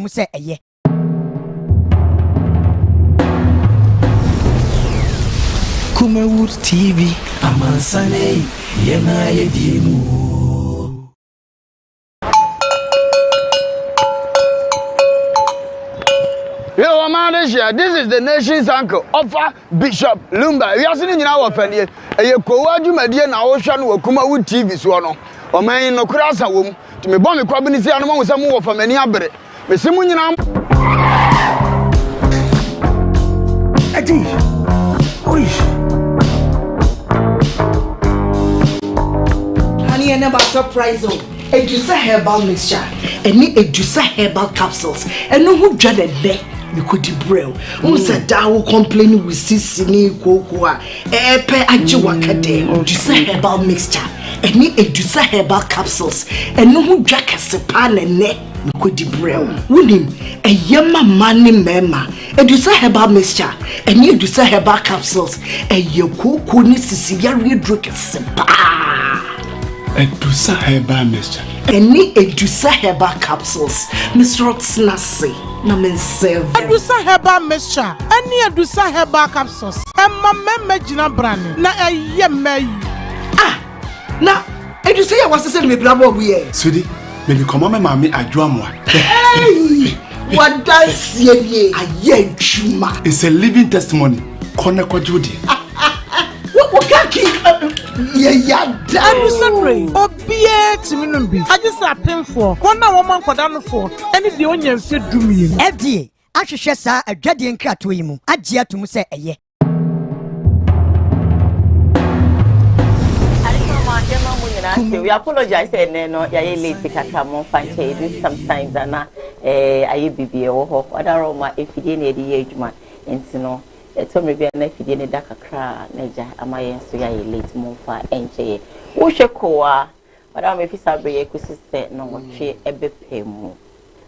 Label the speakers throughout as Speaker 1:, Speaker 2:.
Speaker 1: say a ye.
Speaker 2: Kumawood TV, Amansane, Yena Yedimu.
Speaker 3: Yo, man, this is the nation's uncle, Offer Bishop Lumba. We are sitting in our family. A Koowaa Show na Ocean wo Kumawood TV so no. O man no kura sa wom. To me bomb kwa bini si anu mo se mo wo fa mani abere. Me se mu nyina.
Speaker 2: Ati. Oi.
Speaker 4: Honey, I never surprise you. Edusa herbal mixture. Any Edusa herbal capsules. And no who dreaded there. You could debrail. Who said that will complain with Sissini Koowaa? Epe Ajiwakade. Edusa herbal mixture. Any Edusa herbal capsules. And no who jack a sepan and neck. You could debrail. Wouldn't a yama money mema. Edusa herbal mixture. Any Edusa herbal capsules. A yoko ni Sicilia drink a sepa.
Speaker 5: Edusa herbal mixture.
Speaker 4: Any Edusa herbal capsules. Mr. Rotsnasi. Namen serve.
Speaker 6: Edusa herbal mixture. Any Edusa herbal capsules. Emma meme jina brand. Na yeme.
Speaker 4: Ah. Na Edusa ya wasa se me brabo we.
Speaker 5: Sweetie, me ni komo me mami adwo amwa.
Speaker 4: Hey! What does ye aye juma?
Speaker 5: It's a living testimony. Kone kwajudi.
Speaker 4: What kaki? Yeah,
Speaker 6: Edusa pray. Obie timinumbi. I just happen for. One woman for down for. Any the onion said do me.
Speaker 1: FDA. Ahwehwe sa adwade nkrato yi mu. Agye atum se eye.
Speaker 7: We apologize no ya late kaka mo fanche this sometimes ana aye bibie wo ho odaro ma efidie na edi adwuma entino eto me bia na efidie ne dakakra na ja amaye so ya late mo fa enche wo hwe koa odaro me fisa bre ekusise no wotwe ebepemu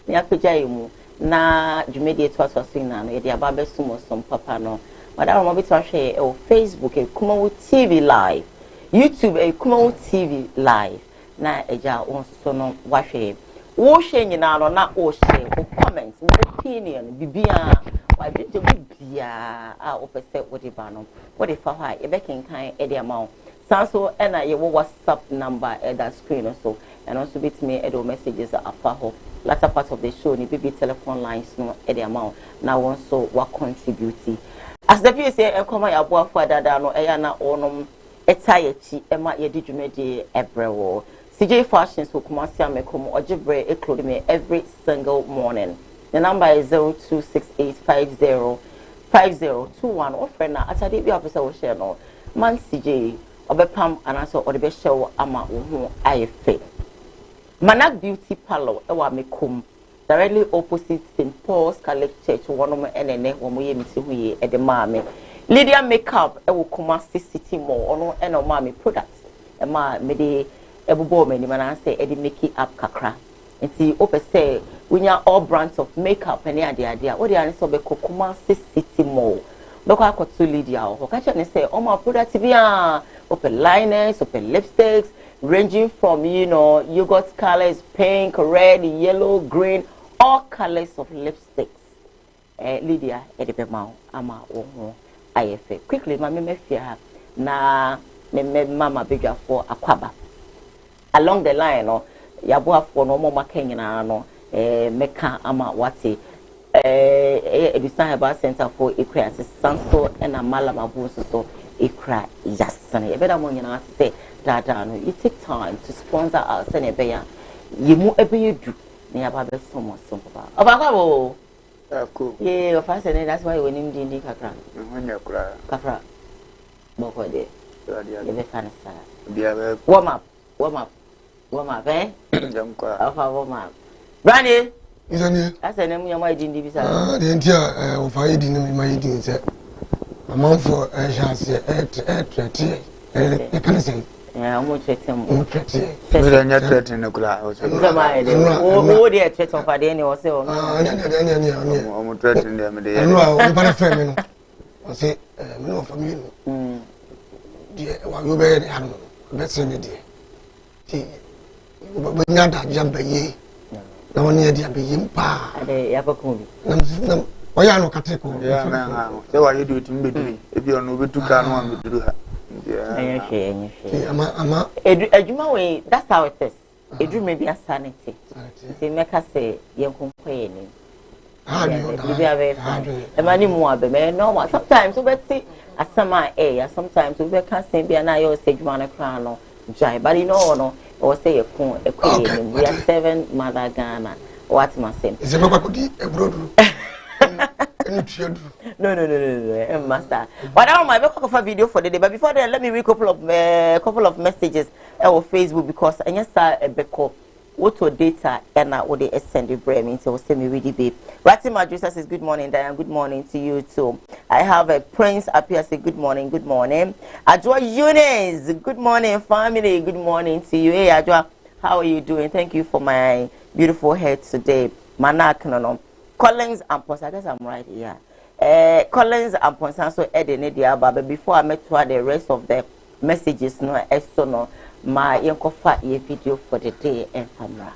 Speaker 7: ne apagya yemu na dwumedie to aso na no edi aba besumo som papa no odaro mo bitu ahwe e Facebook Kumawood TV live YouTube Kumawood TV live na eja onso no wahwe wo hwe nyina no na o share o comment opinion bibia wa dwede bibia a opese wodi ba no wodi fa ha e be kenkan e de amount sanso e na ye WhatsApp number e that screen so and also bit me e do messages afa ho latter part of the show ni bibi telephone lines no e de amount na won so wa contribute as the people say e come ya bo afa dada no e ya na onom etayechi ema yedi dwumede ebrewo CJ Fashions for Kumasi Amekom ojibre ekload me every single morning. The number is 0268505021 offer na atade bi apesa wo share no man CJ obepam anaso odebe show ama wo ho ayefe Manak Beauty Parlor ewa Amekom directly opposite St. Paul's Catholic Church wonom enene wo mo ye miti huye e de maame Lydia Makeup ewo Kumasi City Mall ono eno maame products e ma me de ebubo mani mana say e de make up kakra nti opese wunya all brands of makeup and ade ade a wo de an so be Kumasi City Mall be kwa akoto Lydia ho ka che ne say all my products bia open liners open lipsticks ranging from yogurt colors pink red yellow green all colors of lipsticks Lydia e de be ma ama wo ho ayefe quickly mama me fia na me mama bigger for akwaba along the line no yabo afo no mo maka nyina no meka ama wate Edusa Herbal Center for Ikra Sanso and Amala Mabu so Ikra Yasane e beda mo nyina say dada no you take time to sponsor us and ebeya yimu ebeyedu na yaba be somo papa obakabo
Speaker 3: Cool.
Speaker 7: Yeah, of us and that's why we named Dindi Kakra. Kakra. Boko de. You can say. Warm up, eh? Warm up. Brandy.
Speaker 8: Isn't it?
Speaker 7: That's the name of my Dindi beside.
Speaker 8: The entire of I didn't my eating set. A month for a chance I can say.
Speaker 7: Yeah, I'm going to treat him.
Speaker 8: I'm treating
Speaker 3: the crowd.
Speaker 7: Oh, dear, treat of a day or so.
Speaker 8: I'm treating them. I know I'm a friend. I say, no, from you. Dear, while you bear the animal, that's in the day. But not that jump a ye. na woni ade abeyim pa
Speaker 7: ade yabako bi
Speaker 8: nam oya no kateko
Speaker 3: ya na se wa yedu timbediri ebi ono obetuka no ameduru ha
Speaker 7: enye
Speaker 8: ama
Speaker 7: adwuma we that's how it is edu maybe a sanity say make us say yenkonkwe ni Emani muabe me normal. Sometimes we see asama sometimes we can say be na yo say juma kra no jai but you know no or say ekun we are 7 mother Ghana what must say
Speaker 8: is me kwakodi ebrodu
Speaker 7: no master but I my make a video for the day but before that let me read a couple of messages on Facebook because I just beko Auto data and now what they send the brain means so say me really babe. Writing my juicer says good morning, Diane. Good morning to you too. I have a Prince up here say good morning, good morning. Ajwa Eunice, good morning, family, good morning to you. Hey Ajwa, how are you doing? Thank you for my beautiful hair today. Manak no. Collins and Ponsa, I guess I'm right here. Collins and Ponsa so Edenedia, but before I met to the rest of the messages no no. My yankofa ye video for the day and camera.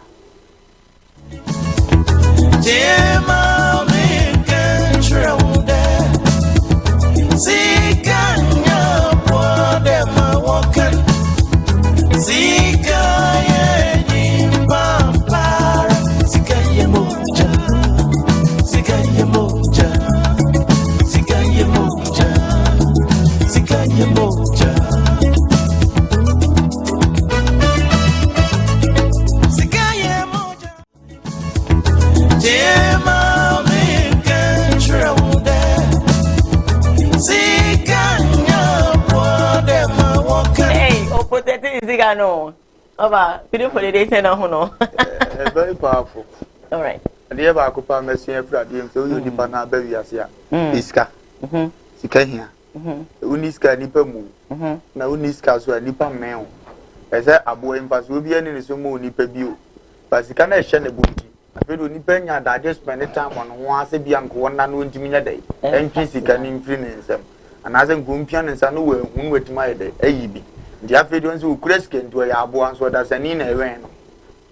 Speaker 7: No, over video for the day no.
Speaker 3: Very powerful.
Speaker 7: All right.
Speaker 3: And the ba ko pa mesi afra dem so you nipa na ba wiase a iska sika hia uniska nipa mu na uniska so nipa men ese abo empa so obi ani ne so mo nipa bio ba sika na ehye na bunti afedo nipa nya da just spend time on ho ase bia nko wona no ntimi nya dai entwi sika ni mfiri ne nsem anaze nko mpia ne nsa no we hunu wetima ye dai ayibi ndi afedo nso ukreske nto ya abo anso da sani na ewen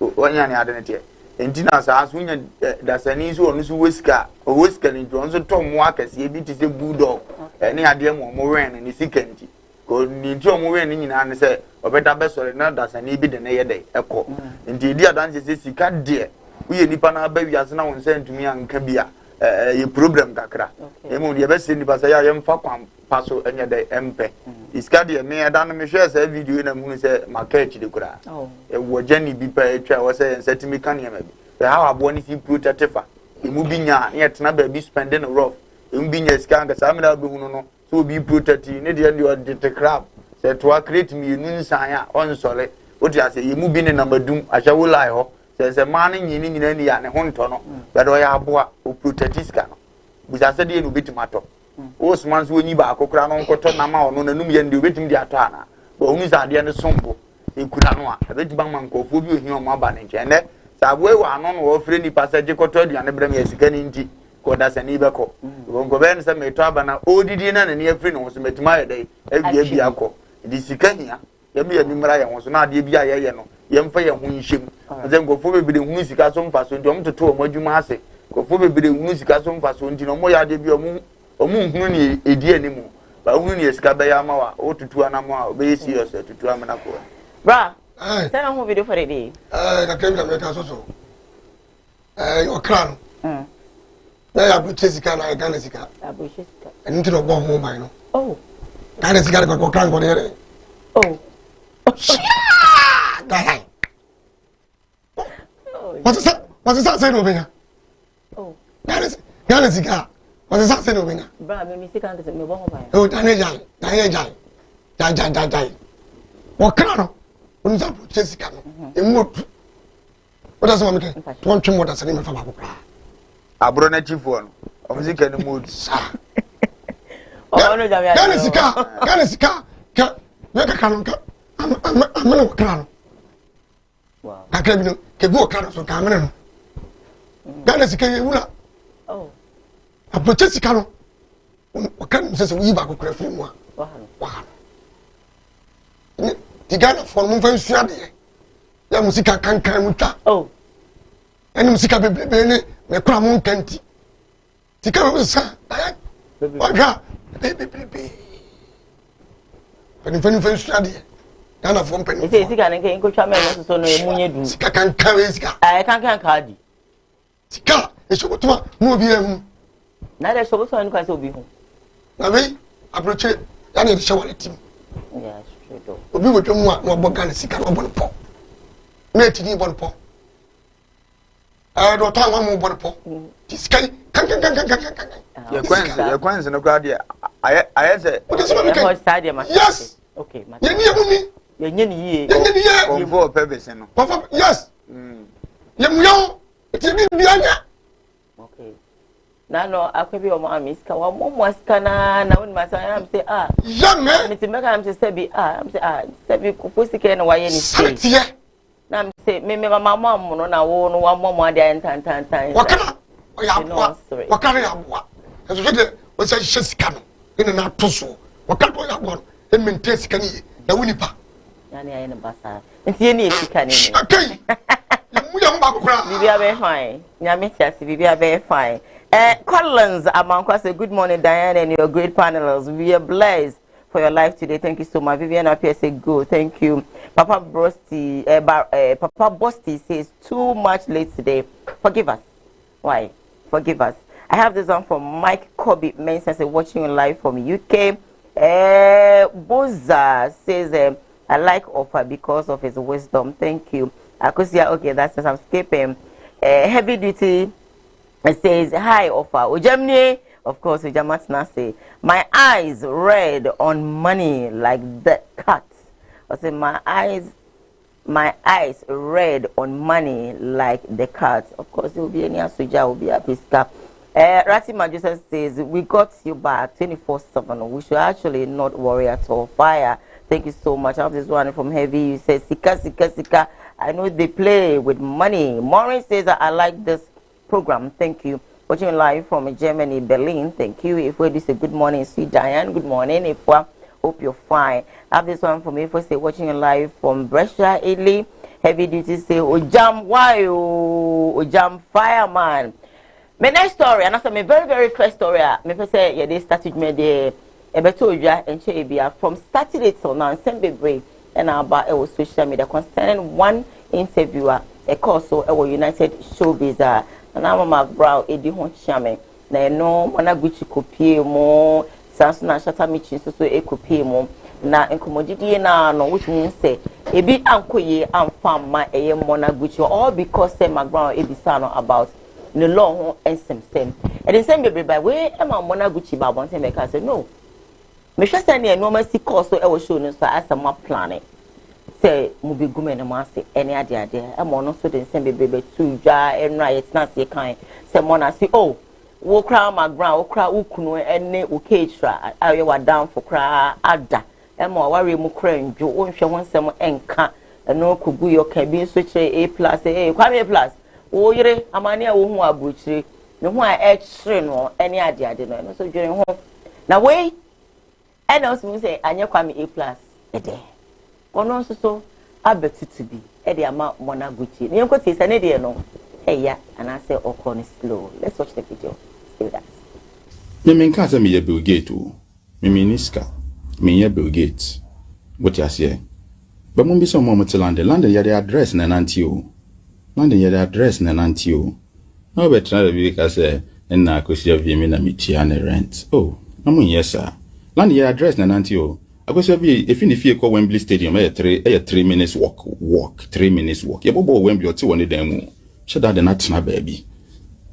Speaker 3: no onya ne ade ne tie entina sa aso nya da sani so onu so weska o weska ni nto nso to mo akase ebi ti se bulldog ne ade mo wen ni sika nti ko ni nti o mo wen ni nyina ne se obeta be sore na da sani bi de ne ye dai eko nti di adanse se sika de uye nipa na ba wiase na won se ntumi anka bia ye problem kakra emu de be se nipa se ya yemfa kwam paso enya de empe iska de me ada no me share se video na mu se market de kura e wo jani bi pa etwa wo se setimi kan ya mabi e ha abo ni fi protective emu bi nya na yetena ba bi spending rough emu bi nya iska anga sa me da be hunu no so bi protect ni de de crab se to create me nu nsan ya on sole o ti ase emu bi ne na madum ahya wo lai ho se man nyini nyina ni ya ne ho nto no be do ya aboa o protect iska no buja se de no betimato Osman so nyi ba akokra no nkoto na ma ono nanum ye ndi obetim di ato ana bo hu za de ne sombo ekura no a ebetiba man nkofo bi ohi omo aba ne nche ne sa bo ewa ano no wo fre ni passage koto aduane brem ya sika ni nti ko da sani beko wonko ben se meto aba na odidi na ne afre no so metima ye dai ebia bi akọ di sika hia ye bi animra ye ho so na ade bi aye ye no ye mfa ye ho nhyem ze nkofo bebire hu sika so mfa so nti omo toto omo adwuma ase nkofo bebire hu sika so mfa so nti no mo ya ade bi omo hunu ni edi animu ba hunu ni esika be ya ma wa otutu anamo a be serious tutu amana ko
Speaker 7: bra tell me video for the day
Speaker 8: na kemi na meka so your crown na ya bu sika na Ghana sika
Speaker 7: abu sika
Speaker 8: eni ti do bo ho ban no
Speaker 7: oh
Speaker 8: Ghana sika ko crown ko de
Speaker 7: oh
Speaker 8: dai what's that say no benya
Speaker 7: oh
Speaker 8: Ghana sika What's that saying over now?
Speaker 7: Bra, me see can't me bo ba.
Speaker 8: Oh, Daniel. What can I say Jessica? What does one make? One trim what does name for Babu.
Speaker 3: Abrona chief one. Music and mood.
Speaker 7: Oh, no,
Speaker 8: Ganesika. I'm a crown. Wow. I can't go crown so come. Ganesika.
Speaker 7: Oh.
Speaker 8: A protestica no wakan se we ba kokra firi mu a wa ti Ghana for mu fa nsuade ya musika kankan mu twa ɛnum sika bebrebe ne me kura mo nkanti sika wo sa ɔhwa bebrebe fani suade Ghana for pen
Speaker 7: sika ne nko twa me no so no emunye du
Speaker 8: sika kan sika
Speaker 7: kan kaadi
Speaker 8: sika eshoboto no obi ehu
Speaker 7: na de shoboto no kwase obi hu
Speaker 8: na we approach ya na de shawale team
Speaker 7: yeah straight up
Speaker 8: obi wo twemu a no boga na sika no bon po na tini bon po do to anwa mo bon po sika kan
Speaker 3: ya kwanza no kwa dia aye se
Speaker 8: yes
Speaker 7: okay ma
Speaker 8: ye ni ehuni
Speaker 7: ye nye ni ye
Speaker 3: before purpose no
Speaker 8: yes ye muyo ti bi anya
Speaker 7: okay na no akwebi o ma miska wa mo ska na won ma say am say
Speaker 8: yamme
Speaker 7: me ti meka am say bi am say say bi ko sika na wa ye ni
Speaker 8: say
Speaker 7: na am say me mama mo no na wo no wa mo ade tan
Speaker 8: wakana wakana ya boa eso de o say sika no ina na toso wakana ya boa e maintain sika ni na wonipa
Speaker 7: yani aye na basa nti ye ni sika ni
Speaker 8: okay mu ya mba kura
Speaker 7: bibia be fine nyame tiase bibia be fine Collins Amankwa say good morning Diane and your great panelists. We are blessed for your life today. Thank you so much. Vivian Appiah say good. Thank you. Papa Bosti says too much late today. Forgive us. Why? Forgive us. I have this one from Mike Kobe Mensa say watching you live from UK. Boza says I like Offer because of his wisdom. Thank you. Akusia, okay, that's just I'm skipping. Heavy duty. It says, hi, Offer. Ujamni, of course, Ujamatna say, my eyes red on money like the cat. I say, my eyes red on money like the cat. Of course, it will be any Asuja, will be a Pisca. Rati Majusa says, we got you back 24/7. We should actually not worry at all. Fire. Thank you so much. I have this one from Heavy. You say, Sika. I know they play with money. Maureen says that I like this program. Thank you. Watching live from Germany, Berlin. Thank you. If we say good morning, sweet Diane. Good morning. If we hope you're fine. I have this one from if we say watching live from Brescia, Italy. Heavy duty say Ojam why Ojam fireman. My next story, and after my very first story, me say they started me the Ebetoja and Chebia from Saturday till now. Send break and about our social media concerning one interviewer. A course so our United Showbiz. Na mama brow edi ho chiame na no mona guchi kopie mo sanso na shata michi so ekopie mo na enkomodidie na no which means say ebi ankoye amfa ma eye mona guchi all because say my brow ebisa no about the law ho ensem and the same baby by way e ma mona guchi ba bon say make say no me hwe say na no ma si course so e wo show no so asama planning say mubi gume na ma say any ade e mo no so the same baby tu dwa enra yet na say kan say mo na say oh wo kra ma ground wo kra ukunu ene wo ketra aye wa down for kra ada e mo ware mu kra ndwo wo hwe ho nsem enka eno kugu yo ka bi so kire A+ kwa A+ wo yire amane a wo hu abuchire ne ho a e kire no any ade no so dwere ho na we and also say anye kwa A+ ede ono so abetutu bi e de ama mona guchi ne enko tisa ne de no eya and I say okon slow. Let's watch the video. See that.
Speaker 9: Me menka say me ye Bill Gates o me miniska me ye Bill Gates what you say ba mo bi so mo to London ye the address na nanti o London ye the address na nanti o na be try be ka say na akosia vi me na metia na rent oh na mo yes sir London ye address na nanti o akosia vi if in fie ko Wembley Stadium 3 minutes walk 3 minutes walk ye bobo Wembley o ti woni dan mu shada de na tena baby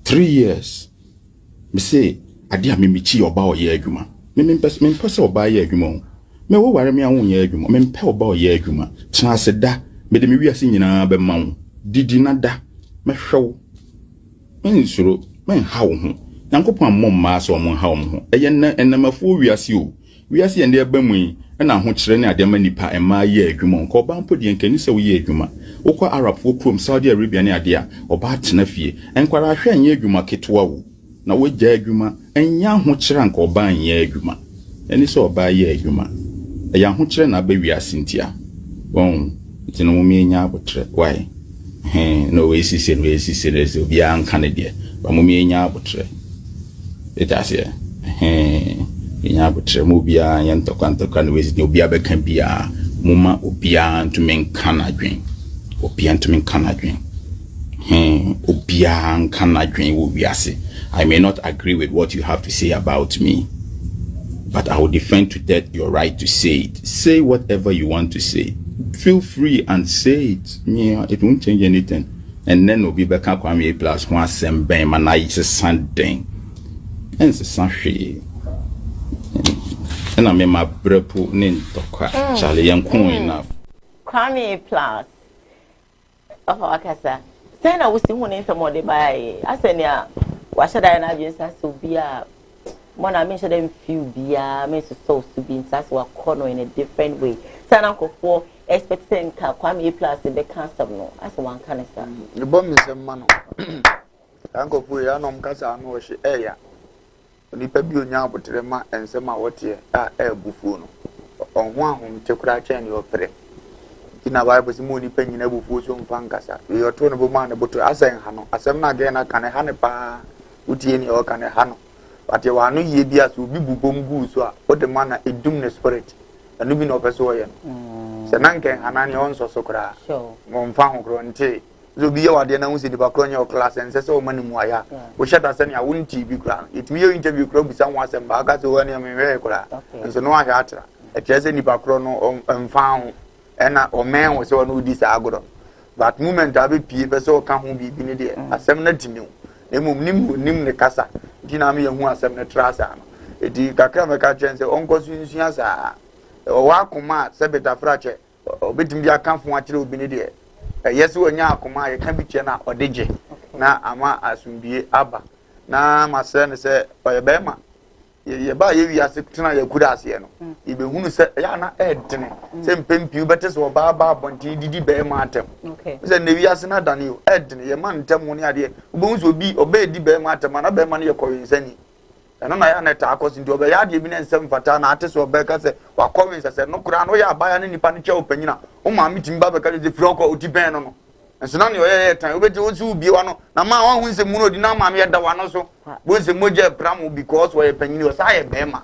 Speaker 9: 3 years me say ade a me michi oba o ye adwuma me pese oba ye adwuma me wo ware me anwo ye adwuma me mpe oba o ye adwuma tena se da me de me wiase nyina be ma wo didi na da me hwew me suro me ha wo ho yankopon ammom ma so mo ha wo ho eye enamafo wiase o wiase ye nde ba mu yi na ho kire ne ade ma nipa ema ye adwuma nko ba mpo de nkani se wo ye adwuma wokwa Arab fo krom Saudi Arabia ne ade a oba tena fie enkwara ahwe anye adwuma ketwa wo na wo gya adwuma enya ho kire nka oba anye adwuma eni se oba ye adwuma eya ho kire na ba wiase ntia won tino mo me nya abotre why no we see there's be an Canadian but mummy nya butre it as here nya butre mubia yan to kan we see obi abeka bia muma obia to men kanadwen obia to men kanadwen obia kanadwen wo wiase. I may not agree with what you have to say about me, but I will defend to death your right to say it. Say whatever you want to say. Feel free and say it. Yeah, it won't change anything. And then we'll be back at Kwame plus one sem ben manai is Sunday. And it's a Sunday. And I mean my brepo nin to Charlie young cool enough.
Speaker 7: Kwame plus. Oh, Akasa. Then I was still wanting somebody by. I said, yeah, what should I not just as to be a one? I mentioned them few be a means to be in such a corner in a different way. San Uncle for expecting Kwame plus in the cancer. No, that's one kind of stuff.
Speaker 3: The bomb is a man. Uncle Puya, no Casa, no, she air. Nipa bi onya abotrema ensem a wote a ebufuo no onho ahom tekura chen yo pere ina bible si mo nipa nyina ebufuo so mfa nkasa yo to no bo ma ne boto asen ha no asem na ge na kane ha ne pa utie ni o kane ha no ate wa no ye bia so obi bubom gu so a o de ma na edum ne spirit anu bi no peso ye no se nan ken hanani on so kura mo mfa ho kro nte so bi ye wade na hunsi dipa kro nya o class en se o mani mu aya o sheta se ne a won TV kura it mi ye interview kro bi sa ho asem ba ka se wo ne me we kura so no ahya atra e kese dipa kro no mfa ho ena o men wo se wo no di sa agodo but moment abi pie be se o ka ho bi ne de asem na timiu emum nim ne kasa dina me ye hu asem ne trasa no edi kakra me ka chen se onko sunsun asa o wa kuma se beta frache obetim bia kan fo akire obi ne de yes wonya akoma ye kan bi che na odeje na ama asumbie aba na masere ne se oyebe ma ye ba ye wi ase tena ye kura ase no ibe hunu se ya na edene se mpempi bete so ba bonti didi be ma atem se ne wi ase na dane o edene ye man ntem woni ade obo nso bi obe di be ma atem na be ma ne ye kowinsani eno na ya na ta akosi ndi obe ya de bi ne nsem fata na ate so obe ka se wa kowinsa se no kura no ya abaya ne nipa ne che opanyina o ma mitim ba be ka de firo ko oti ben no enso na ne oye tan obeje osu bi wa no na ma wa hu nsem mu no di na ma me da wa no so bo nsem moje pram because we panyini o sa ye be ma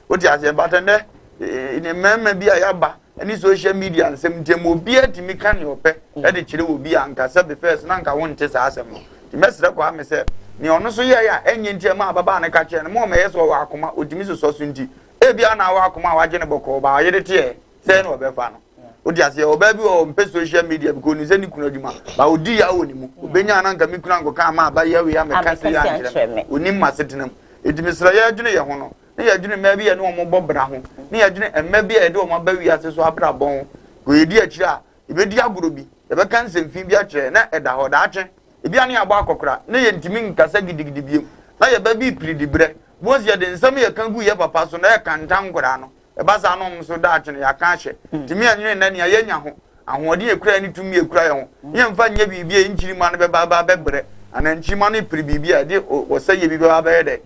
Speaker 3: oti ase batende ne mema bi ayaba ani social media nsem ntem obi atimi kan ne ope e de kire obi anka se be first na nka won te sa asem no ti mesre kwa me se ni ono so ye ya enye ntem ababa ne ka kire ne mo me yeso wa akoma odimi so so nti e bia na wa akoma wa je ne boko ba ye de tie se no be fa no odi ase oba bi o mpe social media because ni se ni kuna djuma ba odi ya woni mu obenya na nka mi kuna ngo ka ma ba ye we ya me ka se ya kire oni ma setenam edimi sra ya adwene ye ho no ne ya adwene ma bi ye ne o mo bobra ho ne ya adwene emma bi ye de o mo ba wi ase so abra bon go ye di akire a ibedi agoro bi e be kan se mfin bi akire na eda ho da akye ebia ne agba akokora ne ye ntimi nkasa gidigidi biem na ye ba bi pridi bre bozi ye de nsam ye kan gu ye papa so na ye kan tankora no e ba sa no so da akye ya kan hye timi anwene na ne ye nya ho ahode ye kura ni tumi ye kura ye ho ye mfa nya bibi ye nchiri ma no be ba bre ana nchiri ma no pri bibi a de o se ye bibi ba ye de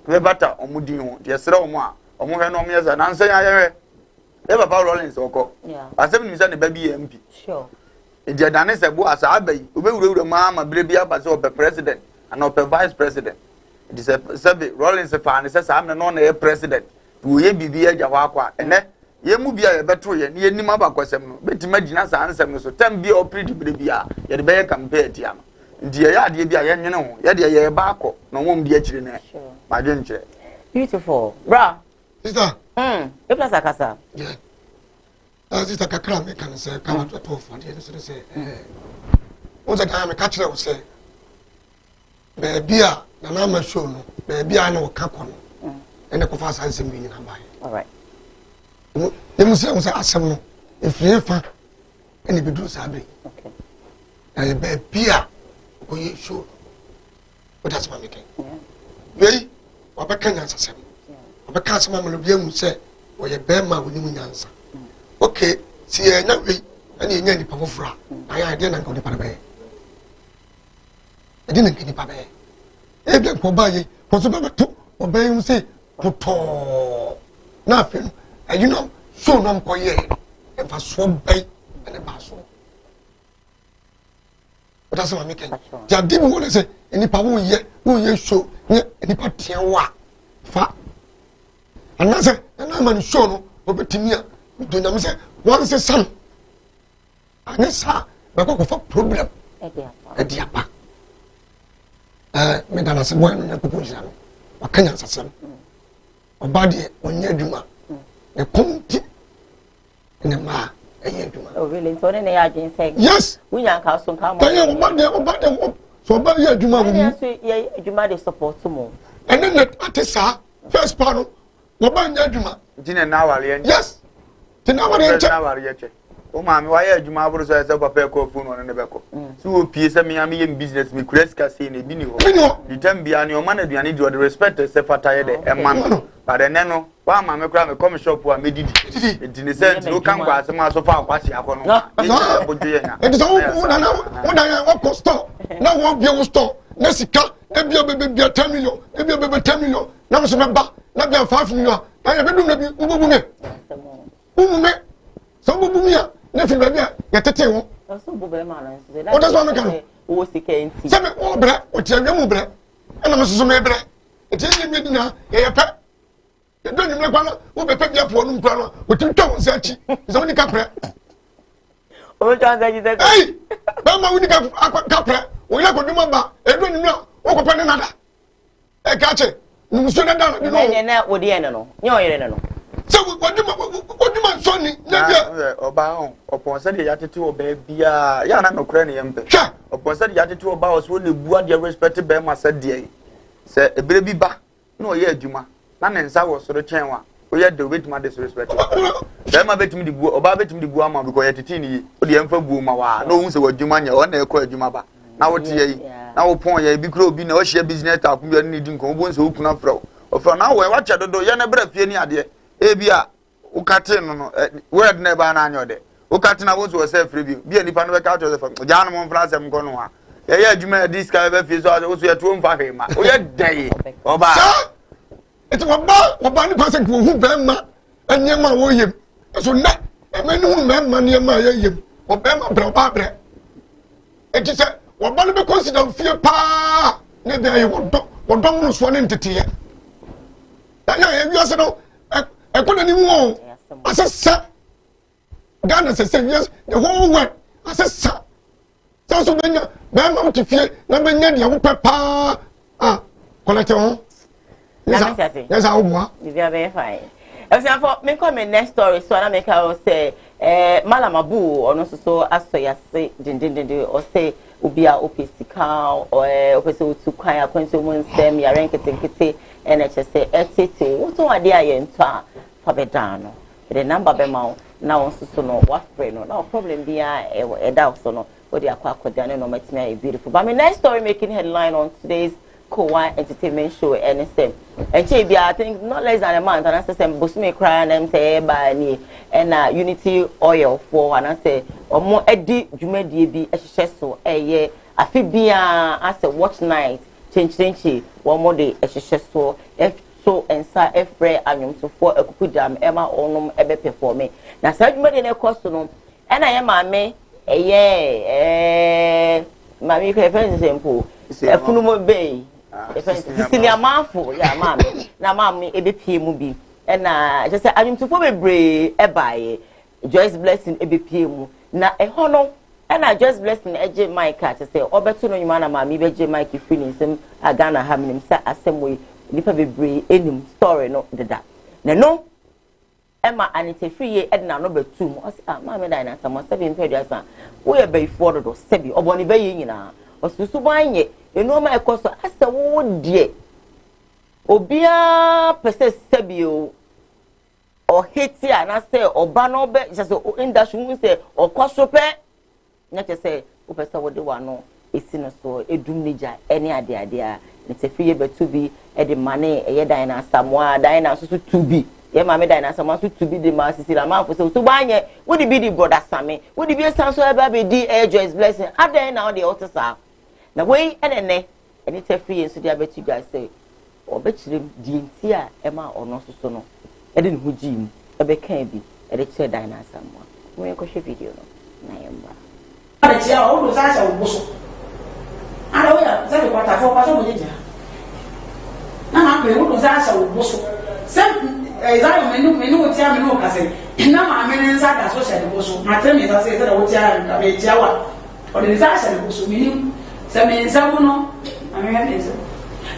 Speaker 3: be bata omudin ho de sere omo a omo hwe no omo ye za na nsa ya ye e papa Rollins oko asem ni sa ne ba bi ye MP
Speaker 7: sure
Speaker 3: e dane se bo asa abai obewurawura ma bre bia ba se o president and o vice president it is a sabe Rollins fa ne se sa am no na ye president wo ye bibi ya hwa akwa ene ye mu bia ye beto ye ne ye nim abakwasem no betima gina sa ansem no so tam bia o predi bre bia ye de be ye campaign tia no ndi ye ade bia ye nwene ho ye de ye ba akọ no wom di akire ne ma dwe nche
Speaker 7: beautiful bra
Speaker 8: sister
Speaker 7: e plus akasa
Speaker 8: yeah sister kakra me kan se kama to for dey se o za ka me ka kire o se be bia na na ma show no be bia na o ka ko no ene ko fa sansem bi nyina bai
Speaker 7: all right
Speaker 8: dem se asem no efie fa ene bi do sa be
Speaker 7: okay
Speaker 8: na be bia ko ye show o that's my making wey wa be kan yansa sem wa be kan asem amalo bia mu se o ye be ma woni mu nyansa okay si enya we ene enya ni pafofra na ya de na ko de pa be e de na ni pa be e de ko ba ye ko so be to o be mu se to na fe you know so no ko ye e fa so be ene ba so that's what I'm making. They are deep what I say. Any power who show any part wa fa. And I say, and I'm on show no, but Timia, do not say, one says son. And yes, sir, but go for problem. A dear pa. Madam, I said, one and a proposal. What can I say? A body when you're Juma. A committee in a ma.
Speaker 7: Oh, really? So then they are just saying,
Speaker 8: yes,
Speaker 7: we are casting come
Speaker 8: on. So, but yeah,
Speaker 7: Juma, they support tomorrow.
Speaker 8: And then at the first panel, Wabanya Juma.
Speaker 3: Dinner now,
Speaker 8: yes.
Speaker 3: Tinawari. Oh, mammy, why are Juma was a paper phone on the Beco? So, Piesa Miami in business, me Cresca saying a binio. You tell me, your man, you need to respect the Sephatire a man. But then, no, why mamma cram a common shop where I made it. In the sense, no come by some so far, what's your phone? It is all what I walk store. Now, won't be a store. Nessica, maybe a baby 10 million, maybe a baby 10 million. Now, some back, not be a 5 million. I have been some Bumia, nothing baby, yet a tail. What does one make?
Speaker 7: Who seeking?
Speaker 8: Some more black, what you have black. And I'm so maybe. It is me now, a pet. You don't even know who be pet up one umbrella, but you don't say it's only capra.
Speaker 7: Oh, John said,
Speaker 8: hey, Bama, we got capra. We are going to remember, everyone know, walk upon another. A catcher, no sooner than you know,
Speaker 7: what the enemy. No,
Speaker 8: so what do you Sonny?
Speaker 3: About upon said the attitude, baby, Yana no cranium. Upon said the attitude about what the blood your respected Bema said, dear. Say a baby back, no, yeah, Juma. None and Saw so the chain. We had the wait my disrespect. Bema bet me the book about it to the Guama because at the teeny, the emperor Boomawa, no one said what Jumania on their call Jumaba. Now what ye, now upon ye, be crow be no share business up, we are needing convents who can throw. Or for now, watch out the door, Yana breath, any idea. Ebia ukatin no word never na anyode ukatin na wonso self review bi ani pa no be ka to self jano mo france am ko no ha ye ye adwuma dis ka be fi so so ye tuo mfa hema o ye dai oba
Speaker 8: eti oba ni person ko hu be ma anyema wo yem so na e me ni hu me ma ni ma ye yem oba ma bre oba bre eti se oba no be consider fie pa ne be ayi wo do mo so ne ntete ye na ye wi ase no I couldn't even know. I said, sir. Ghana said, yes, the whole world. I said, sir. So when you're not to fear, never need your papa. Ah, collect your own. Yes, I will.
Speaker 7: You are very fine. For me, come in next story, so I make her say, Malamabu, or no so as so ya say, or say, Ubia OPC cow, or Opeso to Kaya, Consumer, Stem, Yarank, and HSA, etc. What do I dear in town? Fabedano. The number bemau now so no what brain no problem be a doubt so no what they are quite no make me beautiful. But my next story making headline on today's Koowaa entertainment show NSM. And I think not less than a month and I say Bosme cry and them say by ni and Unity oil for and I say or more Eddie Jumedi be a so a year a fibia as a watch night change one more day a so so and sa efre anyum to for akukudam ema onum ebe perform na sa dwuma de na koso no e na ye maame maame ko efense sempo efunu mo be efense sini amafo ya maame na maame ebe pie mu bi e na je say anyum to for bebre e baaye Joyce Blessing ebe pie mu na e hono e na Joyce Blessing eje mic a je say obeto no nyuma na maame beje mic fini nsem agana ha minim sa asemwe nipa bebre enim story no deda na no ema anite free e na no betum o say maame dan na sama 7 wo ye be for do sebi oboni be yi nyina o susu banye enu ma ekoso asa wo die obia pese sebi o hiti ana say oba no be just industry mu say okoso pe na che say o pese wo de wa no esi no so edum nija eni ade a nite free betu bi e de mane e ye dan na samoa dan na so to bi ye mame dan na samoa so to bi de ma sisila ma fo so banye wo di bi di brother same wo di bi san so e ba be di Joyce Blessing adan na o de otisa na we enene nite free so dia betu guys say obechirem di ntia e ma ono so no e de hu jim e be kan bi e de che dan na samoa we ko she video no na yamba
Speaker 4: tia o do sa sa o boso
Speaker 10: say kwata for paso mo jeja na ma pe wo do za sha wo boso se Isaiah menu wo tia me no ka se na ma me nsa da so sha de boso ma tell me say da wo tia ka be tia wa o de za sha de boso mini se me nsa wo no ma me me nsa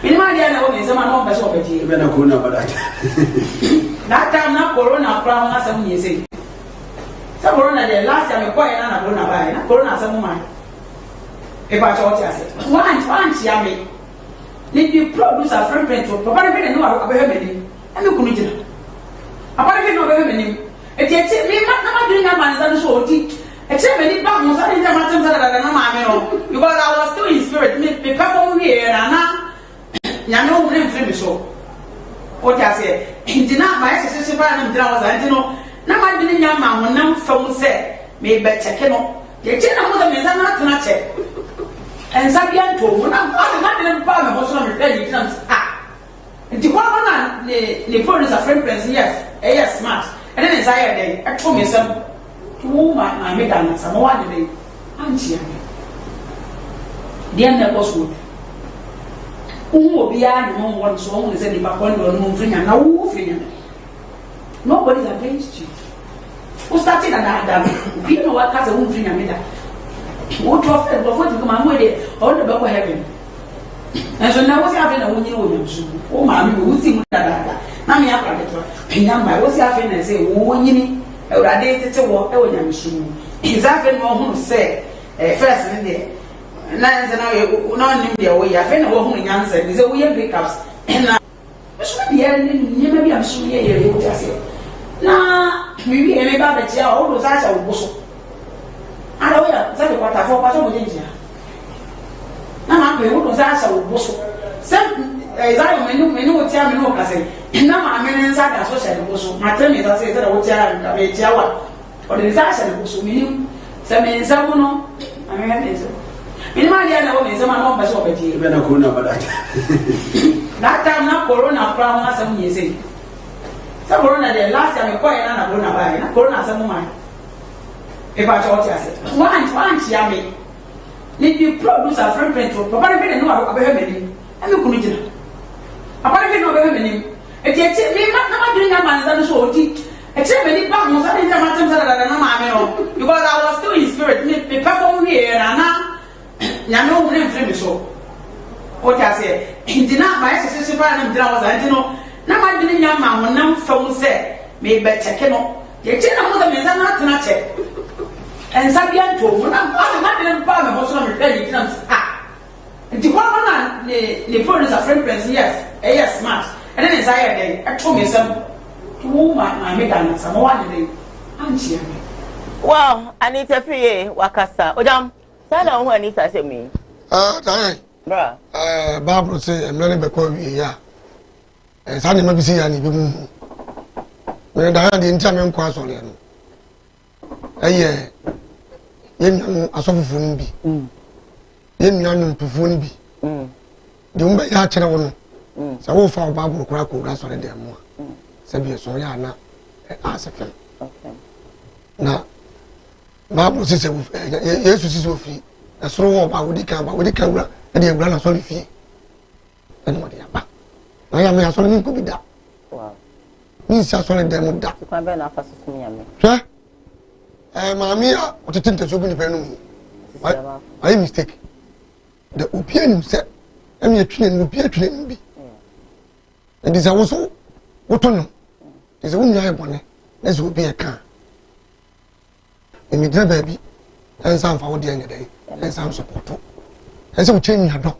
Speaker 10: mini ma dia na wo me nsa ma no ba so be ji
Speaker 2: be na corona ba that
Speaker 10: time na corona pra ma sa mu ye say sa corona de last time me ko ya na corona ba na corona sa mu ma e ba cho tia se one tia me ni di produce a friend to papa de no wa be be ni ame kunu jina apare ke no be me nim eti me ma dun na man za so oti eti me ni ba mo sa ni ma tem sa da na ma me no because I was still in spirit me perform here na nya no mo mfiri me so o ta se ndina ma ye se ba na ndina wa za ndino na ma dun nya ma mo na fam se me be cheke no eti na mo da me za na tena che en sa bien to mo na de ba me ho so na me pe ni tena nti kwa na ne phone is a friend person yes smart and then inside there I told me some to my me dan some one day anti ya dia na boss wood obi ya no one so one say the back on no frinya na wo frinya nobody is against you who started that you know what cause one frinya me da what of it of what come am we all the back heaven. And so now what's happening when you know oh mammy who see that na me apra beto pinya mai what's happening say wo nyini urade tete wo e wo nyamshu is happening wo hu say first in there na nze na nim dia wo ya fe na wo hu nyansa be say wo ye breakups na so be ya ni nyema bi am so ye wo ta say na mi wi e me ba be tia o do sa cha wo boso ara wo ya za be kwata fo pa so mo jinja na ma pe wo do za sha wo boso se Isaiah menu wo tia me no ka se na ma me nsa da so sha de boso ma tell me that say da wo tia ka be tia wa o de za sha de boso mini se me nsa wo no a me me nsa mini ma dia na wo me nsa ma no ba so ba ji
Speaker 2: be na corona ba
Speaker 10: that time na corona pra ma sa mu ye say sa corona de last time ko ya na corona ba na corona sa mu ma e ba cho tia se one tia me ni di produce a friend to papa de no wa be me ni ame kunu jina papa de no be me ni eti me ma dun na man za so oti eti me ni ba mo sa ni ma tem sa da na ma me no because I was still in spirit me perform here na nya no mo mfiri me so o ta se ndina ma ye se ba na ndina wa za ndino na ma dun nya ma mo na mfam se me be cheke no eti na mo za me za na tena che en sabia to mo na de ba me ho so me pe ni tena nti kwa na ne phone is a friend person yes smart and then inside there I told me some to my me dan some one day anti ya me
Speaker 7: wow Anita Fiye wakasa ojam sala ho Anita se mi
Speaker 8: dai
Speaker 7: bra
Speaker 8: Bible say emle be ko wi ya sa ne ma bi si ya ni bi mu me da ya di ntia me nkwa so le no yen asofufu ni bi yen nanu pufu ni bi de umba ya kire wo no sa wo fa Bible kura ko ra so le de mo sa bi so ya na asefem
Speaker 7: okay
Speaker 8: na Bible say se Yesu si so fi esoro wo ba wodi kan wura e de wura na so le fi e no de ya ba na ya me ya so le ko bi da
Speaker 7: wow
Speaker 8: ni sa so le de mo da
Speaker 7: kwa be na fa so mi ame
Speaker 8: hwe mami a otete so bi ni pe no I mistake the opinion say am ye twene no bi and this was so what no is a woman bone let's go be a can emi dra baby and some for the end day and some support and so change your dog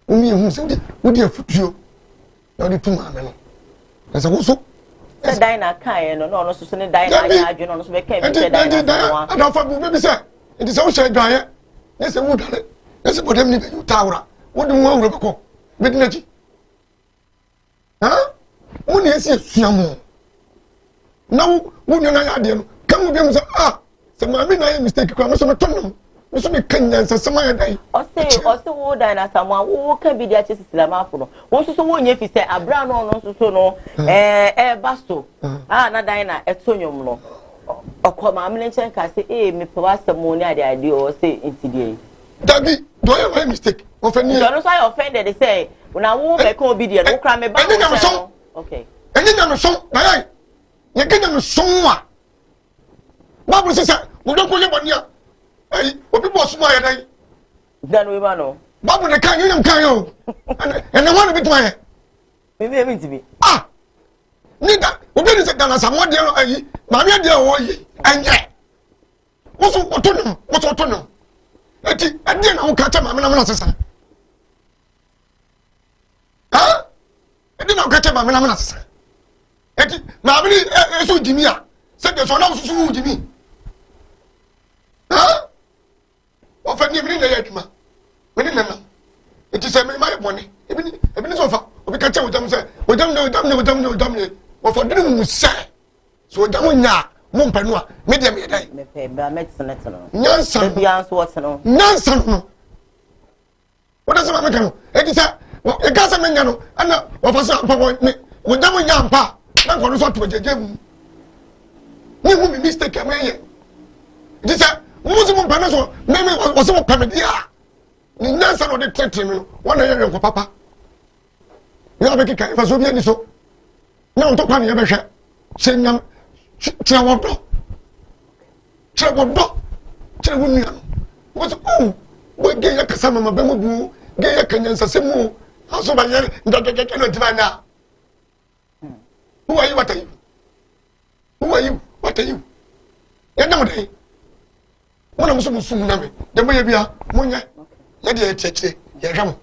Speaker 8: umi hu say wo dia futuo na di tuma me no as a so
Speaker 7: the diner kan no so ne diner ya adwo no so be kan bi say diner no
Speaker 8: I don't for baby say it is so share dwan yes wo dale yes bodem ni be tawra wo di wo awro beko be di naji wo ne esi suamo na wo nyana ya de no kan wo be mu say se ma me na ya mistake kwa mo so me tono mo so me kanya se sama ya dai
Speaker 7: o se wo diner samwa wo ka bi di a chesi silama afo no wo so wo nya fi say abra no so no basto na diner etonyom no okoma amene chen ka say me pe wasemo ni ade o say intidie
Speaker 8: Dabi do you make mistake offend you
Speaker 7: no so I offended they say when I won't make obedient no cry me back okay
Speaker 8: and you know so na you get them so wa Bible says we don't go here eh obi boss mo ya
Speaker 7: then we no
Speaker 8: Bible na kan you am kan yo and the one bit why
Speaker 7: me to be
Speaker 8: nida obi ni se kana samo de ayi ma me de wo yi anye wo so otono eti ade na wo ka ta ma me na sesa ha ade na wo ka ta ma me na sesa eti ma me eso jimi a se de so na wo susu jimi ha wo fa ni mi na ya aduma me ni na eti se me ma ye bone ebi ni so fa obi ka cha wo jam se wo jam ne wo for dinu mu se so jam nya mo mpanu a me de me dai
Speaker 7: me pe ba medicine no
Speaker 8: nyansa
Speaker 7: bi an so what no
Speaker 8: nyansa no what does me kan e di sa e ka sa me nya no ana wo fa sa pa me wo jam nya mpa na ko no so to jeje mu ni mu mistake am ye di sa mo se mo mpanu so me wo se mo pa me dia ni nyansa no de tete me wo na ye ko papa ya be kika fa so bi ani so na on to pa ni ye be hwe se nyam tira wodo tira wonu wo so wo ge ya kasa mama be mo bu ge ya kanyansa se mu aso ba ye ndagege no tivana who are you what are you ya na mo dai mo na musu na me de mo ye bia mo nya ya de cheche ya ram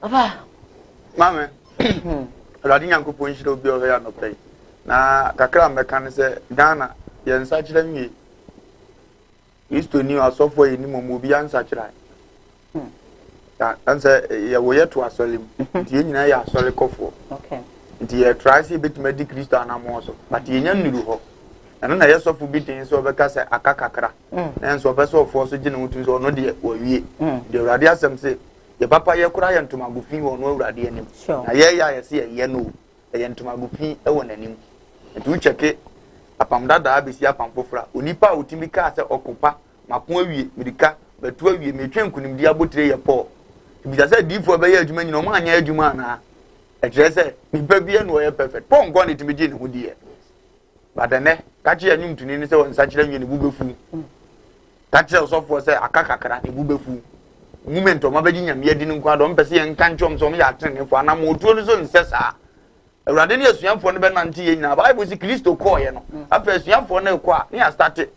Speaker 7: aba
Speaker 3: mama radi nyankopon hira obi o ya no pay na kakra meka ne se Ghana ye nsa kire nwie isto ni asofo yi ni momo bi ansa kire ta anse ye wo ye to asolim ti ye nyina ya asole kofo
Speaker 7: okay
Speaker 3: ti ye try see bit medic Kristo anamo so but ye nya nuru ho eno na ye sofo bi tin so be ka se akakakra na enso be so ofo so gine mutu so no de wawie de urade asem se ye papa ye kura ye ntoma gufin wo no urade anim na ye ya ye se ye no ye ntoma gufin e wo nanim etu cheke apam dada abesi apam fofra onipa otimi ka se okopa mapon awie medika betu awie metwen kunim di abotire ye po bi ja se difo be ye adwuma nyina o ma anya adwuma na e kire se nipa bi no ye perfect pon go ne timi ji ne ho di ye badane ka chi anyum tuni ni se won sa kire nwie ne bubefu ka kire osofo se akakakra ne bubefu moment o ma beji nyam ye di ne nkwado mpese ye nka nchom so ya atene ne fo ana mo otuo no so nse saa Awurade ne asuafo no be nante ye nyina Bible si Kristo ko ye no afa asuafo no ko a ne ya start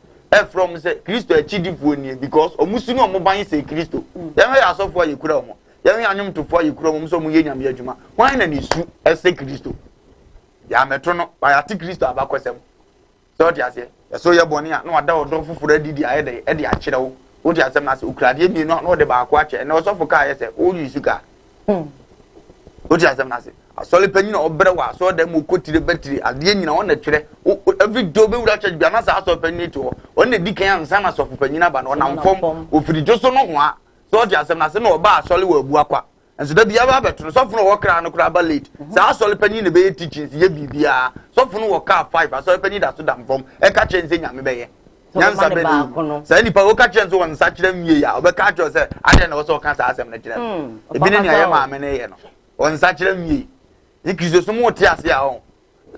Speaker 3: from say Kristo achidifo nie because omusu no omoban say Kristo ya me asofo ye kura omo ya me anyum tofo ye kura omo so mu ye nyam ye adwuma wan na ne su ese Kristo ya meto no ba ya ti Kristo abakosem so ti ase ya so ye boni a na wada odo fufuru adidi a ye de a kire wo wo ti asem na se ukrade mi no na de ba akwa che na osofo ka ye se o yi suka wo ti asem na se asole panyi na obre wa so dem okotire batiri ade nyina won na twere every day be wura church bia na sa asole panyi to won na dikan ansa na sofo panyi na ba na na mfom ofiri joso no ho a so de asem na se na oba asole wa abu akwa enso da bia ba beto sofo no wo kra no kra ba late sa asole panyi na be teachings ye bibia sofo no wo ka 5 asole panyi da so da mfom e ka chenze nyame be ye nyansa be ni sa ni pa wo ka chenze won sa kire mwie ya obe ka cho se ade na wo so ka sa asem na kire ebi ne ya ma me ne ye no won sa kire mwie Kristo so mo te ase a ho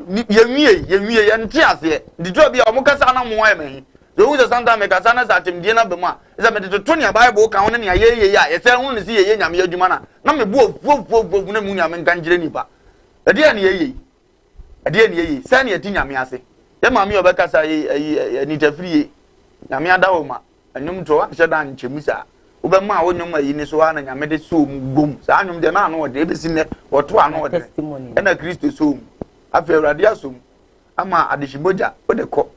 Speaker 3: ye nwie ye nte ase di do bia o mo kasa na mo aye mahi so wu se santa me kasa na sa tem die na be mu a se me de to ne Bible ka ho ne ya ye ya ye se hu ne si ye nyame adwuma na me bu ofu na mu nyame nkan gire nipa ade ne ye se ne ati nyame ase ye ma me o be kasa ye ni tafrie nyame adawo ma anyum to a hye da nchemu sa ube ma wonyom ayi ni so ana nyame de so mu gom sa anyum de na anu de ebesi ne woto anu de na Kristo so mu afa Awurade asom ama adehimoja ode ko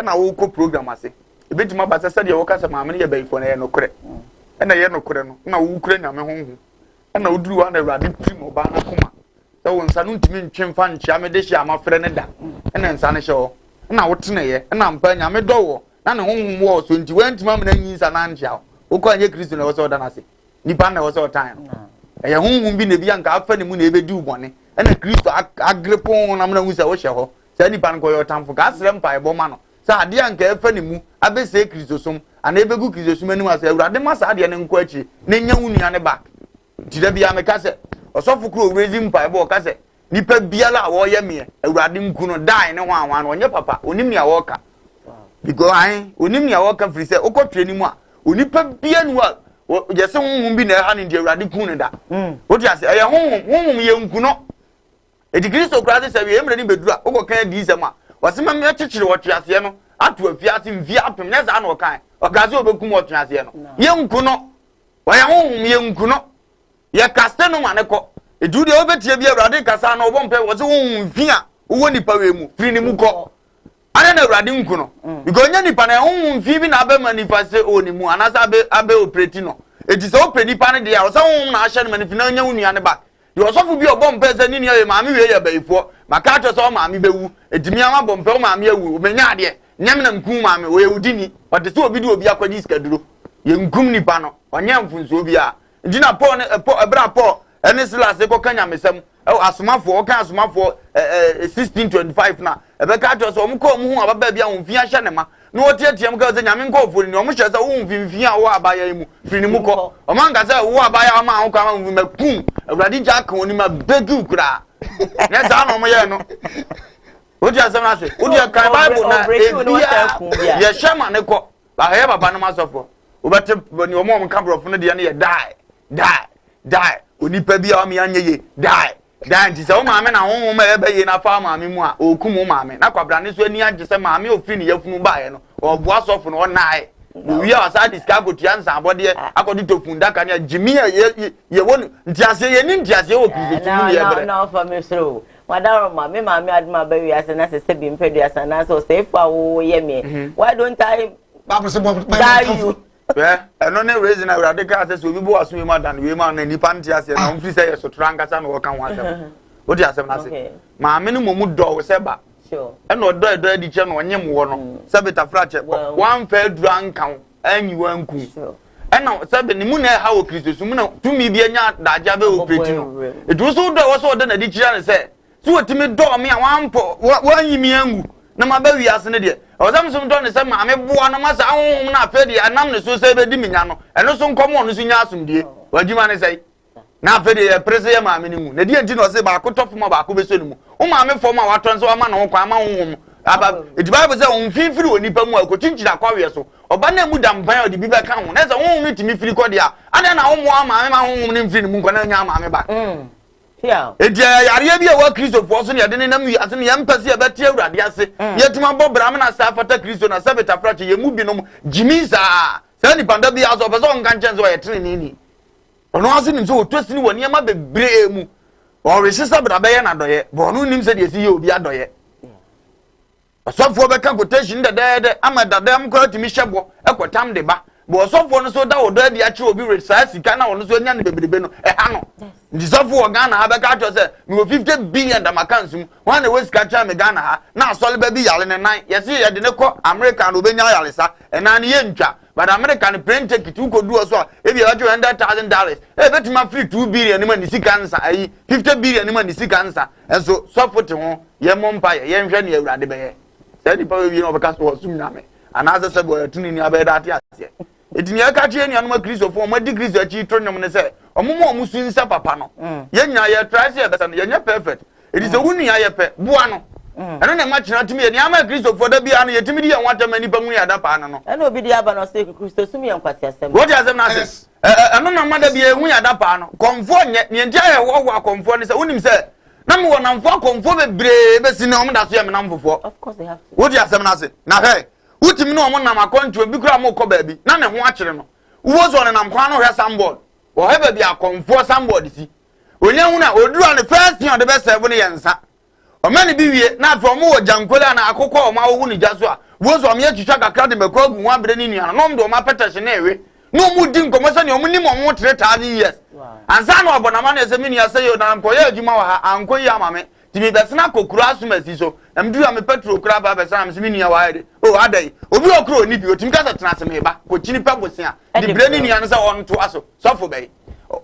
Speaker 3: na wo ko program ase ebetima ba se de wo kasa ma me ye bayifo na ye no kore na ye no kore no na wo kure nyame honhu na oduru wa na Awurade primo ba na koma so wo nsa no ntimi ntwemfa nchia me de hia amafre ne da na nsa ne hye wo na wo tene ye na mpa nyame do wo na ne honhu wo so nti wantima me na nyinsa na nchia uko anye Kristo na woso danase nipa na woso time e ya hunhun bi na bi anka afa ne mu na ebedi ubone e na Kristo agrepon na mna hu se wo hye ho se nipa nko yo tamfo ka asrem pa ebo ma no se ade anka afa ne mu abese Kristo som ana ebegu kizo sumanu asa awurade masa ade ne nko achi ne nya wunua ne back tida bia me ka se osofo kro raising pipe bo ka se nipa biala a wo ye me awurade nku no dai ne hwan no onye papa onim ya wo ka because onim ya wo ka free se okotwe ni mu a onipa bia nu a yese honhom bi na ha ne de awurade ku ne da wo ti ase ye honhom ye nku no edi Kristo kra se wie emre ni bedura okokan di sema wasema me chichire wo twe ase no atu afiase mvia apem ne za na okan okaze obekum wo twe ase no ye nku no wa ye honhom ye nku no ye kaste no mane ko edu de obetie bi awurade kasa na obompe wo se honhom fia wo nipa we mu firi ni mu ko ana na awurade nku no because nya nipa na honhom fi bi na abe manifeste oni mu anasa abe operate no eti se opre nipa ne de ya wo se honhom na ahye no manifina nya wunua ne ba de osofu bi obompe se ni ye maami we ye baifo maka to so maami bewu etimi ama bompe maami awu omenya ade nyam na nkum maami we udini ote so obi de obi akwaji skaduro ye nkum nipa no onye mfunso obi a ndina Paul ebra Paul ene Silas ko kanya mesem asomafo kan asomafo 1625 na ebeka to so omko omhu ababa bia omfia hye ne ma no otiatia ka se nyame nkofo ni omhye se wo mfimfia wo abaya mu firi ni muko omanga se wo abaya ma ho ka ma makum awurade ja ka oni ma begu kura ne za no mo ye no otia se na se otia kan Bible na ebia ye shama ne ko ba he baba no masofo obete ni omo mo kabrofo no de ne ye die onipa bia o me anye ye die nti se o maame na honhom ma ebe ye na fa maame mu a okum o maame na kwabra ne so ani age se maame ofiri ne yafunu baaye no oboa sofo no nae wi a sa diska gotia nsa abode akodi tofunda kan ya jimi ye won nti ase ye ni nti ase o kristo mu ye bre
Speaker 7: na fa me so wadaro maame aduma ba wi ase na se bi mpedu ase na so se fa wo ye me why don't I
Speaker 8: Bible say
Speaker 3: eno ne reason awurade ka ase so obi bo aso yema dan we ma na nipa nti ase na omfiri se ye so tranga sa na wo kan wasem odi asem na se maame no momu do se ba
Speaker 7: sure
Speaker 3: eno do adi che no onyem wo no se beta frache wan fa duran kan anyi wanku eno se be ni mu na ha wo Kristo su mu na tumi bi anya daja be operate no edu so do wo so de na di kira ne se so otimi do me a wan po wan yi mi angu na ma ba wi ase ne de ozam so do ne se maame boa no ma sa honhom na afedi anam ne so se be di minya no eno so nkomo no so nya asumdie wajima ne sei na afedi e prese ya maame ni mu na di enti no se ba ko tofo ma ba ko be so ni mu o maame fo ma waton so ama na ho kwa ama honhom aba edi Bible say on fifiri oni pa mu akotinchira kwawe so oba na mu dampan odi bi be ka ho na se honhom ni timi firi ko dia ada na homo maame ma honhom ni firi ni mu ko na nya maame ba
Speaker 7: yeah
Speaker 3: edi yare bia wa Kristo fo so ne de ne nam wi ase ne yampase ya beti awurade ase yetuma bo bram na sa fata Kristo na sabeta frache ye mu binom jimisa sa ni panda bia so be so nka nchen so ye trene ni ono ase nim so otosi ni woni ma bebre mu o re sisa bra be ye na doye bo no nim se de si ye obi adoye asofo be ka quotation de ama dadam ko timi hyebo ekotam de ba bo asofo no so da odo adi a kire obi re sa sika na ono so nya ne bebrebe no ha no ndisofo wo Ghana ha be ka cho se me 50 billion da makansum wan na we sika cha me Ghana ha na asole ba bi yale ne nan yesi ye de ne ko America no be nya yale sa ena ne ye ntwa but America ne print ticket ko du so e bi $100,000 e betima free 2 billion ni ma ni sika nsa ayi 50 billion ni ma ni sika nsa enso sofo te ho ye mompa ye nhwe ne awurade be ye se di pa wi no be ka so sum na me anaza se bo tuni ni abeda ate ase etini aka tie ni anoma Kristo fo mo di Kristo achi tronum ne se omumo omusu nsa papa no ye nya ye try se be se ye nya perfect it is a wuni ya ye pe boa no eno na ma china timi ye ni ama Kristo fo da bia no ye timi di ye nwata mani pa wuni ada pa no
Speaker 7: eno obi di aba no se Kristo sumi ye nkwati asem
Speaker 3: what asem na se eno na ma da bia wuni ada pa no konfo nye ni ntia ye wo konfo ne se unim se na me wona mfo konfo bebre be si ne om da so ye me na mfofo
Speaker 7: of course they have to
Speaker 3: what asem na se na he utimi no omo na makonto bi kura mo ko baabi na ne ho akere no wo so ne nam kwa no hwe sambod wo he baabi akonfo sambod si onye hu na oduru ne first thing on the best seven yensa o mani bi wie na from wo jankola na akokọ o ma wo ni jaso a wo so me atwitwa kakra de mekọ agu ho abere ni nua no ndo ma petashe na ewe no mu di nkomo so ne o mu ni mo 3000 years ansa no obonama na ese mini ase yo na nkoye adwuma wa ha ankoyi amame timi besna kokura asumasi so amdu ya me petro kura ba besna am simi nia waade o adai obi okro ni bi otimi kasa tena seme ba ko chini pa bosia di breni nia no se on to aso sofo bei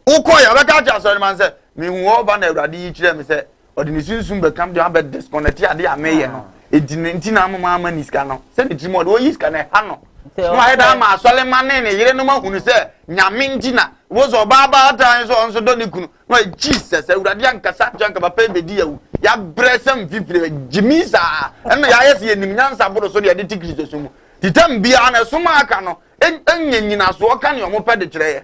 Speaker 3: ukoya be ka ja so man se mi hu oba na awrade yi kire me se odini sunsun be kam de abed disconnect ade ameye no edini ntina amama niska no se ni trimo o yiska na ha no
Speaker 11: no I da ma asole mane ne yire no ma hunu se nyame ntina wo so baba tan so onso do ne kunu no Jesus awurade ankasa janka papa bedi yawu ya bresem fifire jimisa eno ya yesi enim nyansa bodo so de de Kristo so mu titam bia na so ma aka no enyanyina so ka ne omo pede kire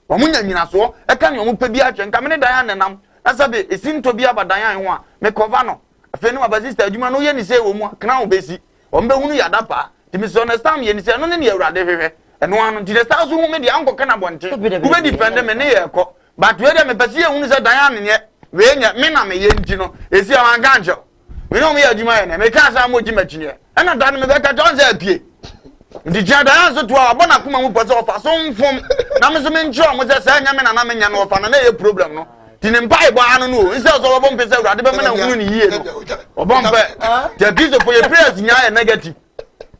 Speaker 11: omo nyanyina so e ka ne omo pe bia atwe nka me ne dan anenam na sabe esinto bia badan ho a me cover no afi no abasista adwuma no ye ni se wo mu kana obesi ombe hunu yada pa timi so understand ye ni se no ne ne awurade hwehwe eno anu ti the stars hu me de anko kana bonte ku be defend me ne ye ko but we de me pese ye hunu se dan ane ne we nya me na me ye nti no esi awan ganjo me no me ye adwuma ye ne me ka sa mo ji machi ne ena dan me be ka jon se apie ndi jada yanso to abona kuma mu pese ofa so mfom na me so me ncho mo se sa nya me na me nya no ofa na ye problem no tini mpa ibo anu no inse so wo bompe se urade be me na hunu ni yie no obompe te bizo for your prayers nya ye negative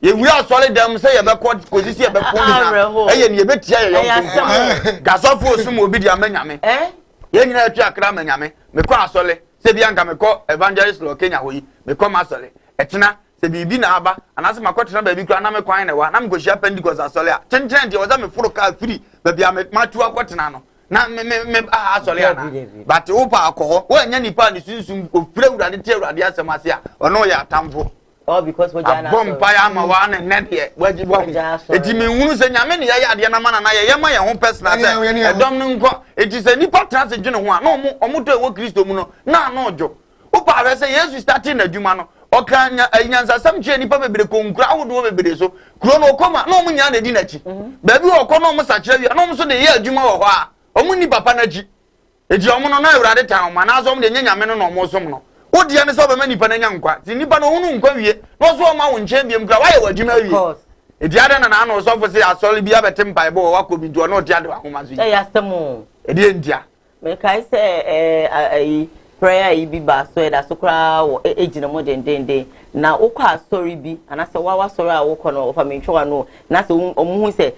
Speaker 11: ye wura solid dem say ye be kozisi ye be pon eye ni ye betia ye yonko gasofo osum obi dia manyame ye nyina atu akra manyame me ko asole se bia nka me ko evangelist lo Kenya hoyi me ko masole etena se bibi na aba anase makotena ba bi kra na me kwan na wa na me go shia Pentecost asole a chenchen de waza me furu ka free ba bia me matu akotena no na me asole ana but wo pa akọ wo anya nipa ni sunsun ofure urade te urade asemase a ono ya atamfo
Speaker 7: all because we jana
Speaker 11: bompa ya ma wa na net waji bom eti me hunu se nyame ne ya ade na mana na ye ma ye ho personal se edom no nko eti se nipa trans dwene ho a na omo to ewo Kristo mu no na na ojo wo pa we se Yesu starting adwuma no okanya nyansa sam che nipa bebre konkura wodo bebre so kuro no koma na omo nya na di na chi ba bi okọ na omo sa kire wi na omo so de ye adwuma wo ho a omo ni papa na chi eti omo no na awurade tan ma na so omo de nyame no na omo som no odi ane so be ma nipa na nya nkwa ti nipa no hunu nkwa wie no so ma wo nche biem kra waye wadwuma wie edi ade na no so fo se asole bia betem bible wa ko bi do no odi ade wa homa zo
Speaker 7: ya semo
Speaker 11: edi endia
Speaker 7: me kai se prayer yi bi ba so da so kra wo ejina mo dendende na ukwa story bi anase wa story a wo ko no fa me ntwa no na se omu se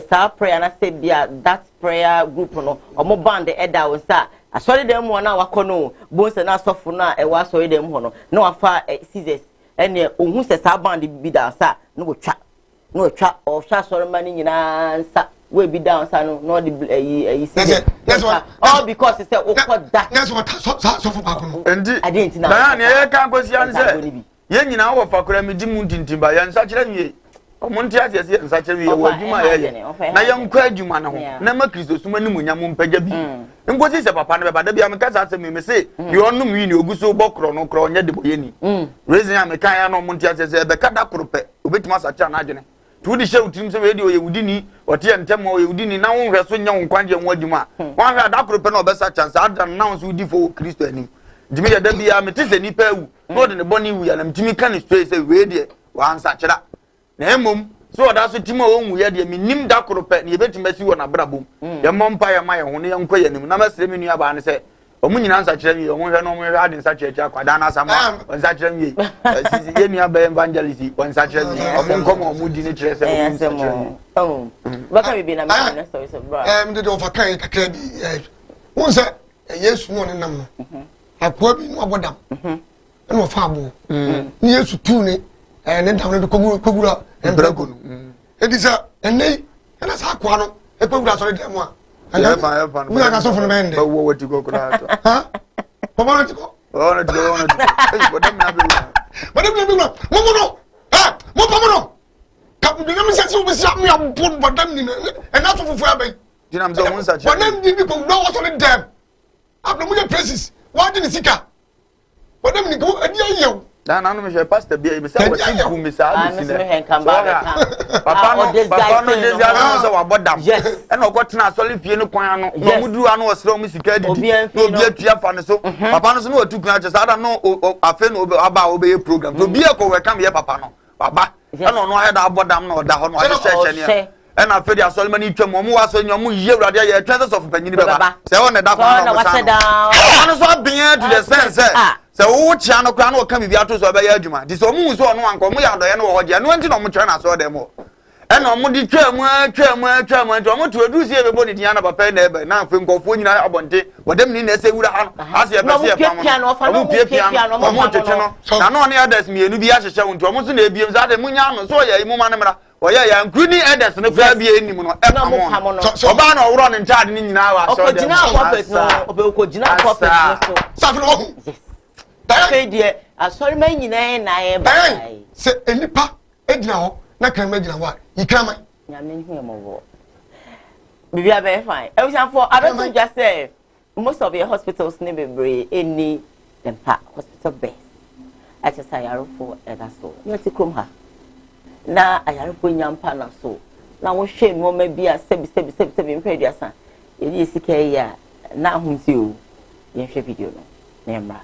Speaker 7: sa prayer na se bia that prayer group no omo band eda wo sa asori dem ho na wakono bonse na asofo na e wa asori dem ho no na wafa scissors ene ohun se sa band bi da sa no wo twa of sha asori mani nyina nsa we bi down sa no the scissors that's what all because it say okọ that
Speaker 8: that's what so for bakono
Speaker 11: endi I didn't na ya kan kosi an se ye nyina wo fa kora mi di mu ntintimba ya nsa kire nwie omonti ase nsa kire ye wadwuma ye na ye nkwa adwuma na ho na ma Kristo suma ni munyam mpaga bi ngozi se papa ne be bada bia me kasa ase me se ye onum wi ni oguso bokro no kro onye de boyeni reason ya me kan ya no omonti ase se be kada krope obetima sacha na adwene tu di shew tim se we di oyewudini ote ntem oyewudini na wo hwe so nya wo kwanje wo adwuma wo hwe da krope na obesa chance adan na so di fo Kristo ani dimi ya da bia me tise nipa ewu no de ne boni wu ya na mtimi kan straight se we de wa ansa kira na emom so oda so timo onwu ya de minim da krope ne yebetimi si wo na brabom ye mompa ya ma ye ho ne yanko ya nim na masere mi nua ba ne se omu nyina nsa kire mi omu hwe no omu hwe ade nsa kire akwada na asama nsa kire mi ye nua ba evangelist nsa kire mi omu nkomo omu di ne kire se omu nsa kire mi
Speaker 7: baka bibi na ma na story so bra
Speaker 8: de do fa kan kakra bi won se Yesu no ne nam no akwa bi no abodam no fa abo ni Yesu tu ne ne dam no kogura embrago no edisa enei na sa akwa no ekogura so de mo a
Speaker 11: ya fa
Speaker 8: we aka so fun mende
Speaker 11: ba wo wati go kura to
Speaker 8: ha papa na tiko
Speaker 11: ona tiko bodam na be mo no ha mo papa no ka bi na mi se so bi sa mi abon bodam ni na so fufu abai dinam zo mun sa che
Speaker 8: bodam ni bi ko no so le dem abno mu ye praises wa di ni sika bodam ni ko adi ayew
Speaker 11: na no me je pastor bia me say what you me say abi sine papa no desi so wa bodam e na okotena asole fie no kwan ano no muduru ano osere mu sika didi no obi atua fa ne so papa no so no otu kun ache sada no afe no aba obeye program so bia ko we kam ye papa no baba e no no ahe da bodam no da ho no ahe hye ne e na afe di asole mani twam omu waso nyomu ye urade ye chances of panyini beba se ho ne da kwa no ano so abia to the sense se wo chia no kra no ka bibia to so ba ya adwuma di so mu so no anko mu ya do ye no ho je no nti no mu kra na so dem e no mu di twamu to mu to edu si e be boni dia na papa na ebe na afi nkofo nyina abonte wodem ni na ese wura ha ase e pese e pam mu pie piano mu tete no na no ne others mienu bi ahyehyɛ wonto mu so na ebiem za de mu nya no so ye mu ma ne mra oya ya nkuni elders no fa bi enim no e pamo oba na owro ne nchaade ni nyina wa so
Speaker 7: dem corporate no okojina corporate no so
Speaker 8: safino ho
Speaker 7: okay dear asori man nyina na e ba
Speaker 8: se enipa edina ho na kan magina wa yikrama
Speaker 7: nyame hu mo wo bibi abe fine everything for I don't just say most of your hospitals ne be any them hospital bed I just say yarofo that's so you ti krom ha na ayarefo nyampa na so na wo hwe no ma bia sebi mpediasa edi esika ya na ahunti o ye hwe video no na emra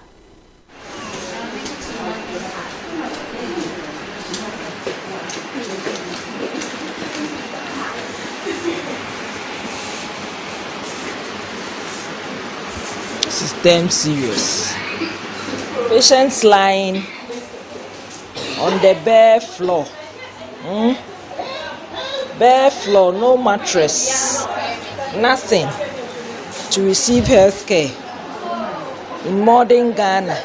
Speaker 12: System serious. Patients lying on the bare floor. Bare floor, no mattress, nothing to receive health care. In modern Ghana,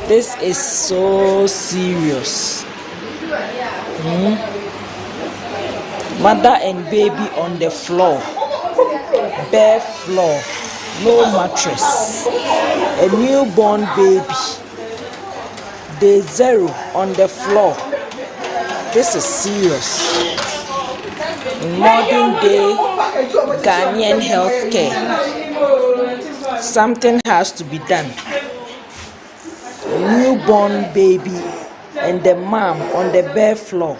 Speaker 12: this is so serious. Mother and baby on the floor, bare floor, no mattress, a newborn baby, day 0 on the floor. This is serious. In modern day Ghanaian healthcare, something has to be done. A newborn baby and the mom on the bare floor.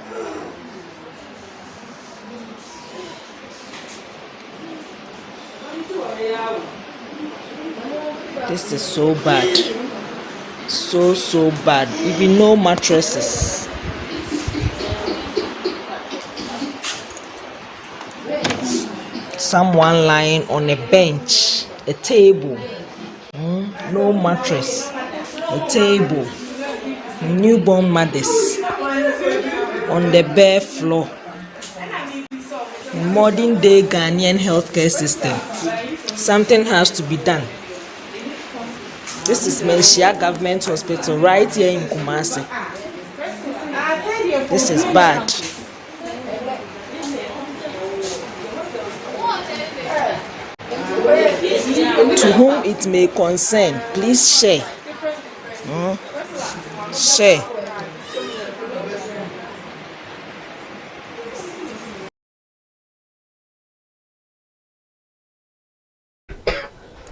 Speaker 12: This is so bad. So bad. Even no mattresses. Someone lying on a bench, a table, no mattress, a table, newborn mothers on the bare floor. In modern day Ghanaian healthcare system, something has to be done. This is Menchia Government Hospital right here in Kumasi. This is bad. To whom it may concern, please share. Share.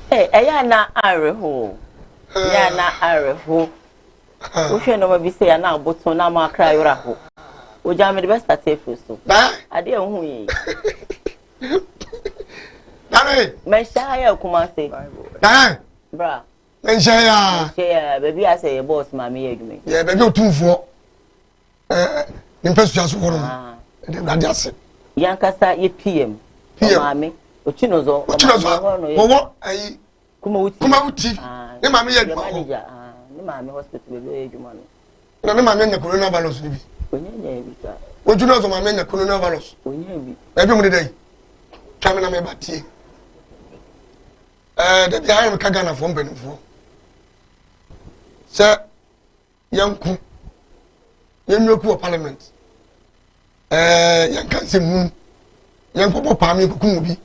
Speaker 7: Hey, ayana areho. Yana areho. Wo no ma bi say na aboto na ma kra yora ho. O ja me the best at so. Ade ehun yi.
Speaker 8: Dane.
Speaker 7: Menchia Kumasi.
Speaker 8: Dane.
Speaker 7: Bra.
Speaker 8: Menchia.
Speaker 7: Baby I say boss mama ye adwuma.
Speaker 8: Yeah, baby otumfo. Nimpesu aso ho no. Dem na ase.
Speaker 7: Yankasa ye PM. Mama. Ochinozo.
Speaker 8: Wo ayi. Kumawood TV. Ne mama ye adwuma.
Speaker 7: Ne mama hospital baby ye adwuma no.
Speaker 8: Na ne mama nya coronavirus ni bi.
Speaker 7: Onye bi ta.
Speaker 8: Ojunozo mama nya coronavirus.
Speaker 7: Onye bi.
Speaker 8: Baby mu de dai. Twame na me batie. The behind Kagana from Benufo. Sir, young Ku, young Parliament. Young Kansim, young Popo Pami Kumubi,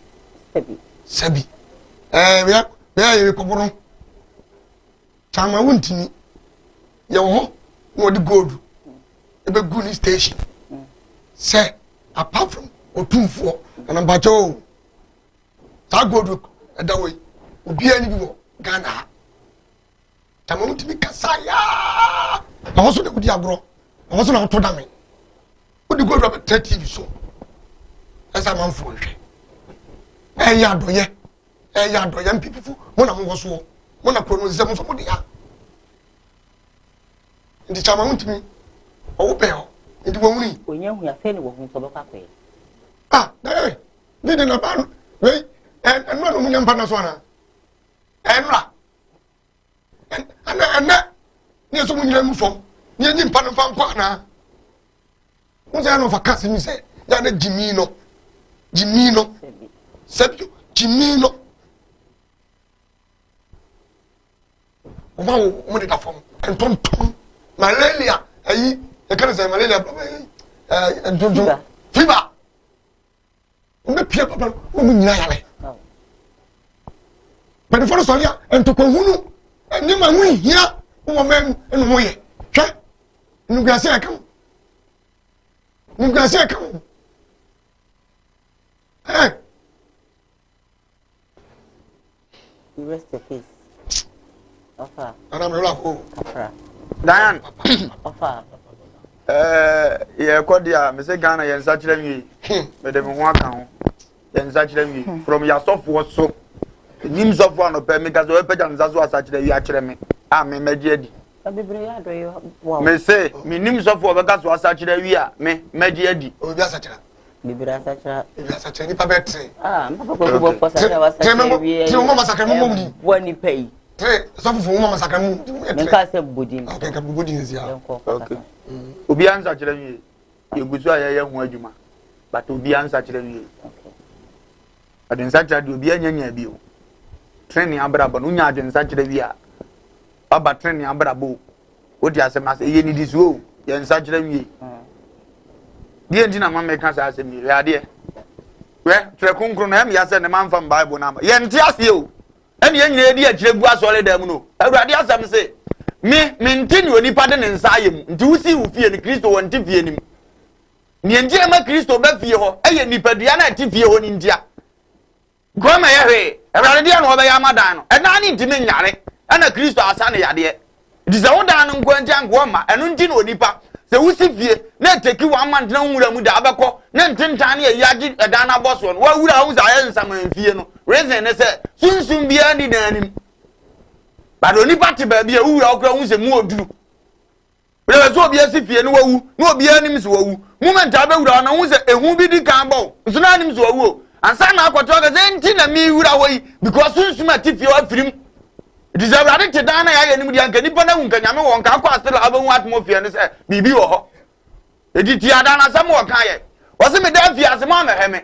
Speaker 8: Sabi. We are a Coboron. Tama Wuntini, Yaho, no the gold, a good station. Sir, apart from Otumfo and Ambato, Tagodu, and that way. Obi ani bi wo Ghana tama mutimi kasaya na hoso de kudi agro na hoso na to dame odi go do TV so esa manfo nhwe ya doye mpipifu mo na mo hoso mo na kono ze mo so mo dia ndi tama mutimi owo pe ho ndi wo wuni
Speaker 7: onye hu ya fe ni wo hu so beka kwe
Speaker 8: ni de na ba we no mo nyampa na so ana enra ana ni so munyina mu fom ni enyi mpa no fa nkwa na mo se no vacancy mi se ya na jimino sebio jimino o ma wo mo de da fom entonton malaria ayi e kan se malaria Fever. Umbe pia papa umunyina yale. But the first Sonia and to Kohunu and Nima Win here, woman and Moye. Nugasia come. Nugasia come. Hey.
Speaker 7: You rest your case. Offer.
Speaker 8: And I'm a
Speaker 11: Diane.
Speaker 7: Offer.
Speaker 11: Yeah, Kodia, Mr. Ghana, and such a me. Madam Waka, and such a me. From your soft was so. Names of one of Pemicas or Pedans as well, such a me. I'm a Mediadi. May say, me names of what was such a year, me, Mediadi. Oh, that's such a.
Speaker 7: Libra such a.
Speaker 8: Such a nipabet.
Speaker 7: Ah, for such a when you pay.
Speaker 8: Some for Mama Sakamu.
Speaker 7: Budding.
Speaker 8: Okay, Budding is here.
Speaker 11: Okay. Ubian such a me. You go to a young Wajuma, but Ubian such a me. But in such a do be a young view. Training Abrabo, Nunya in such a via. About training Abrabo. What you have said, you need this woe, in such a me. The engine of Mamma can say, me, dear. Well, Trekunkunam, yes, and the man from Bible number. Yen tears you. And young lady at Jebua solid demuno. Everybody else, I'm say. Me, maintain any pardon in Siam. Do see who fear the Christo and Tiffy. Nienjema Christo Befio, a Nipadiana Tiffy in India. Grandma, everybody on Yamadano, and I need to mean Yare, and a Christo Asani Yadia. It is all down on Gwenjan Guama, and Untino Nipa. So we see fear, then take you 1 month no with Abaco, then 10 tiny a Yaji, a Dana Boston. Why would I own some in Fiano? Reason, said, soon be any name. But only party baby who are grown and more do. There was no be a Sifia, no be enemies who, moment I would on a movie the cambo, synonyms who, and some aquatogas ain't and me would away because soon my tip your film. It is a radical Dana and Nipana Unkanyama on Kakwa still have what more fear and say, Bibi or it is Tiadana some more kayak. Wasn't me there as a mamma, Hemme?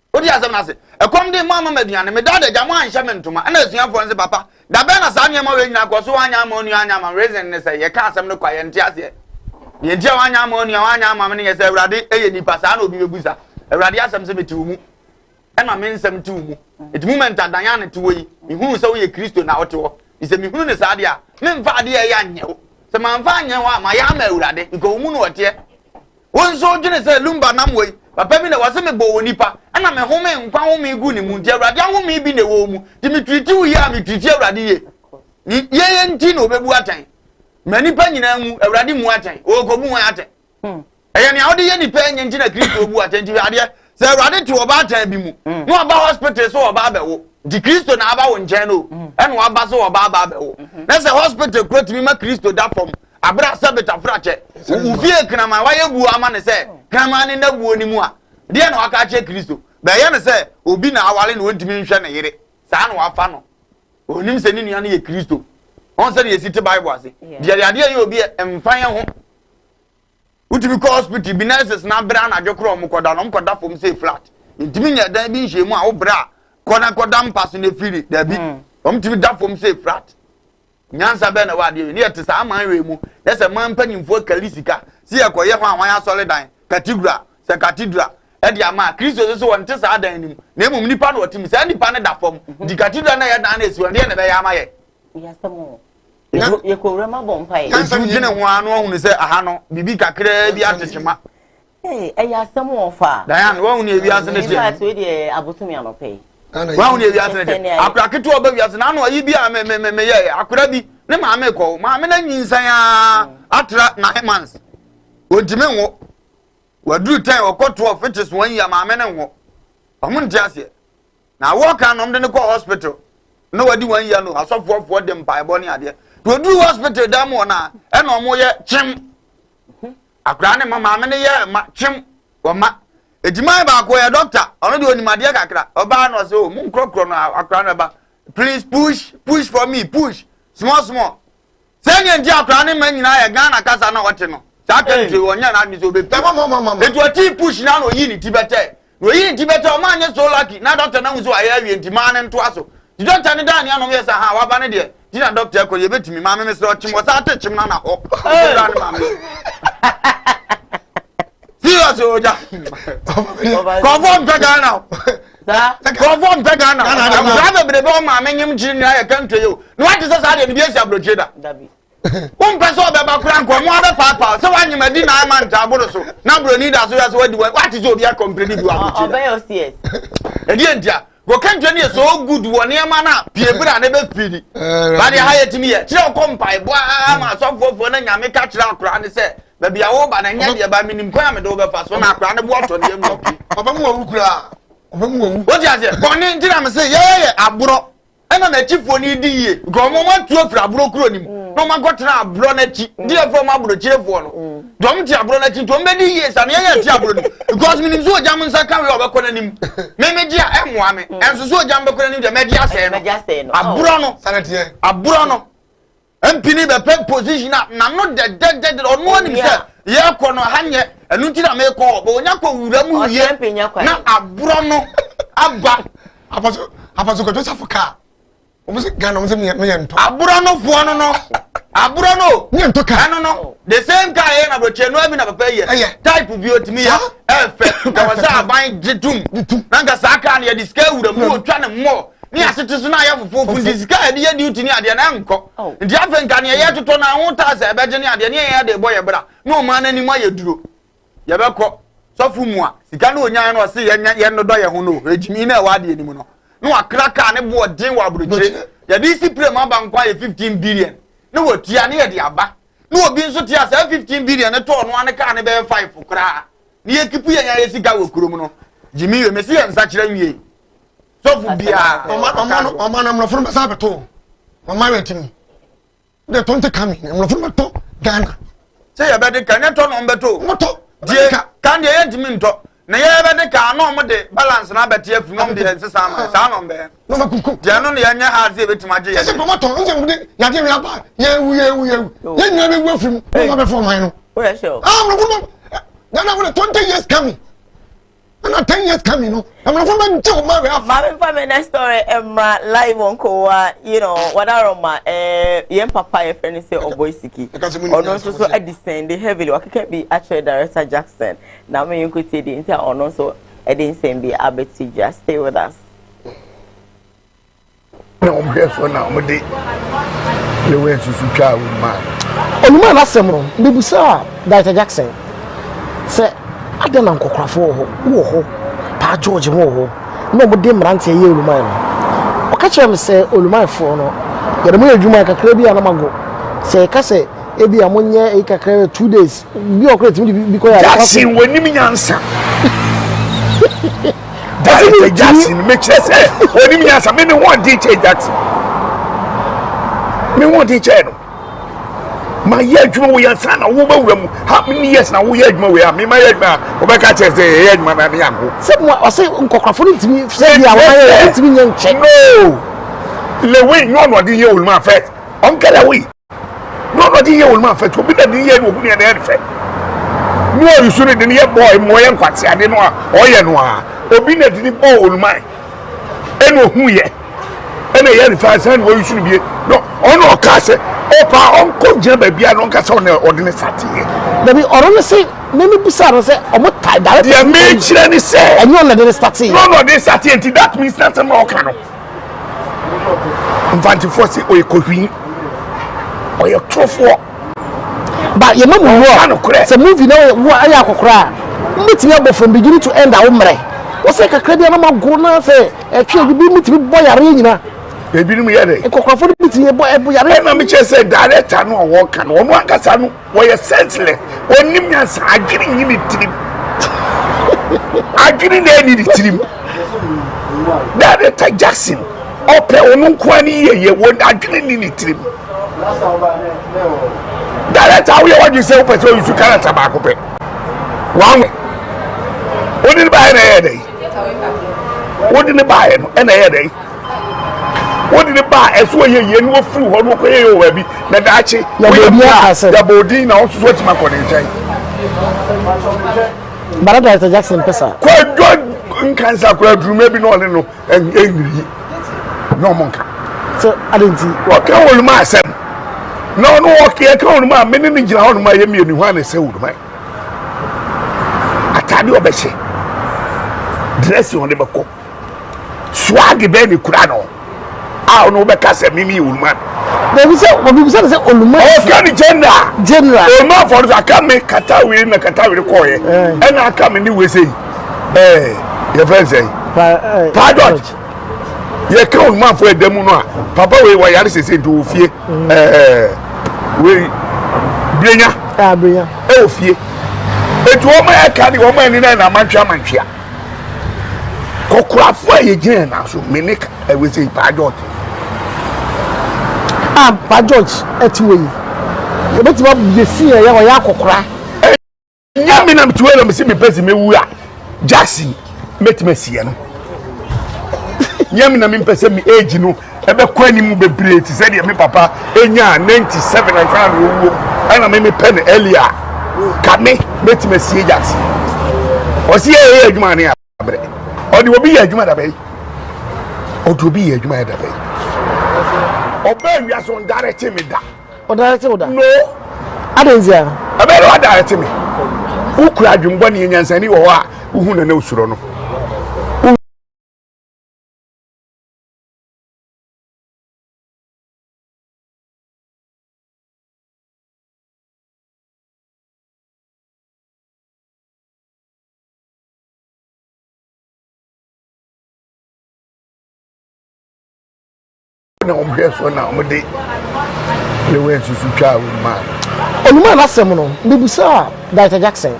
Speaker 11: What yes, I say? A comedy mamma median, and my dad, Jaman shaman to my and young friends, papa. The Bana Sanya Marina, Kosuanya Moniana, reason, say, you can't some no quiet Tiasia. The Intiana Monia, mamma, as a radi, a Nipasano, be a buza, a radiasam to and I mean some two. It moment at Diana to way, who saw a Christo now to. Is a Mihunas Adia, Memfadia Yanyo. Some Manfania, my Yama, Rade, you go moon or tear. One soldier is a Lumba Namway, but Pamina was a bow nipa, and I'm a home and found me good in Muntia, young me be the womb, Dimitri 2 years, me to tear Radi. Ye and Tino Bebuatan. Many penny a Radi Muatan, or Gomuate. And how do you penny and Tina Christo Buatan to Adia? Say rather to about time, no about hospital so about the Christo Naba in Jano, and one basso about Babel. That's a hospital quote me, my Christo that from Abra Sabata Frache. Who fear Kama, why you woman say, come on in the Woonimua. Dear no, I can't check Christo. Diana say, Ubina Awalin went to mention a San Wafano. Who names any Christo. On Sunday, city by was it. The idea you'll be a fine home. Uti bi hospital bi nurses na bra na adwekro mo koda no koda fom say flat ntimi nya dan bi nhemu a wo bra kona koda mpaso na firi da bi omtimi da fom say flat nyansa be na wade ni ete sa man we mu yesa man panyimfo kalisika si ekoye ho anwan asole dan cathedral se cathedral e dia ma Kristo so wonte sa dan nim na emum nipa na otimi sa nipa na da fom di cathedral na ye dan na esi wonde na be ya ma ye
Speaker 7: yasamo ye ko rema bompai
Speaker 11: ntu gine ho anu ohunu se aha no bibi kakra bi atechema
Speaker 7: yasamo fa
Speaker 11: Diane wo hunu ewi ase ne je
Speaker 7: that we dey abotumi anope
Speaker 11: wo hunu ewi ase ne je akura ketu oba wi ase na no ayi bi a me ye akura bi ne ma me ko ma me na nyinsan a atra 9 months odime wo waduru time okoto of fetches 1 year ma me ne wo omunti ase na wo kan no de ko hospital no wadi 1 year no asofo dem pa ebo ne ade to do hospital da mo na e no mo ye chim akura ne mama me ne ye ma chim wo ma ejima ba ko ye doctor ono de onimade kakra oba no se o mu nkrokro no akura ne ba please push for me push small say nye ndi akura ne ma nyina ye Ghana kasa na wote no sa kan ti wonya na mi so be mama eto ti push na no yi ni tibete no yi ni tibete o ma nye so lucky na doctor na nso aya wi ntima ne nto aso di doctor ne dan ya no me sa ha wa ba ne de Dina doctor ko ye betimi ma me so chim wo sa te chim na ho. Si soja. Confirm Pagana. Confirm Pagana. I'm a bomb, I'm in Junior, I can't tell you. What is us? I didn't be a blogger. One person about Crank, one other papa, so when you may deny man, Taboso. Now, you need us as well. What is your complaining? You are obey. Again, go can't tell you so good one near mana, people are never speedy. But they hired to me, chill compy, boy, I'm a soft for when I make catch out and say, Baby, I hope and I get by minimum climate over fast when I crown the water on the what you say? Bonnie, did I say, yeah, I brought. And on a chip for needy, go on to a broken. No man got a bronet, dear from my chief one. Don't you have bronet to many years and yeah, because meaning so Germans are carry over calling Maybe dear M. Wame, and so Jambo calling the media saying, a Bruno, a Bruno. And Pinny the pet position up, not dead or morning, sir. Yeah, Corner Hanya, and Nutina may call, but Yako will remove not a Bruno, a back. I was going to have a car. Aburano fuano Aburano no the same guy na bro chenu abi na papa ye type bi otimi ya efe ka wasa ban jitum nanga saka na ye diska wura mu otwa ne mo ni asete so na ya fofo diska e ye duty ni ade na nko ndi afenka ne ye toto na ho ta se ebeje ni ade ne ye de boy bra no ma na ni ma ye duro ye beko sofu mu a sika na onyan no se ye no do ye ho no ejimi na e wa de ni mu no no akraka ne bo den wa abroche ya discipline ma bankwa ye 15 billion no wotua ne ye de aba no obi nso tia sa 15 billion ne to no ane ka ne be 5 kra ne ye kipu ye nya ye sika wo kurom no jimi we mesi ye nsa kire nwie so fu bia
Speaker 8: o na mno sa beto mama wetimi de 20 coming mno furu beto Ghana
Speaker 11: say ya be de kan ne to no beto
Speaker 8: moto
Speaker 11: die kan de ye ntimi nto na ye be de ka no mo de balance na beti afi no de nsesa ma sa no be
Speaker 8: no makuku
Speaker 11: de no ya nya ha ze betima je ye
Speaker 8: se promoter nse mu de ya de ya ba ye wu ye nya be wu afim no be for mine no
Speaker 7: we sure
Speaker 8: no for Ghana with 20 years coming and 10 years coming no I'm not from Joe Mary
Speaker 7: my next story live on Koowaa you know what are my yen papa your friend say Oboisiki or no so I descend heavily what can be actually director Jackson now me you could see the entire or no so I didn't say be Abeti just stay with us
Speaker 2: no I'm here for now but the way to try with man
Speaker 13: on my last summer bibusa director Jackson say I don't know who Pa George mo no mo dem rant ye oluman no o ka kire me say oluman fo no ye dem adwuma kakra bi anamago say ka say e bi amonye e kakra 2 days bi o create bi ko ya
Speaker 2: Jackson woni mi nyansa Jackson make sure say woni mi nyansa me want DJ Jackson me want DJ no my year juma we answer na wo ba wura mu how many years na wo year juma we am me my year juma wo be ka che say year juma na me yanko
Speaker 13: se mo o se nkokrafo ni timi say dia wa year timi nye nche
Speaker 2: no le we no di year ulma first on kala we no di year ulma first obi da di year no obi na na first no you should di year boy mo ye nkwati ade no a o ye no a obi na di boy ulma eno hu ye ena ye first and we should be no ono ka se opa onko je bia no nka se on ordinary sati
Speaker 13: baby oro say me busa no say omo tie direct
Speaker 2: ya me chire ni say
Speaker 13: enyo na dey start
Speaker 2: no dey start and that means that no oka no mfanti force o ekohwi o ye trofo
Speaker 13: but you know mo say movie no ayi akokora mbetimi abo from beginning to end a umre o say kakra bia na mago na say etwe bi mbetimi boyare nyina
Speaker 2: ebi ni mu yere
Speaker 13: ekokofo ni bitini ebo yare
Speaker 2: na me che say director no wo ka no ono akasa no wo ye senseless onim nyansa agiri nyimi tirim agiri na ni tirim director Jackson ope onu kwa ni ye wo agiri ni tirim director we what you say ope so you character ba ko pe one odi ni ba na ye dey odi ni ba ye no na ye dey what did the bar as well ye no free ho no koye o bi na daachi ya bodi na also what ma konin chai
Speaker 13: Barada Jackson pesa
Speaker 2: kwa do nkansa kwa drum maybe no le no engri no monka
Speaker 13: so adenti
Speaker 2: o ka wolu ma asem no o ka wolu ma me ni gina ho no ma ye mi ni ho na se wolu ma atade obehye dress on the beko swag be ni kura no a no be ka se mimi ulman
Speaker 13: They say Oluma.
Speaker 2: Oh, can general. Oluma for the come Katawi na Katawi koye. And I come in the way say, your friend say, Pardon. Ye come man for them no. Papa we were say to fie. We Brenya.
Speaker 13: Brenya.
Speaker 2: Fie. Et woman can woman ni na mantua mantua. Kokura ye general so me nik we say Pardon.
Speaker 13: Pa George etiwe you bet you see ya ya kokora
Speaker 2: nyame na mtuwe na msi me pesi me wu a Jackson metimasi no nyame na me pesi me age no ebe kwani mu bebre ti se de me papa enya 97 and fan wo ana me pen earlier kame metimasi Jackson o si e adwuma ne abre o de obi ya adwuma da bai o de obi ya adwuma da bai Oben we are so direct me da.
Speaker 13: O direct o da.
Speaker 2: No.
Speaker 13: Adenzia.
Speaker 2: Oben o direct me. Ukura adwumbo ne nyansani wo a uhu na na usuro no. Na omheso na omde lewe susu twa Oluma.
Speaker 13: Oluma na sem no bibusa Dr. Jackson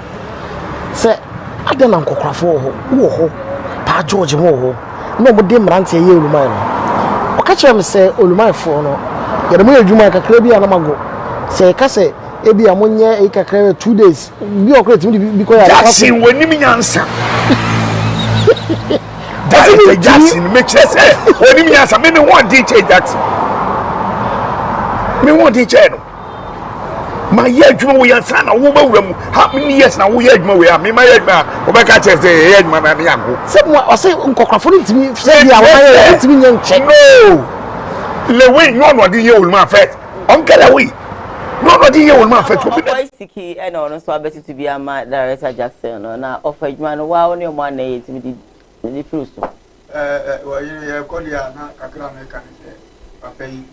Speaker 13: se adena nkokrafo wo pa George mo ho na omde mrante ye Oluma no o ka kire me se Oluma fo no yere mo adwuma kakra bi anamago se ka se ebi amonye e kakra 2 days bi okreti bi ko ya
Speaker 2: Jackson woni mi nyansa Dr. Jackson make sure say woni mi nyansa me want DJ Jackson me want DJ no ma ye adwuma wo yansa na wo bawura mu how many years na wo ye adwuma we me ma ye adwuma wo be ka che say ye adwuma na ne yango
Speaker 13: se mo o se nkokrafo ni timi se bia wo ye timi nye nche
Speaker 2: no le we no di ye Oluma first on kala we no di ye Oluma first
Speaker 7: obi siki e no so abeti to be ama Director Jackson no na offer adwuma no wa woni mo na ye timi di fruso
Speaker 3: wa ye ko dia na kakra me kan se papa yi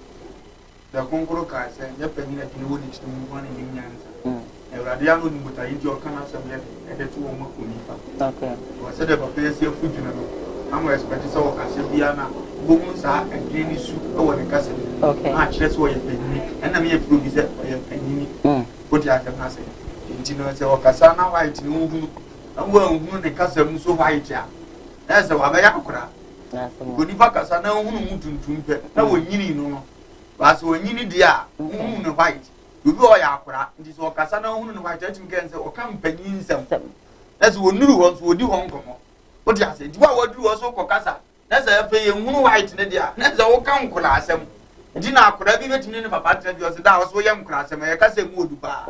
Speaker 3: da konkoro ka se ye panyina tini woni tini mo na ni nyanza Ewrade ya no ni buta yi di okana se me e de tu wo makoni fa
Speaker 7: okay
Speaker 3: wa se de papa ye se fujuna no am expect se wo ka se bia na bogun sa adreni su e wo ne ka se
Speaker 7: okay
Speaker 3: a kire se wo ye panyini na me ye pro bi se wo ye panyini ko ti aka na se nti no se wo ka sa na white ni hu amwa hu ne ka se mu so white a ese wa ba ya akura goni fa ka sa na hu mu tuntum pe na wo nyini no ba so nyini dia hu ne white obi o ya akura nti so ka sa na hu ne white atim ken se o kan panyin nsem ese wo nuru ho so odi ho nkomo o ti ase diwa wo duru ho so ko kasa na se fe ye hu white ne dia na se wo kan kula asem nti na akura bi betini ne papa tre bi o se da o so ye nkura asem ye ka se mu odu ba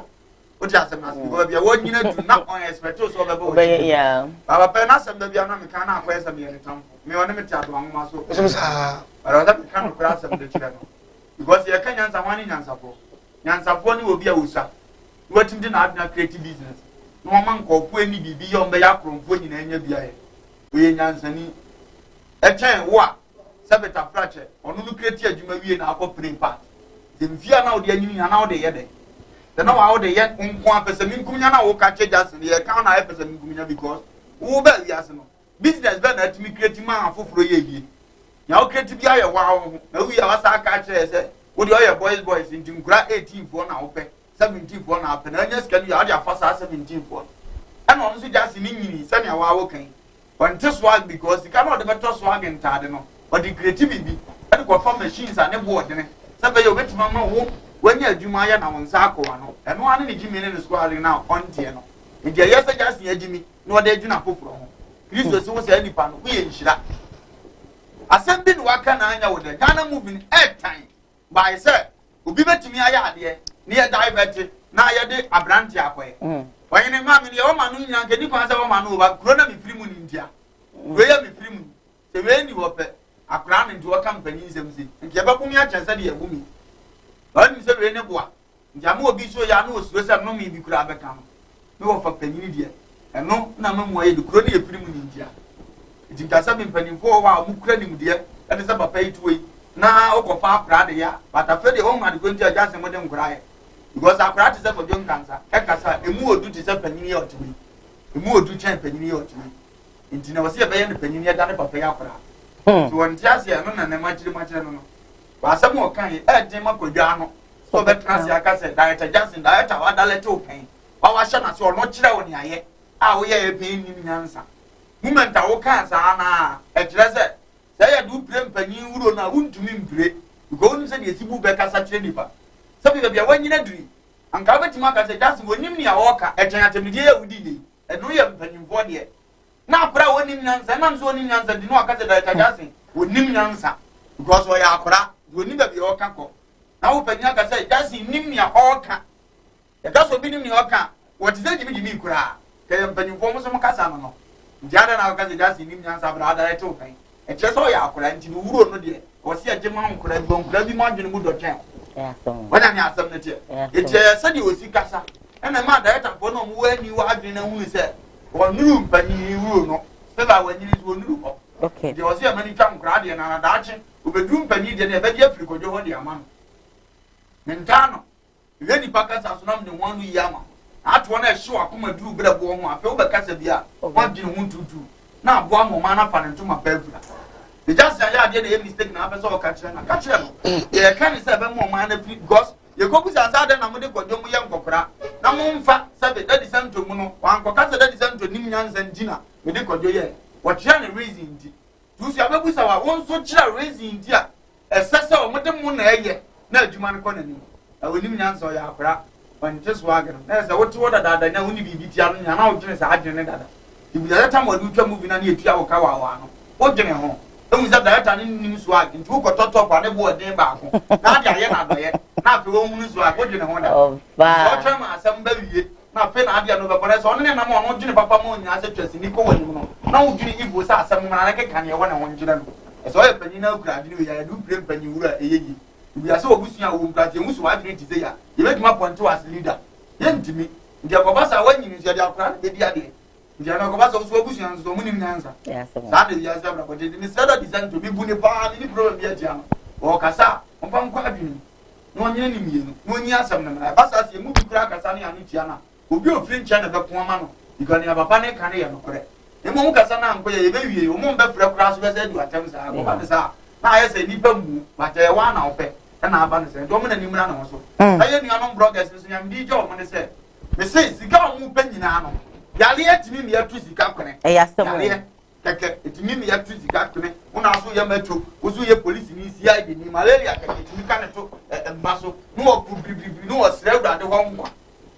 Speaker 3: o ti ase na so bia wo nyina du na on expect so be bo
Speaker 7: yeah
Speaker 3: baba pe na asem da bia na me kan na akwa asem ye ne tam me wona me ti ado anwoma so
Speaker 8: so sa
Speaker 3: ara da kan no kura asem de kire no because ye kan nyansa wani nyansa po ni obi a wusa wetin di na adna creative business no man ko fu eni bibi yo mbe ya kromfo nyina anya bia ye we nyansa ni e chen wo a sabeta frache onu no creative adwuma wie na akọ play part demfia na odi anyini na odi ye de na wa odi ye nko apese minkum nya na wo ka che Jackson ye kan na apese minkum nya because wo ba wi ase no business be na atimi creative man afoforo ye bie nya o creative bia ye wa wo na wi ya wasa ka che se wo di oye boys nti nkura 18 fo na wo pe 17 fo na pe na nya sika ya odi afasa 17 fo ana onu so Jackson ni nyini se na wa wo kan on to swag because you cannot develop swag entade no or the creativity and go for machines and board ne sabe yo betima ma wo wanya adwuma ya na wonsa akwa no eno ane ne jimi ne squad na on tie no e dia yesa Jackson adwumi na o da adwuna foforo ho Kristo se wo se anipa no wo ye nhira asem bi no waka na anya wo da Ghana moving airtime by say obi betimi aya ade ne ye divert na ye de abrante akoye wanye ne ma me ye o ma no nya nke ni kwa se o ma no ba kuro na me firi mu ni ndia we ya me firi mu se we ni wo pe akura ne ndio company nzemzi nke ba bumi a chansa de yagumi ani se we ne boa ndia ma obi so ya no osuro se no me bi kura abeka no me wo fa panini de
Speaker 11: ɛno na memu ayi de kuro ne yɛfiri mu ne ntia nti nkasa me mpanimfoɔ wa mu kura nim deɛ ɛde sɛ papa yi tuoi na okɔfa akora de ya batafe de wɔn ade konti agya sɛ mo de nkora yɛ because akora te sɛ fɔdwo nkansa ɛkasa emu odu te sɛ panyin yɛ ɔtumi emu odu kyɛn panyin yɛ ɔtumi nti na wɔsi ɛbɛyɛ ne panyin yɛ da ne papa yɛ akora nti wɔn ti ase ɛno na ne makyere no no wasɛm ɔkan yi ɛɛden ma kodwa ano so bɛtena se aka sɛ director Jackson director wadalete okan wahyɛ na sɛ ɔno kyerɛ wo ne ayɛ a woyɛ yɛ pɛn nim nyansa moment a woka saa na ɛkyerɛ sɛ sɛ yɛ de wopire mpanyin wuro no a wontumi mpire because wonim sɛ deɛ ɛsi bu bɛkasa kyerɛ nipa sɛ baabi a woanyina duri anka wobɛtumi aka sɛ Jackson wɔnim nea wɔka ɛkyɛn atamidie yɛ wodi yie ɛno yɛ mpanyimfoɔ deɛ na apra wɔnim nyansa ɛnam sɛ wɔnim nyansa di no aka sɛ director Jackson wɔnim nyansa because wɔyɛ akora wɔnim baabi a wɔka kɔ na wo panyin aka sɛ Jackson nim nea ɔka yɛka sɛ obi nim nea ɔka wɔte sɛ gyimi koraa kɛyɛ mpanyimfoɔ mo so mo kasa no no nti ada na ɔka sɛ Jackson nim nyansa bra adarete wo kan ɛkyerɛ sɛ ɔyɛ akora nti no wuro no deɛ wɔsi agye ma nkora bi nkora bi mo adwene mu dɔtwɛn wɔnya ne asɛm no teɛ nti sɛdeɛ wɔsi kasa ɛna ma directorfoɔ no ɔmo wɔ ani wɔ adwene no hunu sɛ wɔnuru mpanyin wuro no sɛ ba wɔnyini so wɔnuru hɔ nti wɔsi ɛma ni twa nkora deɛ na daakye obɛduru mpanyin deɛ na ɛbɛgye afiri kɔdwo hɔ de ama no ne ntaa no yɛ nipa kasa so nam de wɔn no yi ama atoɔ na ɛhyew akoma duru brɛ boɔ ho afɛ wobɛkasa bi a wɔadwene ho ntutu na aboa mɔma na fa ne ntoma pa afura the just say ya dey na mistake na person o ka kire na ka kire no ye ka ni say be mo ma na free because ye go ku sa na mo de godwo mo ye nkokora na mo mfa say be daddy santo mu no wan ko ka say daddy santo nim nyansa ndina me de godwo ye wo kire na reason ndi tu si abebu sa wa won so kire reason ndi a esese o mo de mo na eye na adwuma no ko na ni a wonim nyansa o ya akora wan just wagan na say wo ti wo dada na woni bibi ti anu nya na wo kire sa adwene dada ibu ya ta mo du twa movie na na etua wo ka wa no wo dwene ho ewu sɛ director ne nim so a nti wo kɔtɔtɔ kwa ne bo ɔden baako na ade ayɛ na adɔyɛ na afei wo hunu so a wo dwene ho da so ɔtwɛn ma asɛm ba wie na afei na ade no bɛbɔ sɛ ɔno ne nam ɔno dwene papa ma onyina sɛ twɛsi ni kɔ wɔ nim no na wo dwene ibo sɛ asɛm ma na keka ne ɛwɔ ne ho ngyina no ɛsɛ ɔyɛ panyin na akura ade no yɛ du pire panyin wura ɛyɛ yi ibi asɛ obusua wo mprate emu so wadwene ti sɛ ya yɛbɛtuma pɔnte was leader yɛntimi nti akɔba sa wanyini sɛ de akora de di ade nti ana akɔba sa wo so obusua nso mu nim nyansa saa de yɛ sɛ bra kɔde ni sɛ da design to bi bu ne pa ni problem bi atia no o kasa on pa nkɔ adwene no onyene ni mienu no onyi asɛm na na ba sa se mu bi kura kasa ne anu tia na obi ofiri nkyɛn na bɛko ama no ikani abapa ne kane yɛ no korɛ emu mu kasa na nkɔ yɛ bɛwie o mu bɛfrɛ kura so bɛ sɛ du atam saa ko ba de saa na ayɛ sɛ nipa mu ba tɛ wa na opɛ na aba no sɛ dɔm na nimra na ho so ayɛ nuanom bloggers nso nyam di gye o mo ne sɛ me sɛ sika o mu pɛ nyinaa no yale etimi me atu sika kone yale keke etimi me atu sika kone una so ya metro ozu ye police ni CID ni malaria keke etimi ka ne to mba so no obribri no osre awurade ho nkwa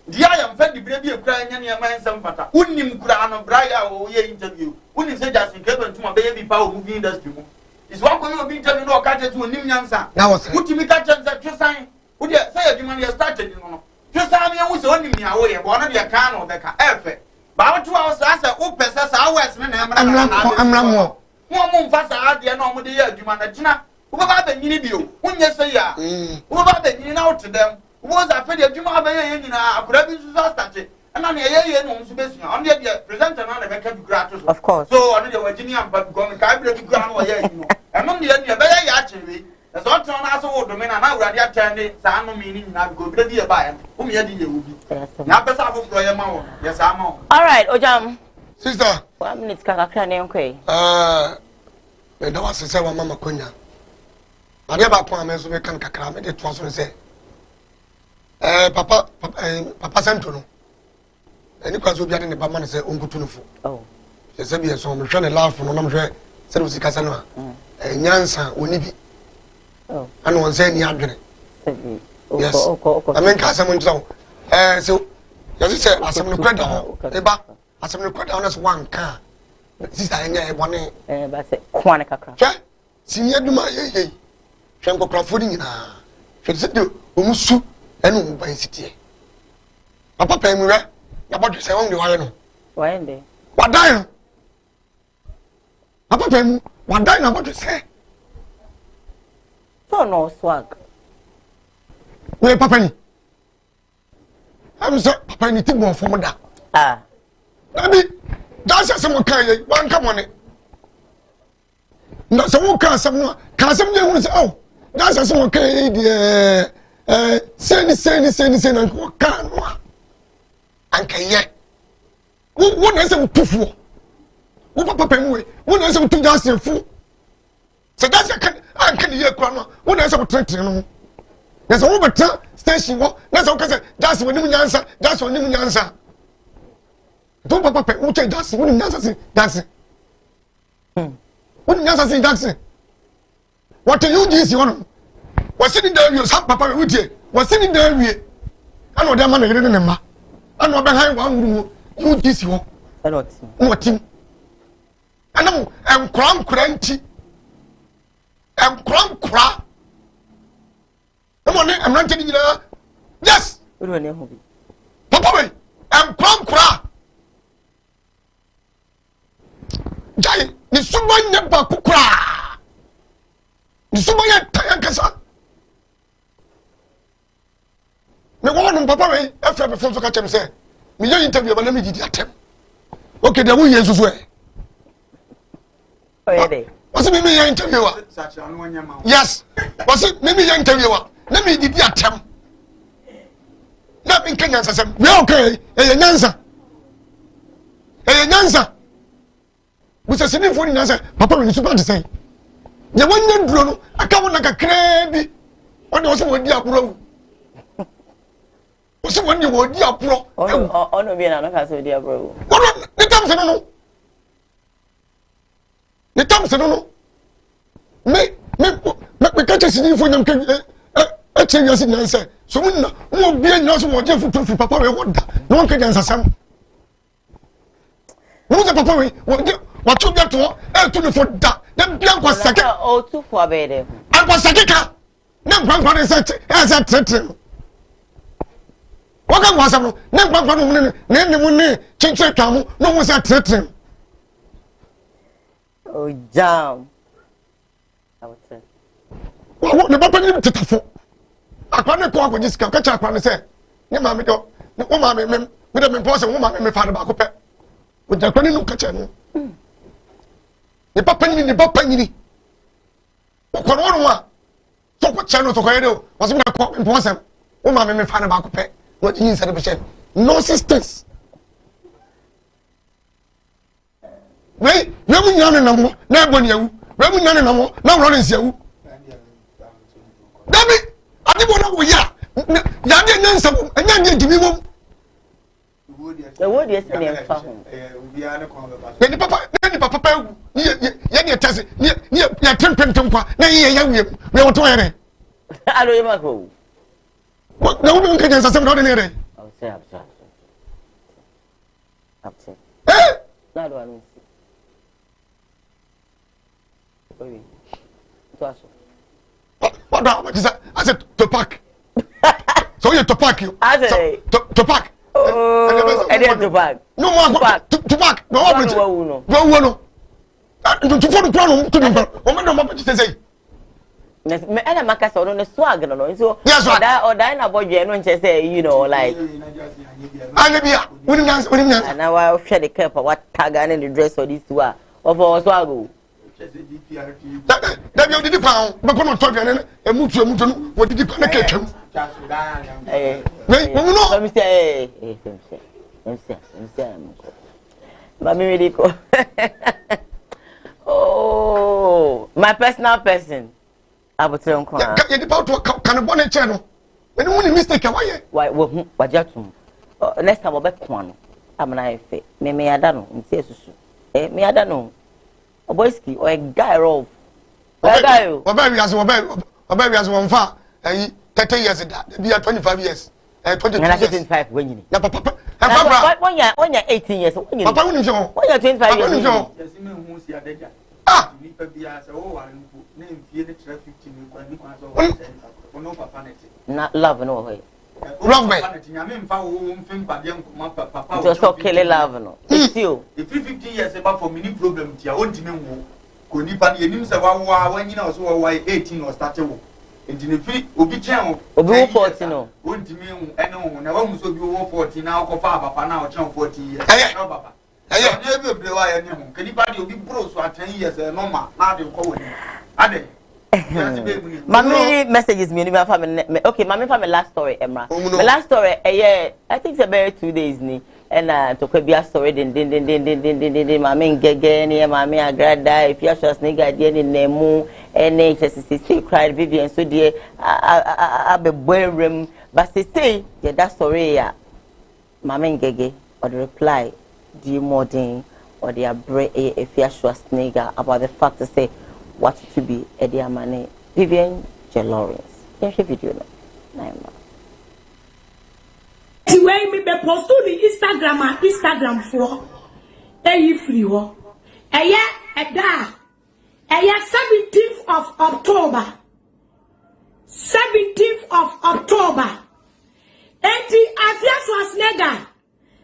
Speaker 11: dia ya mfa dibire bi ekura nya ne ma nsem fata unnim kura no bra ya o ye interview unnim se Jackson Kebe ntuma be ye bi pa o movie industry mu is one ko yo bi interview no ka tetu unnim nyansa utimi ka chenza twisan wo de say adwuma ne started no no twisan me hu se unnim nya wo ye bo no de ka no be ka efe ba wo to wo sa wo pesa sa west ne na
Speaker 8: amra mo
Speaker 11: mo mfa sa ade na mo de ye adwuma na gina wo ba ba nyini bio wonye se ya wo ba ba nyini na wo to dem wo za fe de adwuma ba ye nyina akura bi so start na na ye no so besua on de presenter na be ka bi kura to so
Speaker 7: of course
Speaker 11: so on de wagini am ba go me ka bi bi kura no ye no enom de ye be ye ya chewe so on to na so wo do me na awurade atende sa no me ni nyina go bi de ye ba ye wo me ye de ye wo bi na pesa afoforo ye ma wo ye sa ma wo
Speaker 7: all right ojam
Speaker 8: sister
Speaker 7: 1 minute kakra na enkwai
Speaker 8: me da was say wa mama konya ade ba ko ameso be kan kakra me de to so say papa santo no eni kwaso bi ade ne ba ma ne say onkutu no fo se se bi e so me hwe ne laugh no na me hwe se do sika sa no a nyansa oni bi ana won say ni adwene yes amen ka sa mo ntso so yes say asem no kweda ho e ba asem no kweda ho na so wan ka sister enya e bone
Speaker 7: ba se kwane kakra
Speaker 8: hwe sinia duma ye hwe nkokrafo ni nyina hwe se de omusu enu mu ban sitie papa pa mu hwe ya bodwe se won de ware no
Speaker 7: wande
Speaker 8: wadan papa pa mu wadan na bodwe se
Speaker 7: so no swag
Speaker 8: we papa ni am so papa ni ti bon fo da Nabi, that's some okay, one come on it. Na so wo ka asem no ka asem je hu se oh that's asem okay dear say na ko ka no anka ye wo na se tufu wo papa pem we wo na se tu jase fu se that's anka ye kwa no wo na se tretre no na so wo beta station wo na so ka se that's woni nyansa do papa pem wo che that's woni nyansa se that's what nyansa say Jackson? What you this one? Was sitting there you some papa with you. Was sitting there we. I know that man again number. I know behind one room you this one. What him? I know I'm cranky. I'm crank. Come on, I'm not telling you that. Yes. Papa, I'm crank. Jai, ni suba nyeba kukura. Ni suba ya tayankasa. Me wonu papa we afra me fonso ka chem say. Me yo interview ba na me didi atem. Okay, there we yesu so e.
Speaker 7: Oh yeah.
Speaker 8: What's me yo interview wa? Yes. What's me yo interview wa? Na me didi atem. Na me kenya sasem. We okay. Nyansa. Nyansa. Busa sini phone na say papa we super to say ye wanya duro no aka wona kakra bi wona wo se wodi apuro wo se woni wodi apuro
Speaker 7: ono bi na no ka se wodi apuro
Speaker 8: wono ni tam se no me ka sini phone nyam ka e chenga si na say so mun na wo bi anya so wo je futu papa we woda no won ka jansa sam wo se papa we wodi what you get to to for that then bian kwa sake
Speaker 7: o tu fo abede
Speaker 8: an kwa sake ka na nkwankwa ne se tretre waka kwa sam na nkwankwa no ne mu ne chenche twa mu no mu se tretre
Speaker 7: o jam awotse
Speaker 8: wo ne papa ni tetafo akwa ne ko akwa jiska ka cha akwa ne se ne ma me do ne wo ma me de me pose wo ma me fa de ba ko pe wo ja kwa ne no ka cha no ni papa nyini ko no wa to ko chano to ko yedo wasu na ko imponsem o ma me fa na ba ko pe what you said be no sisters we mu nyane na mo na eboni yawu we mu nyane na mo na woro nsi yawu dabi adi bo na wo ya de nyansa nyanye dimi wo
Speaker 7: the word is in your phone.
Speaker 8: Ni papa ye ni tase ni ya tempem kwa na ye ya we woto ere
Speaker 7: alo ye mako
Speaker 8: na wo nka jansa sem na ere
Speaker 7: abse na do anu oyi to aso
Speaker 8: what do I said to pack so you to pack you to pack
Speaker 7: oh to pack
Speaker 8: no more to pack no no to for the plan to number o me no ma pete say
Speaker 7: me ana makasa o no swag no so that na bodwe no nche say you know like
Speaker 8: anabia woni nyansa
Speaker 7: and now I share the cap what tag and the dress for this wa of our swag o
Speaker 8: da bi o didi pa be ko no to bi ne e mutu no wo didi pa na kekam we no
Speaker 7: let me say but me really go oh my personal person abotren kwa
Speaker 8: ya di pa to kan bo na che no me no ni mistake why
Speaker 7: wo wajatum next time obekwa no amna efe me ada no nti esusu me ada no oboyski or a guy rough guy
Speaker 8: obawi as one fa 30 years that be 25 years
Speaker 7: 25 when you
Speaker 8: na papa
Speaker 7: when you 18 years when you
Speaker 8: papa when
Speaker 7: you 25 years
Speaker 8: ah
Speaker 11: ni pa bia se wo wa na mfie ne traffic ni kwa ni kwa so no papa net
Speaker 7: na love no way
Speaker 8: love me
Speaker 11: nyame mfa wo mfim pa de nkoma papa
Speaker 7: just okay love no it's you
Speaker 11: if 15 years about for mini problem tia o ntime wo ko ni pa ne nim se wa wanyina so wa 18 or start wo ntine free obi chen
Speaker 7: obi wo 14 no
Speaker 11: o ntime wu ene wo na wa mu so obi wo 14 na akofa papa na o chen 14 years no papa Yeah, never be why anyone. Can anybody be bros for 10 years? No, ma, not in Koowaa. Ade.
Speaker 7: Mommy messages me. Okay, mommy for my last story, Emma. My last story, I think it's about 2 days ni. And to be a story, din. Mommy gege, mommy agrada. If you just nigga, then nemu, NHSC cried Vivian so dear. I be boring, but say yeah, that story ya. Mommy gege or the reply, dear Modin or the abre if you just nigga about the fact to say. What to be Eddie Amane, Vivian J. Lawrence. Can you video now?
Speaker 10: Anyway, me be post to the Instagram for free wo. Eye 17th of October. 17th of October. Enti Afia Swasnega.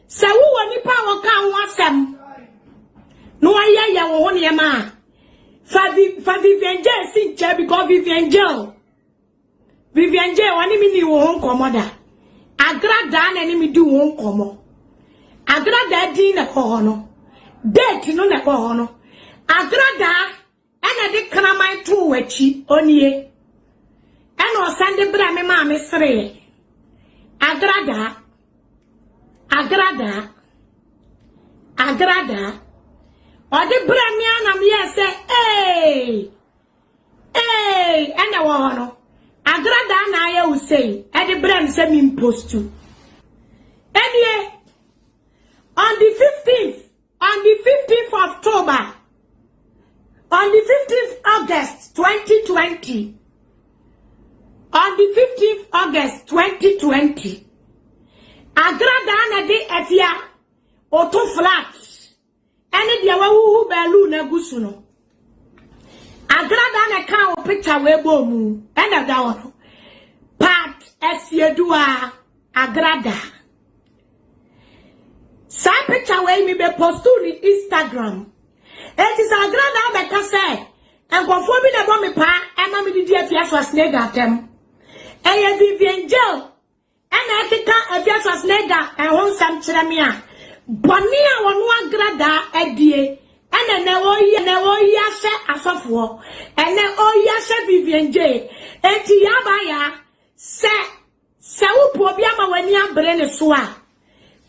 Speaker 10: Se wo woni pa wo kan wasem. No aye ya wo ho niema. Vivian J sin che because Vivian J wani mi ni wo komoda agrada na ni mi di wo komo agrada di na ko hono date no na ko hono agrada ena de kraman to wachi onie ena o sande bra me ma me sere agrada Odi branya na me say and the one agrada na ya u say edi bram say me post to anyway on the 15th of October on the 15th August 2020 on the 15th August 2020 agrada na de afia auto flat any dia wa balloon na gusu no agrada na kan o picture we bomu and that one part esiedua agrada sa picture we me be post on Instagram it is agrada be ka say enkofo bi na bo me pa e ma me di afia so snega tem e Vivian J and ekeka afia so snega e hon sam kire me a Bonia wonu agrada edie ene ne wo ya se asofo ene o ya se Vivian J enti yaba ya se wo po bia ma wani abre ne so a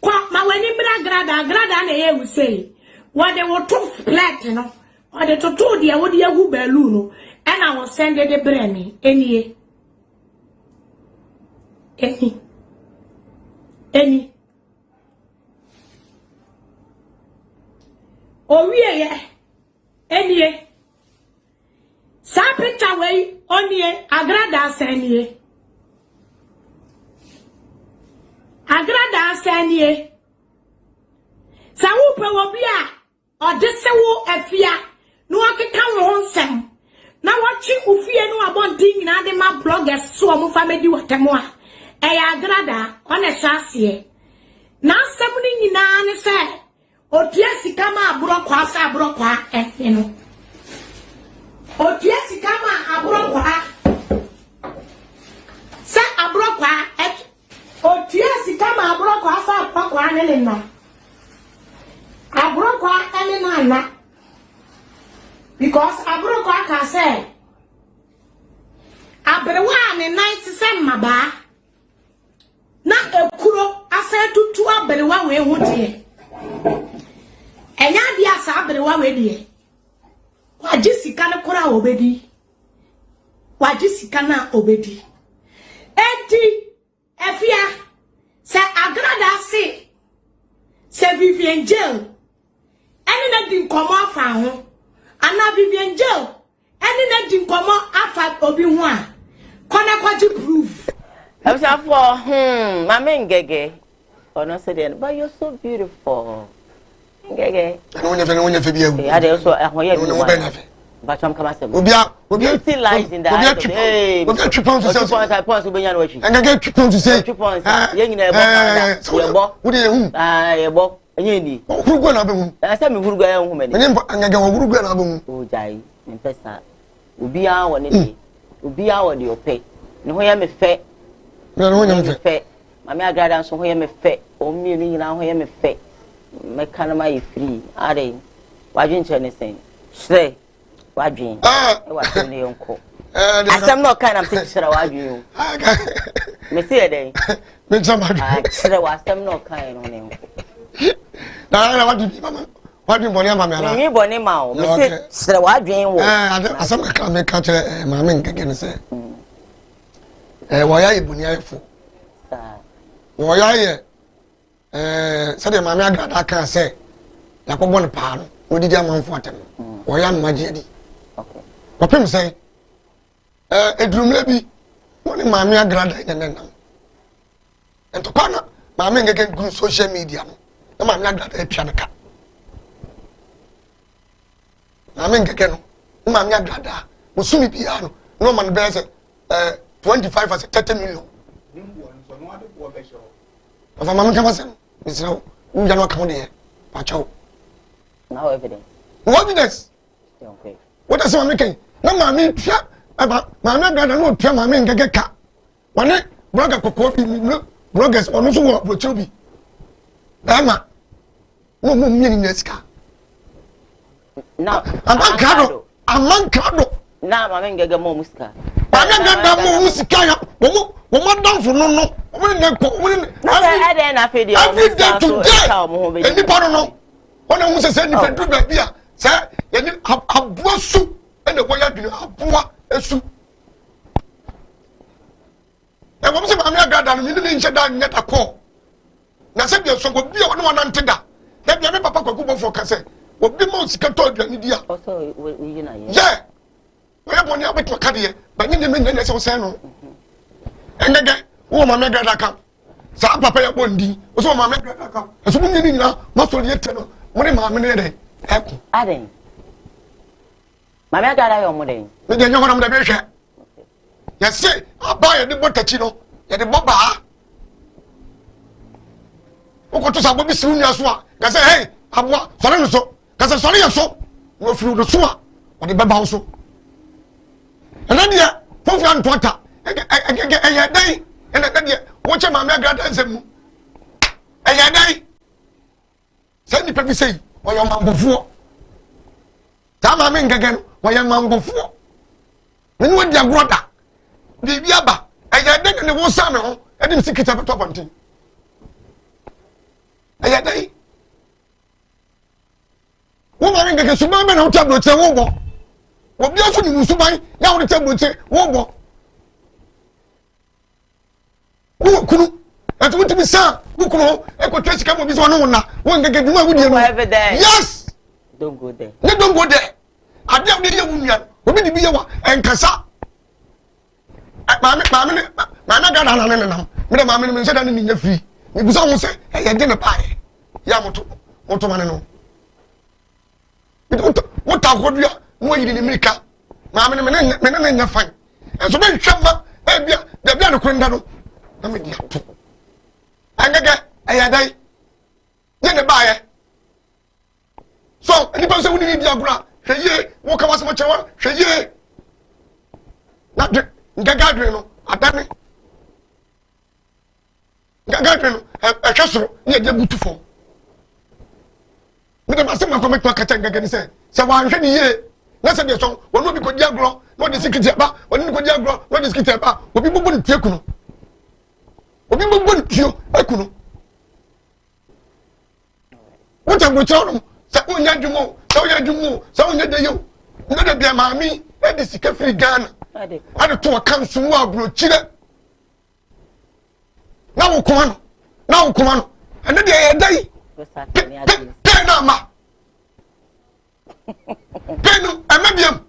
Speaker 10: kwa ma wani bra agrada na ye usei what they wo to plate no or the to dia wo dia hu balloon no ena wo send de bre mi eni Owie enie sa picture we onie agrada sanie sa wo pe wo bia odese wo afia no akeka wo nsem na wachi ufie no abonti nyina de ma bloggers so mo family watemo a agrada one shasie na asem ni nyina ne se Otiesi kama aburokwa sa aburokwa no. Otiesi kama aburokwa sa aburokwa otiesi kama aburokwa sa aburokwa ne no. Aburokwa ene na na. Because aburokwa ka say abrewa ne night se maba na ekuro asa tutu abrewa we ho tie. Enya dia sa abrewa we die wajisika na kora obedi wajisika na obedi enti efia se agrada se Vivian J eni na di nkomo afa ho ana Vivian J eni na di nkomo afa obi ho a kona kwaji proof
Speaker 7: I'm saying for mama ngege ono say then but you're so beautiful ngege
Speaker 8: no nya fe bia wu
Speaker 7: I dey also ahoye bi but I'm come say beauty lies in the eyes hey
Speaker 8: obi twipon to say
Speaker 7: twipon so benya no wachi
Speaker 8: ngege twipon to say
Speaker 7: twipon ye nyina e bo ye bo
Speaker 8: wo de hu
Speaker 7: ye bo enye ni
Speaker 8: hurugo na be hu
Speaker 7: say me hurugo ya hu me ni
Speaker 8: ngege wo hurugo na be hu
Speaker 7: o jai mpesa obi a wo ne de obi a wo de ope ne ho ya me fe
Speaker 8: no nya me fe
Speaker 7: mama agrada so ho ya me fe o mi ni nyina ho ya me fe mekanama yi free are wadwen chene sen sre wadwen e wadwen ne yonko asem no kan am se sre wadwen o me se eden
Speaker 8: me chama
Speaker 7: sre wasem no kan no ne yonko
Speaker 8: na wadwen mama wadwen boni ama me ala
Speaker 7: ni boni ma o me se sre wadwen wo
Speaker 8: asem ka me ka chere mama ngege ne se waya ibuni ayefo waya ye sade mama agrada kan se yakobo ne pa no odidi amanfo atem waya magie di okay popem se edrumle bi woni mama agrada ne nenam ento kwana mama ngeke group social media no na mama agrada etwa ne ka mama ngeke no mama agrada musumi bia no no man be se 25 as 30 million of mama kama sen misra u jano account here pa chao
Speaker 7: now evidence
Speaker 8: what evidence
Speaker 7: okay
Speaker 8: what does mama ken na mama pia mama brother no pia mama ngege ka wane blogger kokko bi no bloggers onu so wo brocho bi dama no mo mi ni ska
Speaker 7: na
Speaker 8: amman kado
Speaker 7: na mama ngege mo muska
Speaker 8: mama ngege mo muska ya mo danfo no mo ne ko mo ne
Speaker 7: na fedi
Speaker 8: every day today eni pa no ona mu se ni pedu ba bia se ye ni aboa su ene wo ya dwene aboa esu e wo se mama agrada no ni nche da nyeta ko na se bia so go bia wona wana nteda na bia me papa kwaku bofo ka se obi mo sika to adwani dia
Speaker 7: also we na ye
Speaker 8: yeah we boni abeto ka de ba nyine me nyane se wo se no engege wo mama agrada ka sa papa ya bondi o so mama agrada ka so mun nyini na ma so ye te no mo ne mama ne de eku
Speaker 7: aden mama agrada yo mo den
Speaker 8: me de nyoko na mo de be hwe ya se aba ye de botachi no ye de boba o ko to sa bobi siru nya so a ka se hey abwa sore no so ka se sore ye so wo firu do so a o de beba so ena dia fofu an tota ya dai ena dia wo che mama agrada nsemu ya dai se ni pebi sei o yo mambofuo ta mama ngege no wo yo mambofuo menu wo dia groda bibi aba ya dai ne wo sa me ho edim sikita beto bontin ya dai wo mama ngege suba me na tablo che wo bo wo bia so ni musuban ya wo tablo che wo bo wo kunu ati wo tibi sa wo kunu e ko twesi ka mo bi so no na wo ngege duma wo die no yes
Speaker 7: don't go there
Speaker 8: ade wo die wo nua obi di bi ye wa enkasa mama gada na ne nam me de mama ne me nsheda ne nya free me busa wo se e ye de ne pae ya moto mane no wo ta kodua wo yiri ni mirika mama ne me nya fan enso me hwema e bia de bia ne kwenda no na me dia to angege eya dai ye ne bae so ni pa se woni ni dia gura hweye wo ka wasema chewa hweye na de ngaga dwe no adane ngaga dwe no e hwesoro ye de butu fo me de masema ko me to kacha ngaga ni se wa hwe ni ye na se de so wono bi ko dia gro no de secret ba wono ko dia gro no de secret ba obi bubu ni tie kuno obi bubu ni tio ekuno wo tango choro sa onya djumo sa onya de yo no de bia mami e de sika free Ghana ade to kan so wo abro chire na wo koma no ene de ye dai pe na ma penu amabiam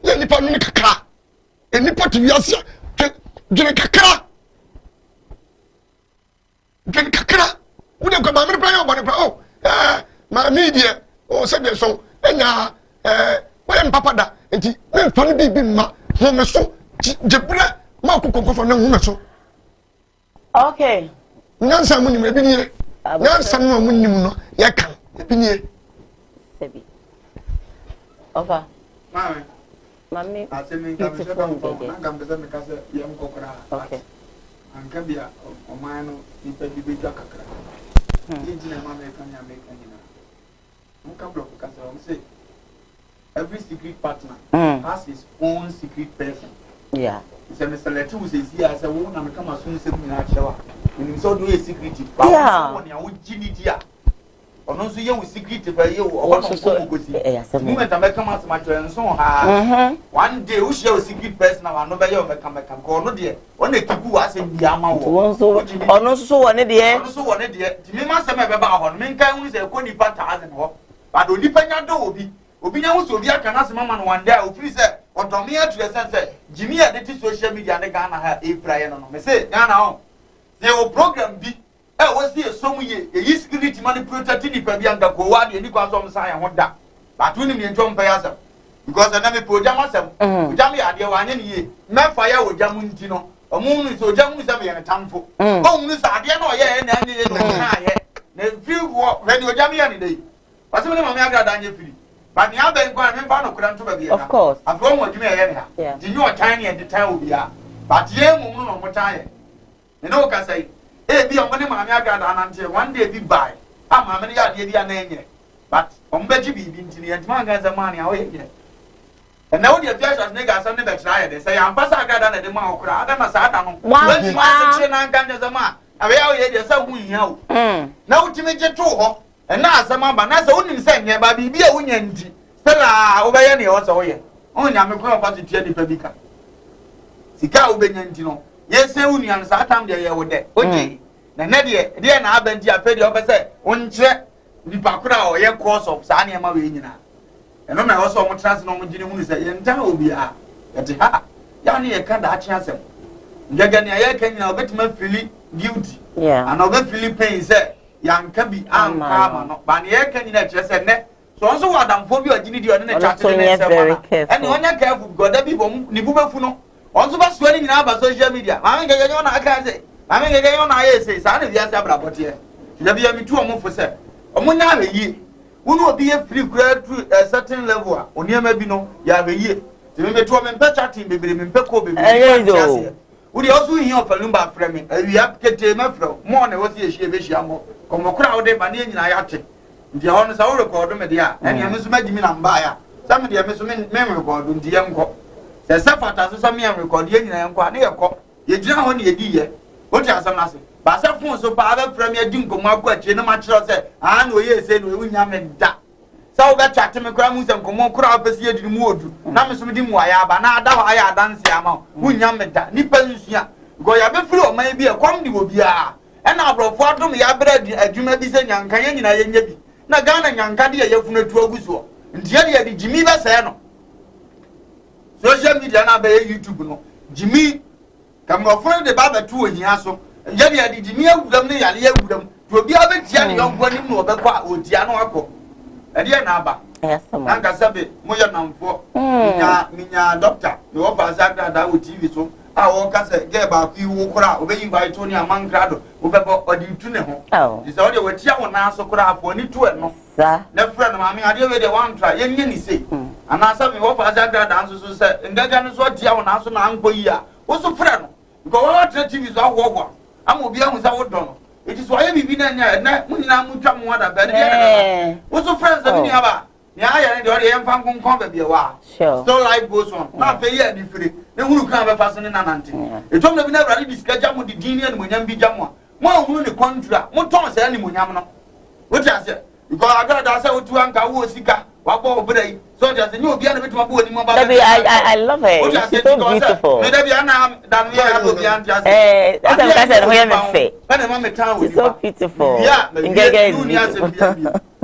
Speaker 8: ye ni pa ni kakra eni pa tu yasia djene kakra wo de ko ma me pra yo bo ne pra oh ma media o se be so enya wo papa da enti me fa ni bi ma ho me so jebra ma kokoko fo na ho me so
Speaker 7: okay
Speaker 8: nyansa mu ni ebi ni nyansa mu ni no ya kan ebi ni
Speaker 7: sebi over mami
Speaker 11: asemi
Speaker 7: beautiful ngege
Speaker 11: ngambeza mekase yem kokra
Speaker 7: okay
Speaker 11: ankabia omano nipa bi beja kakra Every secret partner has his own secret person.
Speaker 7: Yeah.
Speaker 11: It's a select who says, yes, I won't come as soon as I shower. And so do a secret.
Speaker 7: Yeah.
Speaker 11: Ono so ye wo secret ba ye wo ono so go si moment am come out my so ha one day who share secret person na no be ye o me come ko no de ono ekipu asem bi ama wo
Speaker 7: ono so wone de
Speaker 11: ti me ma sem e be ba ho no me nkan hu se ko ni pa 1000 ho ba do nipa nya do obi nya hu so obi aka na sem ma no one day o free say odomi atu sense Jimmy e de social media ne Ghana ha e prayer no me say Ghana ho they will program bi was here some year, a security manipulated in Pabianca, Koowaa, and you got some sign on that. But when you enjoy Payasa, because I never put myself, Jammy idea 1 year, not fire with Jamutino, a moon is so Jamus and a tanful. Oh, Miss Adia, no, yeah, and few walk when you're Jammy any day. But some of my got free. But the other one, I'm found a to be.
Speaker 7: Of course,
Speaker 11: I'm going with me anyhow. You know, tiny at the time will be out. But yeah, more time. You know, can say. Be on money, my God, one day be by. I'm a many idea name. But on Betty be into the man has the money away again. And now the affairs of niggas on the back side, they say, I'm Passa Gadan at the mouth, I don't know, Satan. One man, as a man, I will yourself, we know. Now to make it true, and now some man, that's only saying, but be a winning. Stella, over any also. Only I'm a girl about to tell the Pedica. Sika Ubeniantino. Yes, union Satam de Yawode. Okay. Na dear na abenti afedi ofese onche nipakura o ye course of sane ma we nyina. Eno na also mo trans no mo gini hu se ye ntan obi a. Yete ha. Ya na ye ka da achi asem. Ngega ne ye ka nyina obetima fili guilty.
Speaker 7: Yeah.
Speaker 11: And obe fili pain se yanka bi anka ma no. Ba ne ye ka nyina kire se ne. So onso wadamfo bi ogini di one ne chat ne se ma. Ene onya careful because da bi bom ni bubefu no. Onso ba so ni nyina ba social media. Ma ngega yo na aka se. I mean, again, I say, son, if you have a here. You have me 2 or more for say. Omunya a year. We will be a free grade to a certain level. Only maybe no, you have a year. To me, 2 men chatting, baby, in Peco, baby. Would you also hear of a lumber framing? We have kept a mafro. More than what you shave a shamo. Come a crowd, but in Ayati. The honors are recorded, media, and you must imagine I'm buyer. Some of the amusement memory record on the young cop. The Safat as some young record, young and quite cop. You don't want your dear. What you say? But some phone so power from your dingo, my question, no matter say, and we say we win that. So that chat to me, Cramus and Common crowd is here to move. Now, Miss Mudim, why I have dance yama, who yam that, Nippelusia. Go ya be flow, maybe a comedy will be a. And I brought for them, ya bread, a Jimmy Bisan, young Kayan, and Yabi. Nagana, young Cadia, you from the Troguso. And Jerry, the Jimmy Bassano. Social media now by YouTube, no. Jimmy. Come go friend the baba 2 in Yaso. Jadi adi Jimmy would them near them to be a bit young one him no Bakwa or Tiano. A dear Naba.
Speaker 7: Yes,
Speaker 11: Nanka Sabi, Moya Namfo. Minya doctor, the offer Zagra that would TV so. I walk as a gay about you crowd, obeying by Tony among Grado, Ubebo or the Tuneho. Oh, it's all the way Tiawan answer crowd for any 2 no. Sir, the friend of mammy, I did the one try, any say. And I saw me offer Zagra answers, sir, and Gagan is what Tiawan answer my uncle here. What's the friend? Go out to TV is our war. I'm will be on without donor. It is why we been there, not Munam water, better. What's the friends of Niaba? Yeah, and the other young come be a while. Sure. So life goes on. Not pay yet, free. Then who come a person in an auntie? It told me never really discuss with the Dinian and Munyambi Jamwa. More who the contract, more Thomas any Munyamano. What I said? Because I got that with 2 uncle Sika, Wabo Bray. So just a new be a bit more.
Speaker 7: I love it. It's so beautiful. It's so beautiful. Yeah,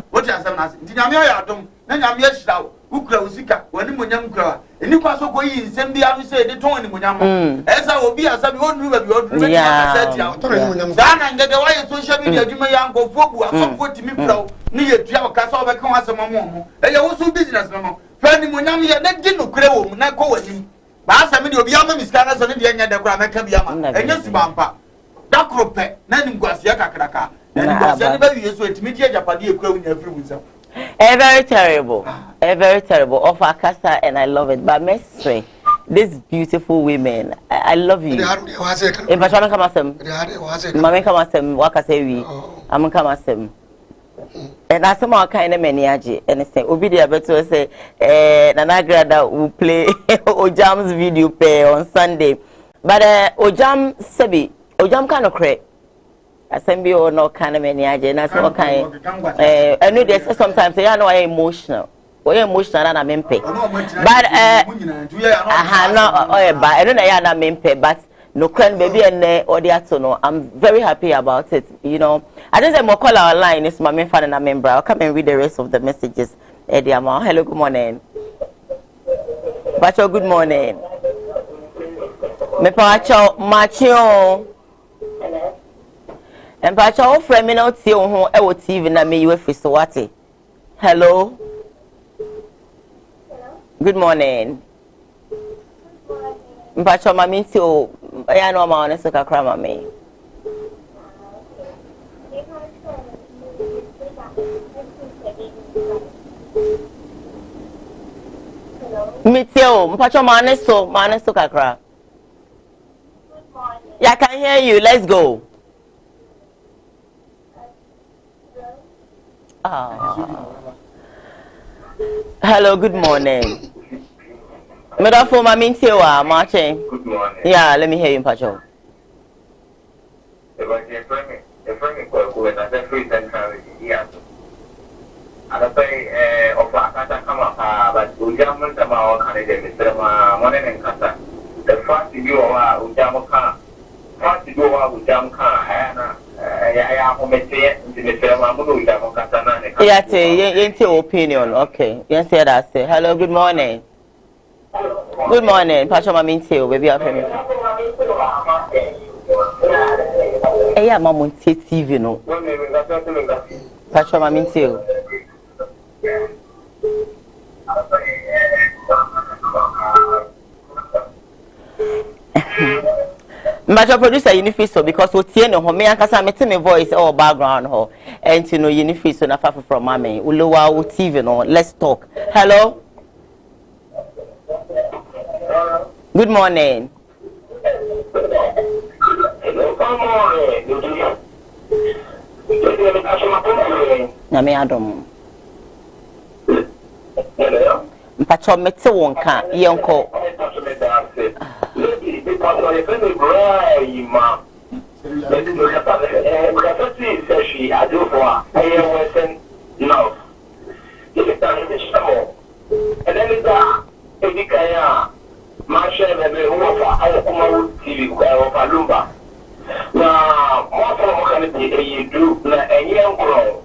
Speaker 11: what you say? Dinamia Adam, then I'm yes, Ukra Sika, when Munyam Kra, and you pass away in Zambia, say the Tony Munyam. As I will be as I won't do your Dana and the way social media, you may go for some 40 minutes near to our castle of a consul. And you also business, no. Friend Munyam, you not get no crow, not go with him. But I mean, you'll be on the scanners on the end of the Grammar Kabiama, and yes, Bampa. That crope, Nanny Guasiaka Kraka.
Speaker 7: Very terrible. Very terrible. Of our casa, and I love it. But Mestre, these beautiful women, I love you. If I come as them, Mamma come as them, Wakasewi. I'm come as him. And as some more kind of maniaji, and say, Obidia better say, Nanagrada will play Ojam's video pay on Sunday. But Ojam Sebi, Ojam kind of crack. Assembly or no kind of maniaji, and that's what kind. I know there's sometimes they are no emotional. We're emotional and I'm impay. But I don't know, I'm impay, but. No can baby and or the atono. I'm very happy about it. You know, I just say more call our line. It's my main fan and a member. I'll come and read the rest of the messages. Eddie Amar. Hello, good morning. Bacho, good morning. Me pacho macho. And pacho friend me no see on e wo TV na me you fi so what? Hello. Good morning. Mpacho mami nti o ya no ma one so kakra mami. Mitio mpacho mane so kakra. Yeah, I can hear you. Let's go. Hello, good morning. Madam for my mintiwa, Martin. Good morning. Yeah, let me hear you, Pacho. Yeah, opinion. Okay. Yes, that's it. Hello, good morning. Good morning, Pacho Mamintio, baby. Hey, yeah, Mamma TV, no. Pacho Mamintio. But producer Unifiso because we see no home and kasa meti me voice or background ho and you know Unifiso na fafa from mama ulowa o TV no. Let's talk. Hello. Good morning. Nami Adam. Mpacho mete wonka yenko. Kumawood TV Lumba. Now, more from you do a young crow.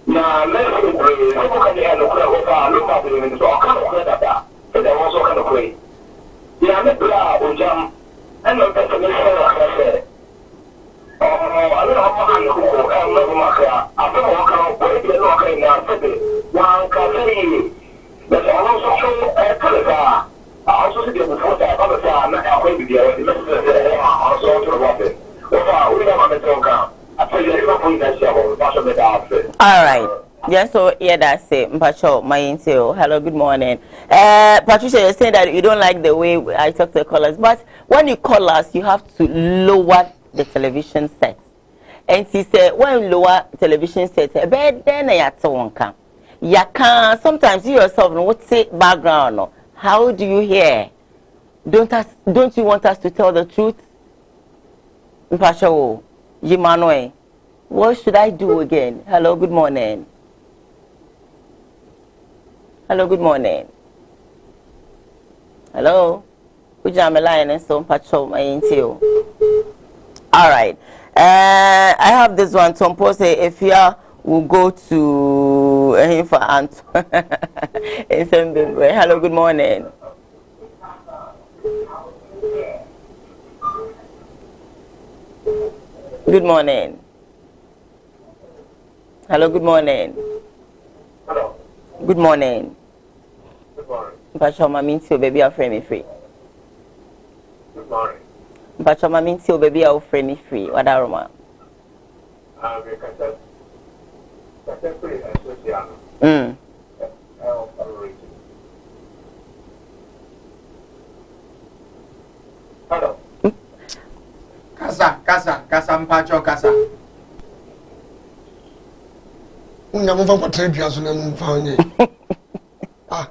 Speaker 7: Now, let's look at Lumba, so I can't that. So there was all kind of way. Yeah, I'm a jump and not better than I said. I don't know who I'm not I don't walk out, but you're not going now. One can that's also a telephone. I also see the before that other time I will be there. All right. Yes, so yeah, that's it. Mpacho, my intro. Hello, good morning. Patricia, you're saying that you don't like the way I talk to the callers, but when you call us, you have to lower the television set. And she said, when you lower television set, then you can sometimes you yourself know what's the background. No? How do you hear? Don't you want us to tell the truth? Mpacho, Yimanoe, what should I do again? Hello, good morning. Hello, good morning. Hello. Ujamela so Mpacho, my intio. All right. I have this one. Tompo say if you will go to him for Ant. Hello, good morning. Good morning. Hello, good morning.
Speaker 14: Hello.
Speaker 7: Good morning.
Speaker 14: Good morning.
Speaker 7: Mpacho Mamintio, baby, I'll frame me free.
Speaker 14: Good morning.
Speaker 7: Mpacho Mamintio, baby, I'll frame me free. What are you?
Speaker 14: Hello. Kasa Mpacho Kasa.
Speaker 8: Unya move for trade as on found. Ah,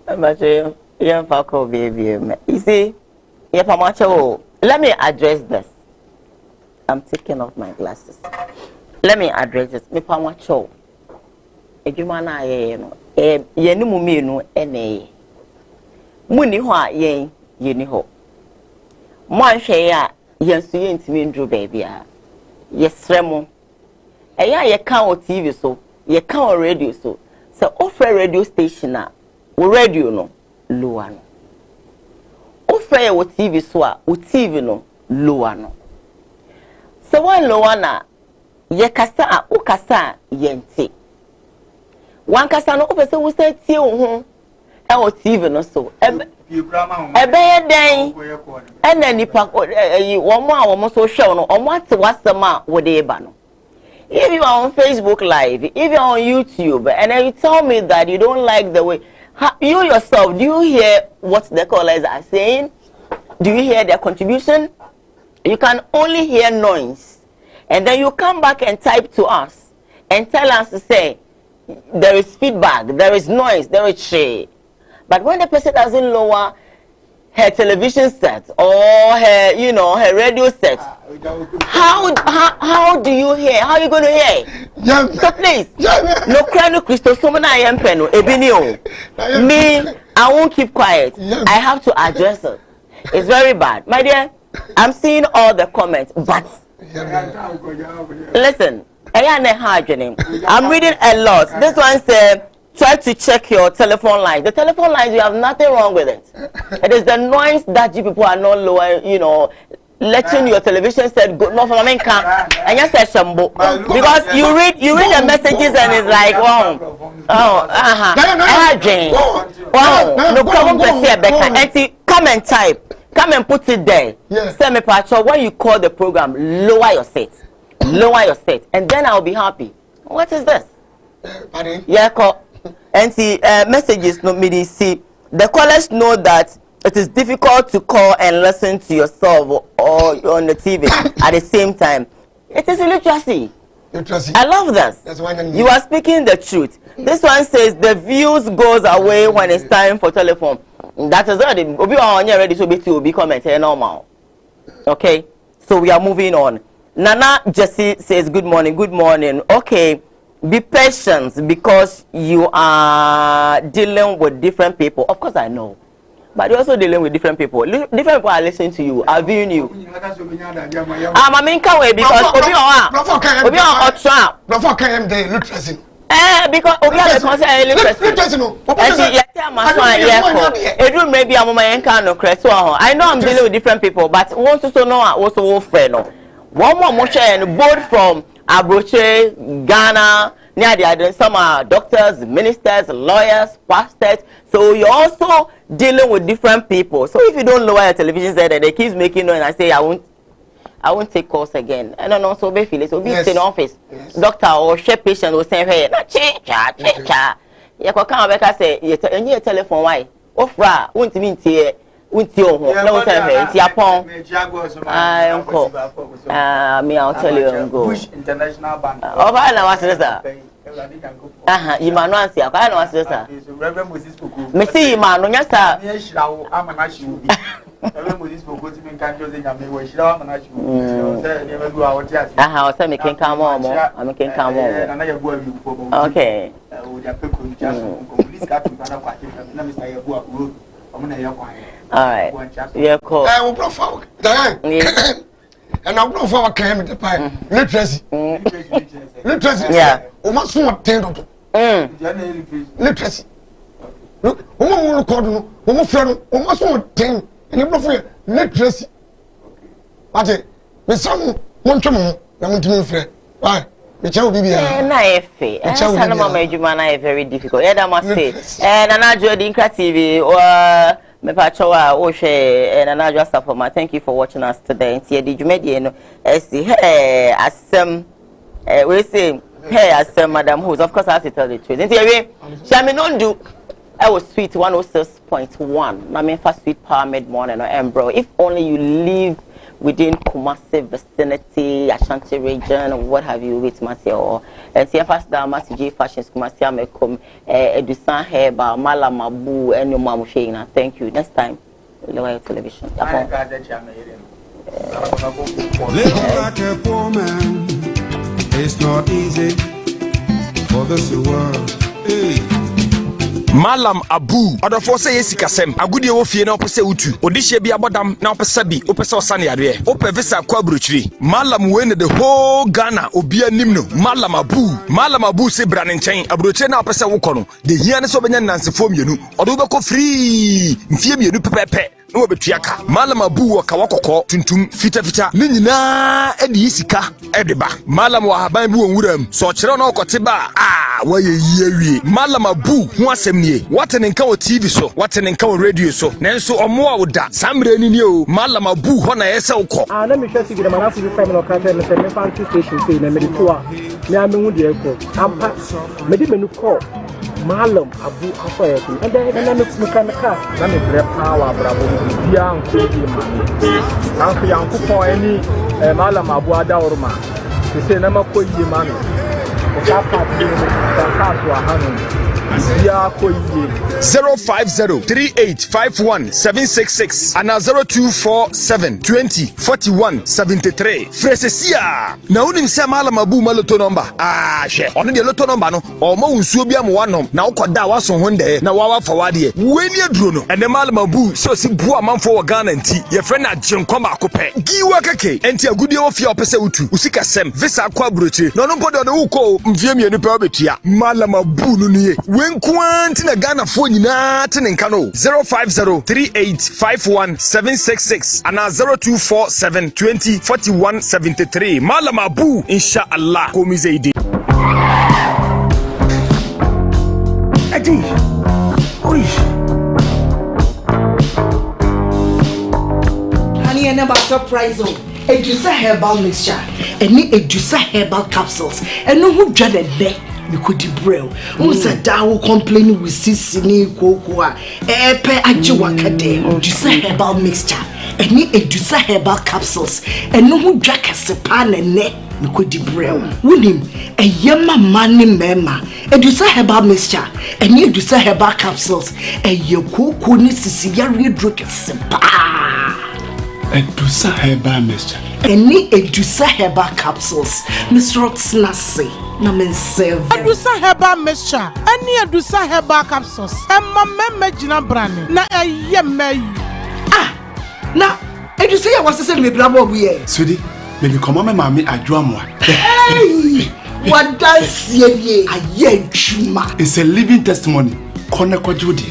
Speaker 7: but young Falco baby. You see, Yapamacho, let me address this. I'm taking off my glasses. Let me address this. Me Pamacho. If you man, I no mummy no ene. Muni hwa yen yeni ho. Mo share ya yensu yentimi ndru baby a. Yesremo. Eya ye kan o TV so, ye kan o radio so. Se offer radio station a, wo radio no lower no. Offer wo TV so a, wo TV no lower no. Se one lower na ye kasa a, wo kasa yente. One kasa no opese wo se tie wo ho e wo TV no so. Ebe ye den ena nipa wo mo a wo mo so hwe no, o mo ate wasema wo de ba no. If you are on Facebook Live, if you are on YouTube, and then you tell me that you don't like the way you yourself, do you hear what the callers are saying? Do you hear their contribution? You can only hear noise, and then you come back and type to us and tell us to say there is feedback, there is noise, there is shade. But when the person doesn't lower her television set or her, you know, her radio set, how do you hear? How are you going to hear? So please, no crano Christo, so many I am peno, ebinio. Me, I won't keep quiet. I have to address it. It's very bad, my dear. I'm seeing all the comments, but listen, I'm reading a lot. This one said, try to check your telephone lines. The telephone lines, you have nothing wrong with it. It is the noise that you people are not lower, you know, letting your television set go. No, for me, and you say shambo because you read the messages and it's like, wow, Jane, wow, no problem. Come and type, come and put it there. Send me patcho. When you call the program, lower your set, and then I'll be happy. What is this? Yeah, call. And see messages no me see the callers know that it is difficult to call and listen to yourself or on the TV at the same time. It is illiteracy. I love this. That's why you are speaking the truth. This one says the views goes away when it's time for telephone. That is already obi on ready to be commenting normal. Okay, so we are moving on. Nana Jesse says good morning. Good morning. Okay. Be patient because you are dealing with different people. Of course, I know. But you're also dealing with different people. Different people are listening to you, are viewing you. I'm a because because I know I'm dealing with different people, but want to know also friend. One more motion both from Abroche, Ghana, near some are doctors, ministers, lawyers, pastors. So you're also dealing with different people. So if you don't lower your television set and they keep making noise and say I won't take calls again. I don't know, so be feel so be in office. Doctor or share patient will say, hey, not cha. You can come back and say you telephone why? Ofra, won't mean here. No time here. Uncle. Me, I'll tell you. Go. Bush International Bank. Oh, I know what's this. You man, I know what's this. Me see you, man. Yes, sir. I'll say me can come on. I can come on. Okay. Alright. Yeah, cool.
Speaker 8: And I'm not for a came with the pie. Literacy.
Speaker 7: Yeah.
Speaker 8: Almost what 10. Literacy. Look, almost called almost 10. And you prefer literacy. But with some one to more, I want to move fair. Why? Which will be very difficult. Yeah, that must say. And another Dinka TV or me pachowa Oshe and another support. Thank you for watching us today. See, did you make hey asem we say hey asem Madam Who's of course I have to tell the truth. And see, Shami don't do. I was sweet 106.1. I mean, first sweet power mid morning or bro. If only you live within
Speaker 7: Kumasi vicinity, Ashanti region, or what have you with Mateo. And see, first down Matiji Fashions Kumasi Amekum, Edusan Heba, Malamabu, and your mom Shayna. Thank you. Next time, lower television.
Speaker 15: Living like a poor man, it's not easy for this world. Hey.
Speaker 16: Malam Abu, other for say Sikasem, Agudi Ofie no pese utu, Odisha be abodam, now pesabi, Opesa Sani Are, Opevisa Quabruchri, Malam win the whole Ghana, Obia Nimno, Malam Abu se Branin chain, Abruche now pesa Wokono, the Yanis of Nancy Form you, Odubako free, Fiemi Pepe. No betuaka Malam Abu Kawako tuntum fita ninina edi sika ediba Malam wa haban bu onwuram so kire no koteba wa yewie Malam Abu ho asem nie watenenka o TV so watenenka o radio so nenso omo a woda samre ni o Malam Abu ho na yese ukọ
Speaker 17: na me hwesi gide mana fi family okata me se me fan station say na me de to a me amehu de ekọ ampa me de menu call Malam Abu afoye ti and then na me kan ka na me brẹ power brabo bia nko ma na nko yankopon ani Malam Abu adawrma se na makoyi ma no o ka pa ti no ka so ahanu
Speaker 16: 05038517666 and 0247204173 Fresesia na unim se Malam Abu maloto number she ono de loto number no o ma unsuo bia mo wanom na ukoda waso honde na wawa forward ye weni aduro no and Malam Abu so si bu amanfo wo Ghana nti ye friend agenko ma akopɛ giwa keke enti agudie wo fia opese utu usika sem visa akwa brochi no no podo de uko mfie mienu pe obetua Malam Abu no nie Kwanti na Ghana fo nyina te nka no 05038517666 and 0247204173 Malam Abu insha Allah komi zaidi
Speaker 2: Adi oish
Speaker 4: Honey, I never surprise you. Edusa herbal mixture and Edusa herbal capsules and no who dreaded there. You could brew. Unsa dawo complain with sisini kokoa. Epe ajiwakade. Edusa herbal mixture. Any Edusa herbal capsules. And no who drink a sepan and ne. You could brew. Wunim. A yama mani mema. Edusa herbal mixture. And Edusa herbal capsules. A yoko ni sisiyari drink a sepa.
Speaker 5: Edusa herbal mixture.
Speaker 4: Any Edusa herbal capsules. Mr. Rotsnasi.
Speaker 6: Edusa herbal mixture. Any Edusa herbal capsules. Emma meme jina brand. Na yemme.
Speaker 4: Na Edusa ya wase me brabo we.
Speaker 5: Sudi, me bi komo me mami adwoamwa.
Speaker 4: Hey! What dance ye aye chuma.
Speaker 5: It's a living testimony. Kone kwajudi.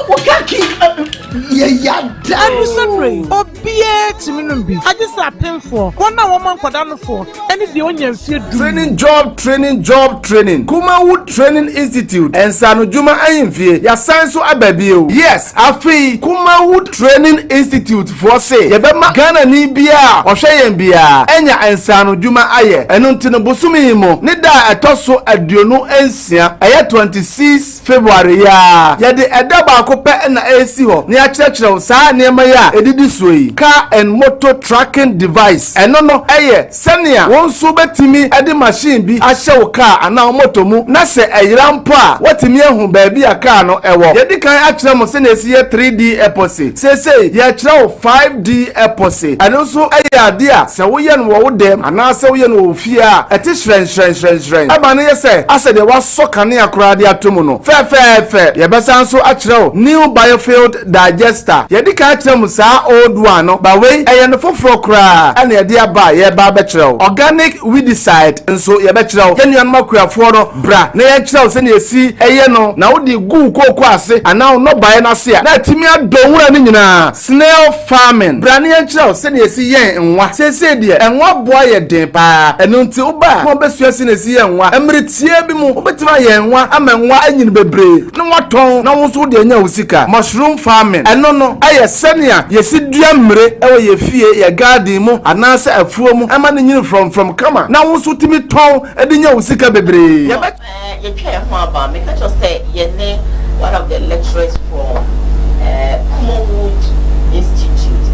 Speaker 4: What kaki ya
Speaker 6: Edusa pray. Obie timinumbi. I just append for. One woman kodano for. Any the onion fear
Speaker 18: training job. Kumawood Training Institute. And Sanujuma Ayimfie. Ya sanso ababio. Yes, afi Kumawood Training Institute for say. Yebema Ghana ni bia. Oshayen bia. Enya Sanujuma aye. Enuntino busumi imo. Nida etoso aduonu ensia. Aya 26 February ya. Yade edaba akope na AC ho. Ni achirachira sa niema ya edidi suyi. Car and motor tracking device. Eno no eye senia wonso betimi edi machine bi ahye wo car ana moto mu na se eyira mpo a watimi ehu ba bi aka no ewo yedi kan akira mo se na esi 3D epoxy se ye akira wo 5D epoxy eno so eye ade a se wo ye no wo dem ana se wo ye no wo fie a eti hren aba ne ye se ase de wa sokane akura de atomu no fe ye besa nso akira wo new biofield digester yedi kan akira mo sa old one no ba we eye no foforo kura ana ye de aba ye ba be kira organic weedicide nso ye be kira ye nuan makuafo no bra na ye kira se na esi eye no na wo di gu kokko ase ana no bae na se a na timi adonwura ni nyina snail farming bra na ye kira se na esi ye enwa se de enwa boa ye den pa eno nti uba mo be sua se na esi ye enwa emretie bi mu obetima ye enwa amenwa anyini bebre na waton na wo so de anya usika mushroom farming eno no aye senia ye si dua mre ewo ye fie ye garden mu ana se afuo mu ama ni nyini from kama na wo so timi ton edinya usika bebre
Speaker 7: ye twa ho aba me catch us say ye ne one of the lecturers from Kumawood Institute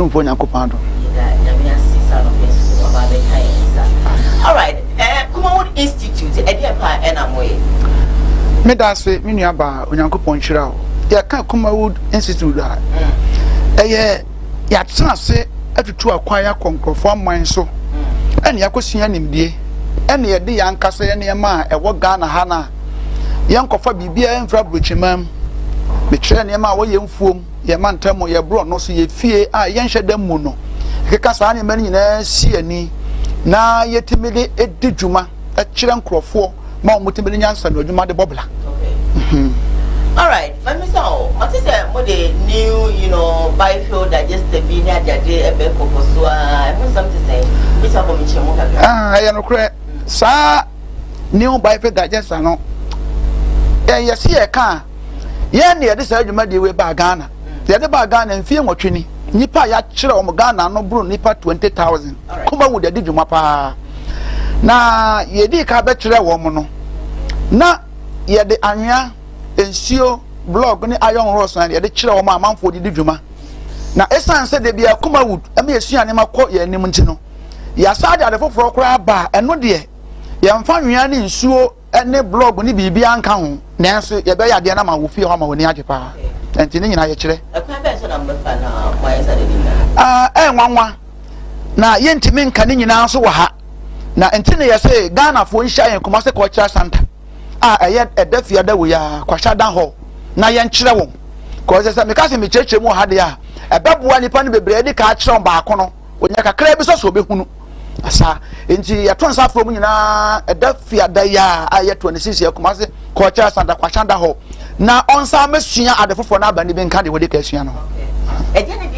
Speaker 3: otumfo Nyankopɔn do.
Speaker 7: All right, Kumawood Institute, Ediapa Enamoye.
Speaker 3: Me da se me nua ba Onyankopɔn hyira o. Ya ka Kumawood Institute da. Ya tsena se atutu akwan ya konkrofo aman so. Ene yakosua nimdie. Ene ye de yankasa ye ne ma ewo Ghana ha na. Yankofa bibia emfra brochimam. Me kire ne ma wo ye mfuom, ye mantamo ye bro no so ye fie a ye nhwe da mu no. Keka saa ne ma nyina si ani. Na yetimele edijuma e kire nkrofo ma omutimele nyansa no adwuma de bobla.
Speaker 7: All right, let me say, what is the new, biofuel digester being at the day a bit for so I want something to say. Which of them
Speaker 3: I am correct. Sir, new biofuel digester no. Yes, here can. Yeah, near this argument they were by Ghana. The other by Ghana and fear what training. Nipa ya chira Ghana no bro nipa 20,000. Come with the dijumapa. Na ye di ka betire woman no. Na ye de anya ensio blog ni iron ross na ye de kire wo ma amanfo di dwuma na esan se de bia Kumawood ame esua ne makọ ye nim nti no ya sa de foforo kora ba eno de ye mfa nwia ne nsuo ene blog ni bibia nka ho nanso ye be ya de na ma wo fie ho ma woni ajepa enti ne nyina ye kire
Speaker 7: akwa be so na mbefa na moye sa de dinna
Speaker 3: nwanwa na ye ntimi nka ne nyina so wa ha na enti ne ye se Ghana fo nhia yen Kumase Cultural Center eye edafia da wo ya kwasha dan ho na ye nkyere wo ko se me ka se me cheche mu ha de a ebeboa nipa ne bebre de ka kyere ba ko no onya kakra bi so obehunu asa enti ya tonsa afro mu nyina edafia da ya aye 26 ya Kumase Cultural Center kwasha dan ho na onsa mesua adefofo na abani bi nka de wo de ka sua no
Speaker 7: eje ne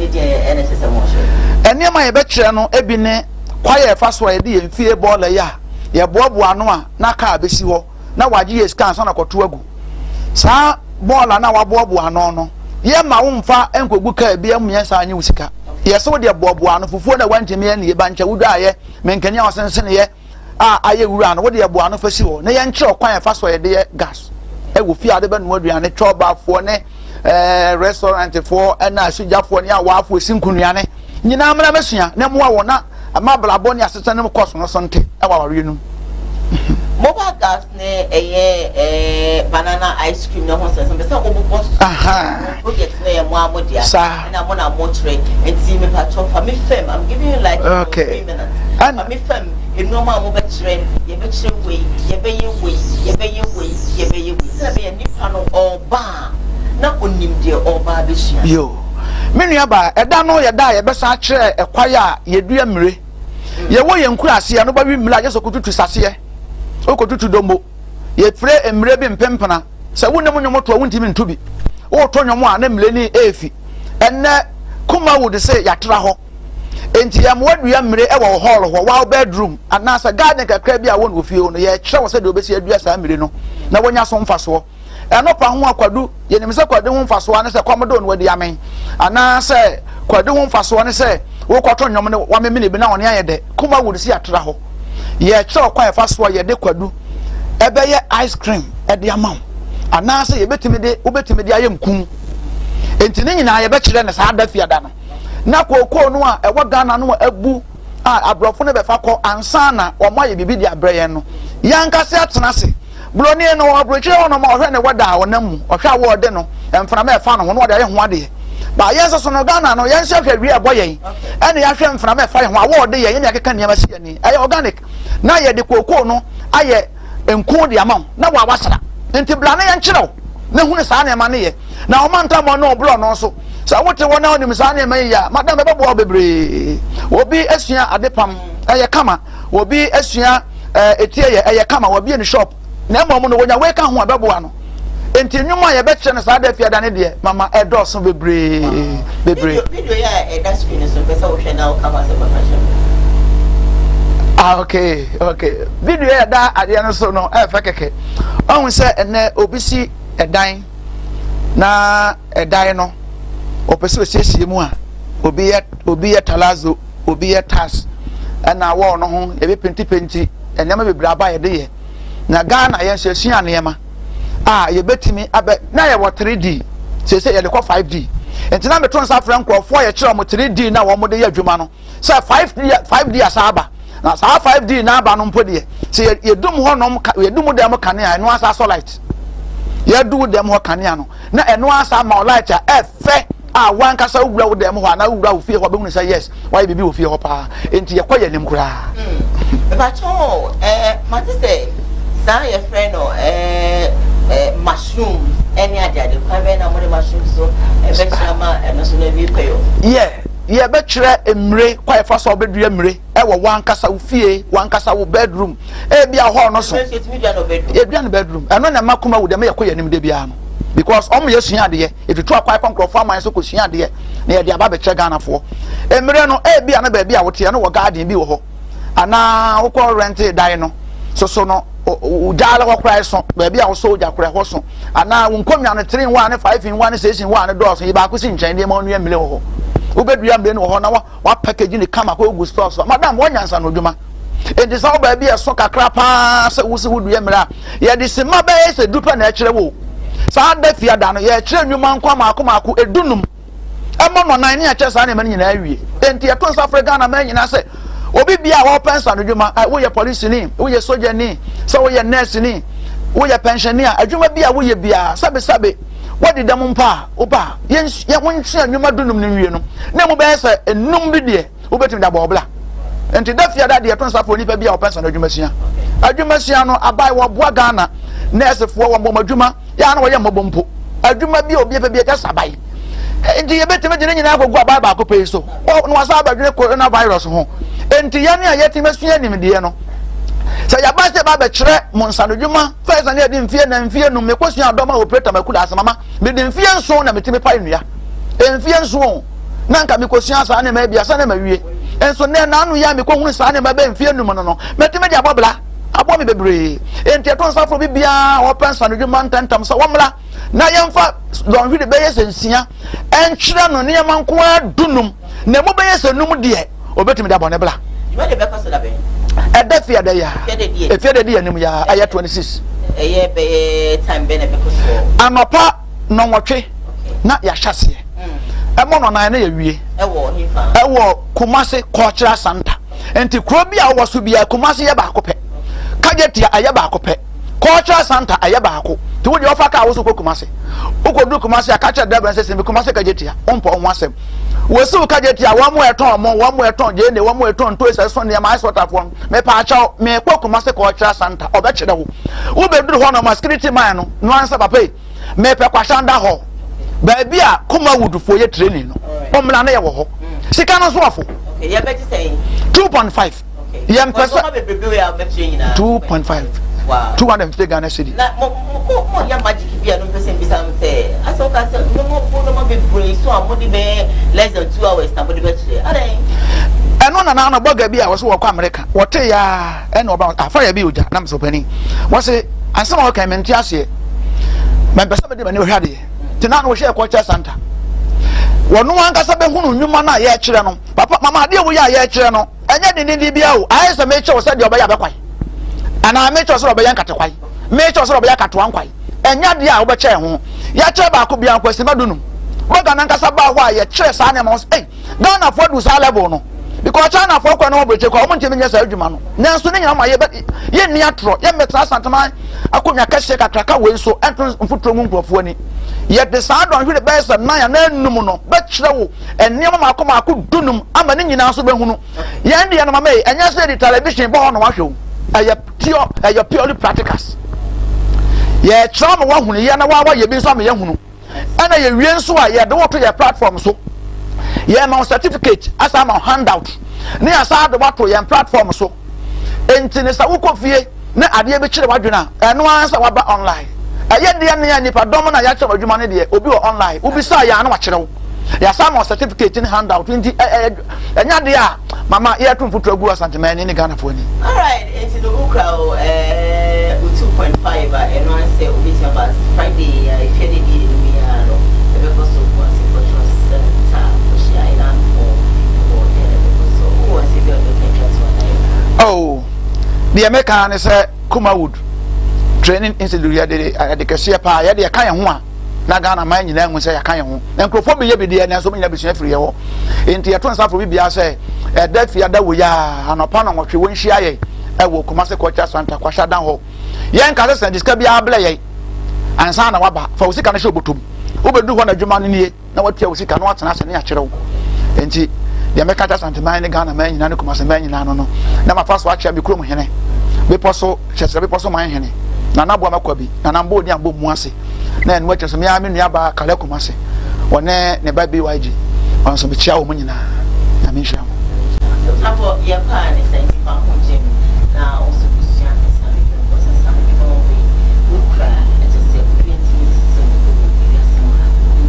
Speaker 7: de ene se mo so
Speaker 3: ene ma ye be kyere no ebi ne kwaye fa so ye de ye mfie ball ya ye boaboa no a na ka abesi ho na waji ye scan so na koto agu sa bola na waboaboa no no ye ma wo mfa enkogu ka bia muyensa anyi usika ye so de boaboa no fufuo na wantemi ye ne ye bancha wudu aye menkania wasense ne ye aye wura no wo de boa no fasi ho na ye nkyere kwan fa so ye de gas e wo fi ade ba no aduane choba fo ne restaurant fo na asujafo ne awafo sinkunuane nyina amra mesua na mo wo na amablabo ne asesa ne koso no sonte e wa ware nu
Speaker 7: mobile gas ne banana ice cream no honse so be say obubo project na ye mo amodia na mo na motre enti me patcho for me fam I'm giving you like 3 minutes and me fam e no ma mo be kire ye be kire we ye be ye we ye be ye we ye be ye we say be nipa no oba na onim de oba be sua
Speaker 3: yo me nua ba eda no ye da ye be sa kire ekwaya ye dua mire ye wo ye nkurase ya no ba wi mira je so kututu sase okotutu dombo ye fre emre bi mpempana se wonnem nyomo to wontimi ntubi wo to nyomo a na mle ni efi enne Kumawood se yatra ho enti ya modua mre e wo hall ho wa bedroom anasa garden kakra bi a won ofie no ye kire wo se de obesi adua sa mre no na wonya so mfaso eno pa ho akwadu ye nim se kwade ho mfaso na se komodo no wadi amen anasa kwade ho mfaso ne se wo kwato nyomo ne wa memene bi na won ya ye de Kumawood se yatra ho ye kire kwa fa so ye de kwadu ebe ye ice cream e de amam anase ye betimi de ayemkum enti ne nyina ye be kire ne sa da fiada no na kokoo no a ewo Ghana no abu abrofo ne be fa kọ ansa na omo ye bibi de abreye no yankase atenase broni no abrochire no ma ohwe ne wada wonam ohwa wo de no emfra ma e fa no ho no wada ye ho ade ba yenso so no Ghana no yenso hwe wi ebo yen ene ya hwe mfra ma e fa ye ho awo de ye ne akeka niam ase ani aye organic na ye de kokoo no aye enku de amam na wa wasara enti bla na ye nkyerɛw na hu ne saa ne ma ne ye na o manta mo no blo no so sa wote wona onim saa ne ma ya madam be bo bebre obi asua adepam aye kama obi asua etie ye aye kama obi ni shop na mo no wonya we ka ho abebo ano enti nwuma ye be kire ne saa da fiada ne de mama edoso bebre video
Speaker 7: ya that screen so pesa wo hwe na o kama se
Speaker 3: okay video ya da ade no so no fa keke ohun se ene obisi edan na edan no opese osiesie mu a obi ye talazo obi ye tas na wo no ho ebe penti enema bebre aba ye de ye na Ghana ye hyehyia ne yema ye betimi abe na ye wo 3D se ye de ko 5D
Speaker 11: entina me ton sa friend crofo ye kire mo 3D na wo mo de ye adwuma no say 5D asaba na sa 5D na aba no mpo de say ye dum ho no ye dum dem kanea no asa solite ye du dem ho kanea no na eno asa ma light a efe a wan kasa wura wo dem ho na wura wo fie ho be hunu say yes why bibi wo fie ho pa enti ye koye nim kura
Speaker 7: but mati say sa your friend no mushroom any other the private na money mushroom so e be chama no so na bi peyo
Speaker 11: ye be kire emre kwai fa so obedua emre e wo wan kasa wo fie wan kasa wo bedroom e bia ho no so e bia no bedroom eno na makoma wo dem ye koye nim de bia no because omo ye sua de ye if you try kwai pon crofo man so ko sua de ye na ye de aba be kire Ghana fo emre no e bia na ba bia wo te no wo garden bi wo ho ana wo ko rent die no so no ujala ko krai so ba bia wo so ja krai ho so ana wo nkomya no 3 in 1 5 in 1 6 in 1 do so ye ba ko si nchen de ma no emre wo ho ubedua mbe no ho na wa package ni kama ko gu store so madam wonyansa no dwuma e de sa ba bia so kakra pa se wusi wudua mra ye de se ma ba se dupa na kire wo sa da fia da no ye kire nwuma nkwa maako edunum emo no nan ne a kire sa na ma nyina awie enti e ton South Africa na ma nyina se obi bia wo pensa no dwuma wo ye police ni wo ye soldier ni so wo ye nurse ni wo ye pensioner adwuma bia wo ye bia sabe what did them pa oba yen wonchi anwuma dunum ne wie no na mo be se enum bi de obetim da bobla enti da fia da de ton safo ni pa bia opensa no adwumasia no abai wo boa Ghana nurse fo wo momadwuma ya na wo ye mobompo adwuma bia obi pa bia ka sabai enti ye betim de nyina agogo abai ba ko pe so no wasa abadwene coronavirus ho enti ya ne ayeti masua nim de no sa ya ba se ba be kire monsano dwuma first na de mfie na mfie no me kwasua adoma operator makuda asama me de mfie nso na metime pa nua mfie nso na nka me kwasua sa na ma bia sa na ma wie enso ne na anu ya me ko hunu sa na ma be mfie num no metime de abobla abo me bebre enti eton safo bi bia o pensa no dwuma ntantam sa womla na yemfa don hwede be yesensia enkire no ne yamanko adunum na mo be yesenum de obetime de abone bla
Speaker 7: you dey back so da be
Speaker 11: Edefia de ya. Efia de anim ya aya 26.
Speaker 7: Be time be na be so.
Speaker 11: Anopa no nwotwe na ya hyase. Emo no na ya wie.
Speaker 7: Ewo hifa.
Speaker 11: Ewo Kumasi Cultural Center. Enti kro bia wo so bia Kumasi ye ba akopɛ. Kajetia aye ba akopɛ. Cultural Center aye ba akɔ. Ti wo de ofa ka wo so ko Kumasi. Ukodu Kumasi akacha debra se se Kumasi kajetia. Ompo onwasem. Wosu kajetia wa mo eton je ne wa mo eton to ese so ne ma sort afon me pa acha me ko Kumasi Cultural Center obekire wo wo be duru ho na ma security man no ansa papa me pe kwashanda ho ba bia Kumawood fo ye training no omla na ye wo ho sika no so afo
Speaker 7: okay ye be say
Speaker 11: 2.5 ye mpesa 2.5
Speaker 7: wow
Speaker 11: 250 Ghana cedi
Speaker 7: na mo ya magic bia no pese bisa me say asoka say no be brain so amodi be less than 2 hours na body be chire ade
Speaker 11: eno na boga bia wo so wo kwa America wote ya eno ba afa ya bi oja na msopani wo se ansama wo kan menti ase me pesa be de ba ne hwade tina no wo hwe Cultural Center wono ankasa be hunu nwuma na ye kire no papa mama ade wo ya ye kire no enye dindin bia o aye se me che wo se de oba ya be kwai ana me che wo se oba ya nkate kwai me che wo se oba ya kato ankwai enya de a wo be che ho ya che ba ko bia nkwasi madunum wo ga nankasa ba ho a ye kire sa ne mo eh Ghana for do sa level no because China for kwa no breche kwa omonte menya sa adwuma no nanso ne nyama ye ni atro ye metra santama akonya kase kakraka we so entrance mfutro mu nkrofo ani ye de sa don hwe be sa na ya na num no be kire wo eniam makoma ko dunum ama ne nyina so be hunu ye ndi ya no mama enya se di television bo ho no wahwe aye purely practicals ye trauma wa hunu ye na wa ye bi so ama ye hunu ana ye wie nso a ye de wo to ye platform so ye ma certificate asa ma handout ne asa de wato ye platform so enti ne sa wo kofie ne ade be kire wadwena eno ansa waba online aye de ne ya nipa dom na ya kire wadwuma ne de obi online obi sa ya na wa kire wo ya sa ma certificate in handout enti enya de a mama ye to mfutu agu asantema ne Ghana fo ni
Speaker 7: all right enti do ukra 2.5 eno ansa obi ti about Friday if you dey me aro e be so
Speaker 11: oh the American is Kumawood Training Institute ya de kese pa ya de kan ho a na Ghana man nyina hu say yakan ye ho enkrofo be ye be de na so nyina besua free ye ho enti ye to nsa fo bibia say that fi ada wo ya anopa na nwotwe won hia ye e wo Kumasi Cultural Center kwasha dan ho ye nka se diska bia abla ye ansa na waba fa usika na hye obotom obedu ho na dwuma no nie na watua usika no atena se ne ya kyerɛw enti de me kata santeman ne Ghana man nyina ne Kumasi man nyina no na mafa so akyia me kurom hene be poso kyesere be poso man hene na na boa makwa bi na na mbo ni ambo mu ase na enwe kyesere me ya me nua ba kale Kumasi wone ne ba BYG onso be chia wo mu nyina na me hwia
Speaker 7: Apo ya pa ne sai pa konje na onso kusia ne sai ko sa me ko we ukra et se opportunity so ko ya sama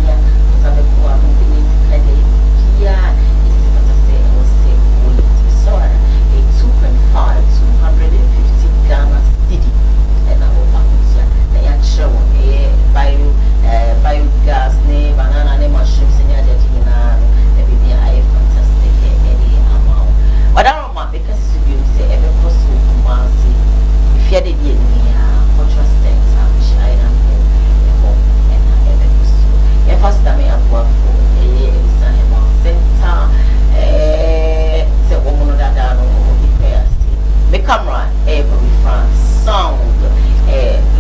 Speaker 7: ya sabe ko a mo ni kale ya isi pata se o se ko so a 250 Ghana city na o pa konja na ya show biogas ne banana ne mushrooms ne adadi na e bi ai fantastic but I don't know because it's to be say every person Kumasi if you did the cultural center which I am and every person the first time I work for center say woman that no repair the camera every France sound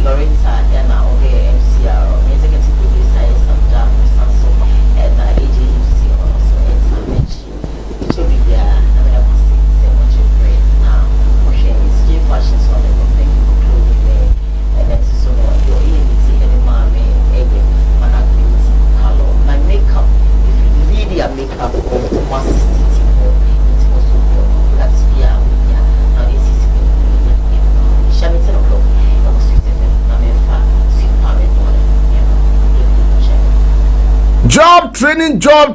Speaker 7: Loretta and now the MCR executive producer some down so and AJC also intervention to be there fashions on the thing clothing there and that's so your image and mommy man beauty color my makeup if you really a makeup or one city or it's also that's yeah now this is shall we tell you I was sweet and I'm sweet parent
Speaker 18: Job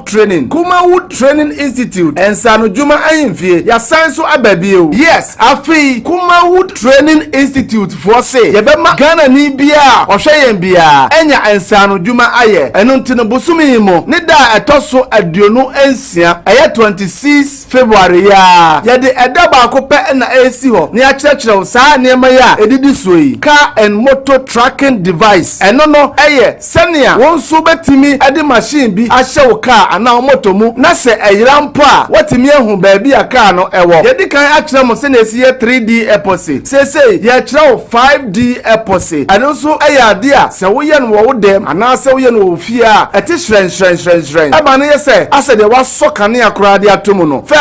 Speaker 18: training. Kumawood Training Institute and Sanujuma Ayimfie. Ya sanso ababio. Yes, afi Kumawood Training Institute for say. Yebema Ghana ni bia. Oshayen bia. Enya ensano juma aye. Enontino busumi imo. Nida etoso aduonu ensia. Aye 26 February ya. Yade edaba akope na esi ho. Ni achirechire saa niema ya edidi soyi. Car and motor tracking device. Enono aye senia wonso betimi ade machine bi ahye wo car ana moto mu na se eyirampo a watimi ehun ba bi a car no ewo yedi kan akire mo se na esi 3D epoxy se ye kire wo 5D epoxy ano so ayade a se wo ye no wo dem ana se wo ye no wo fie a eti shren aba no ye se ase de wasoka ne akora de atomu no fe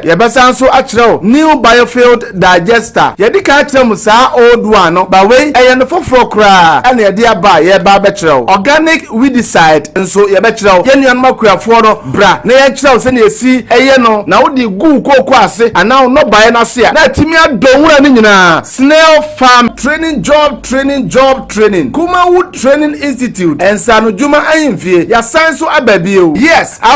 Speaker 18: ye besa nso akire wo new biofield digester yedi kan akire mo sa old one no ba we eye no foforo kra ana yede aba ye ba be kire wo organic weedicide nso ye be kire wo ye nuan makuafo no bra na ye kire wo se na esi eye no na wo di gu kokko ase ana no bae na se a na timi adonwura ni nyina snail farm training job training Kumawood Training Institute and Sanujuma Ayimfie ya sanso ababio yes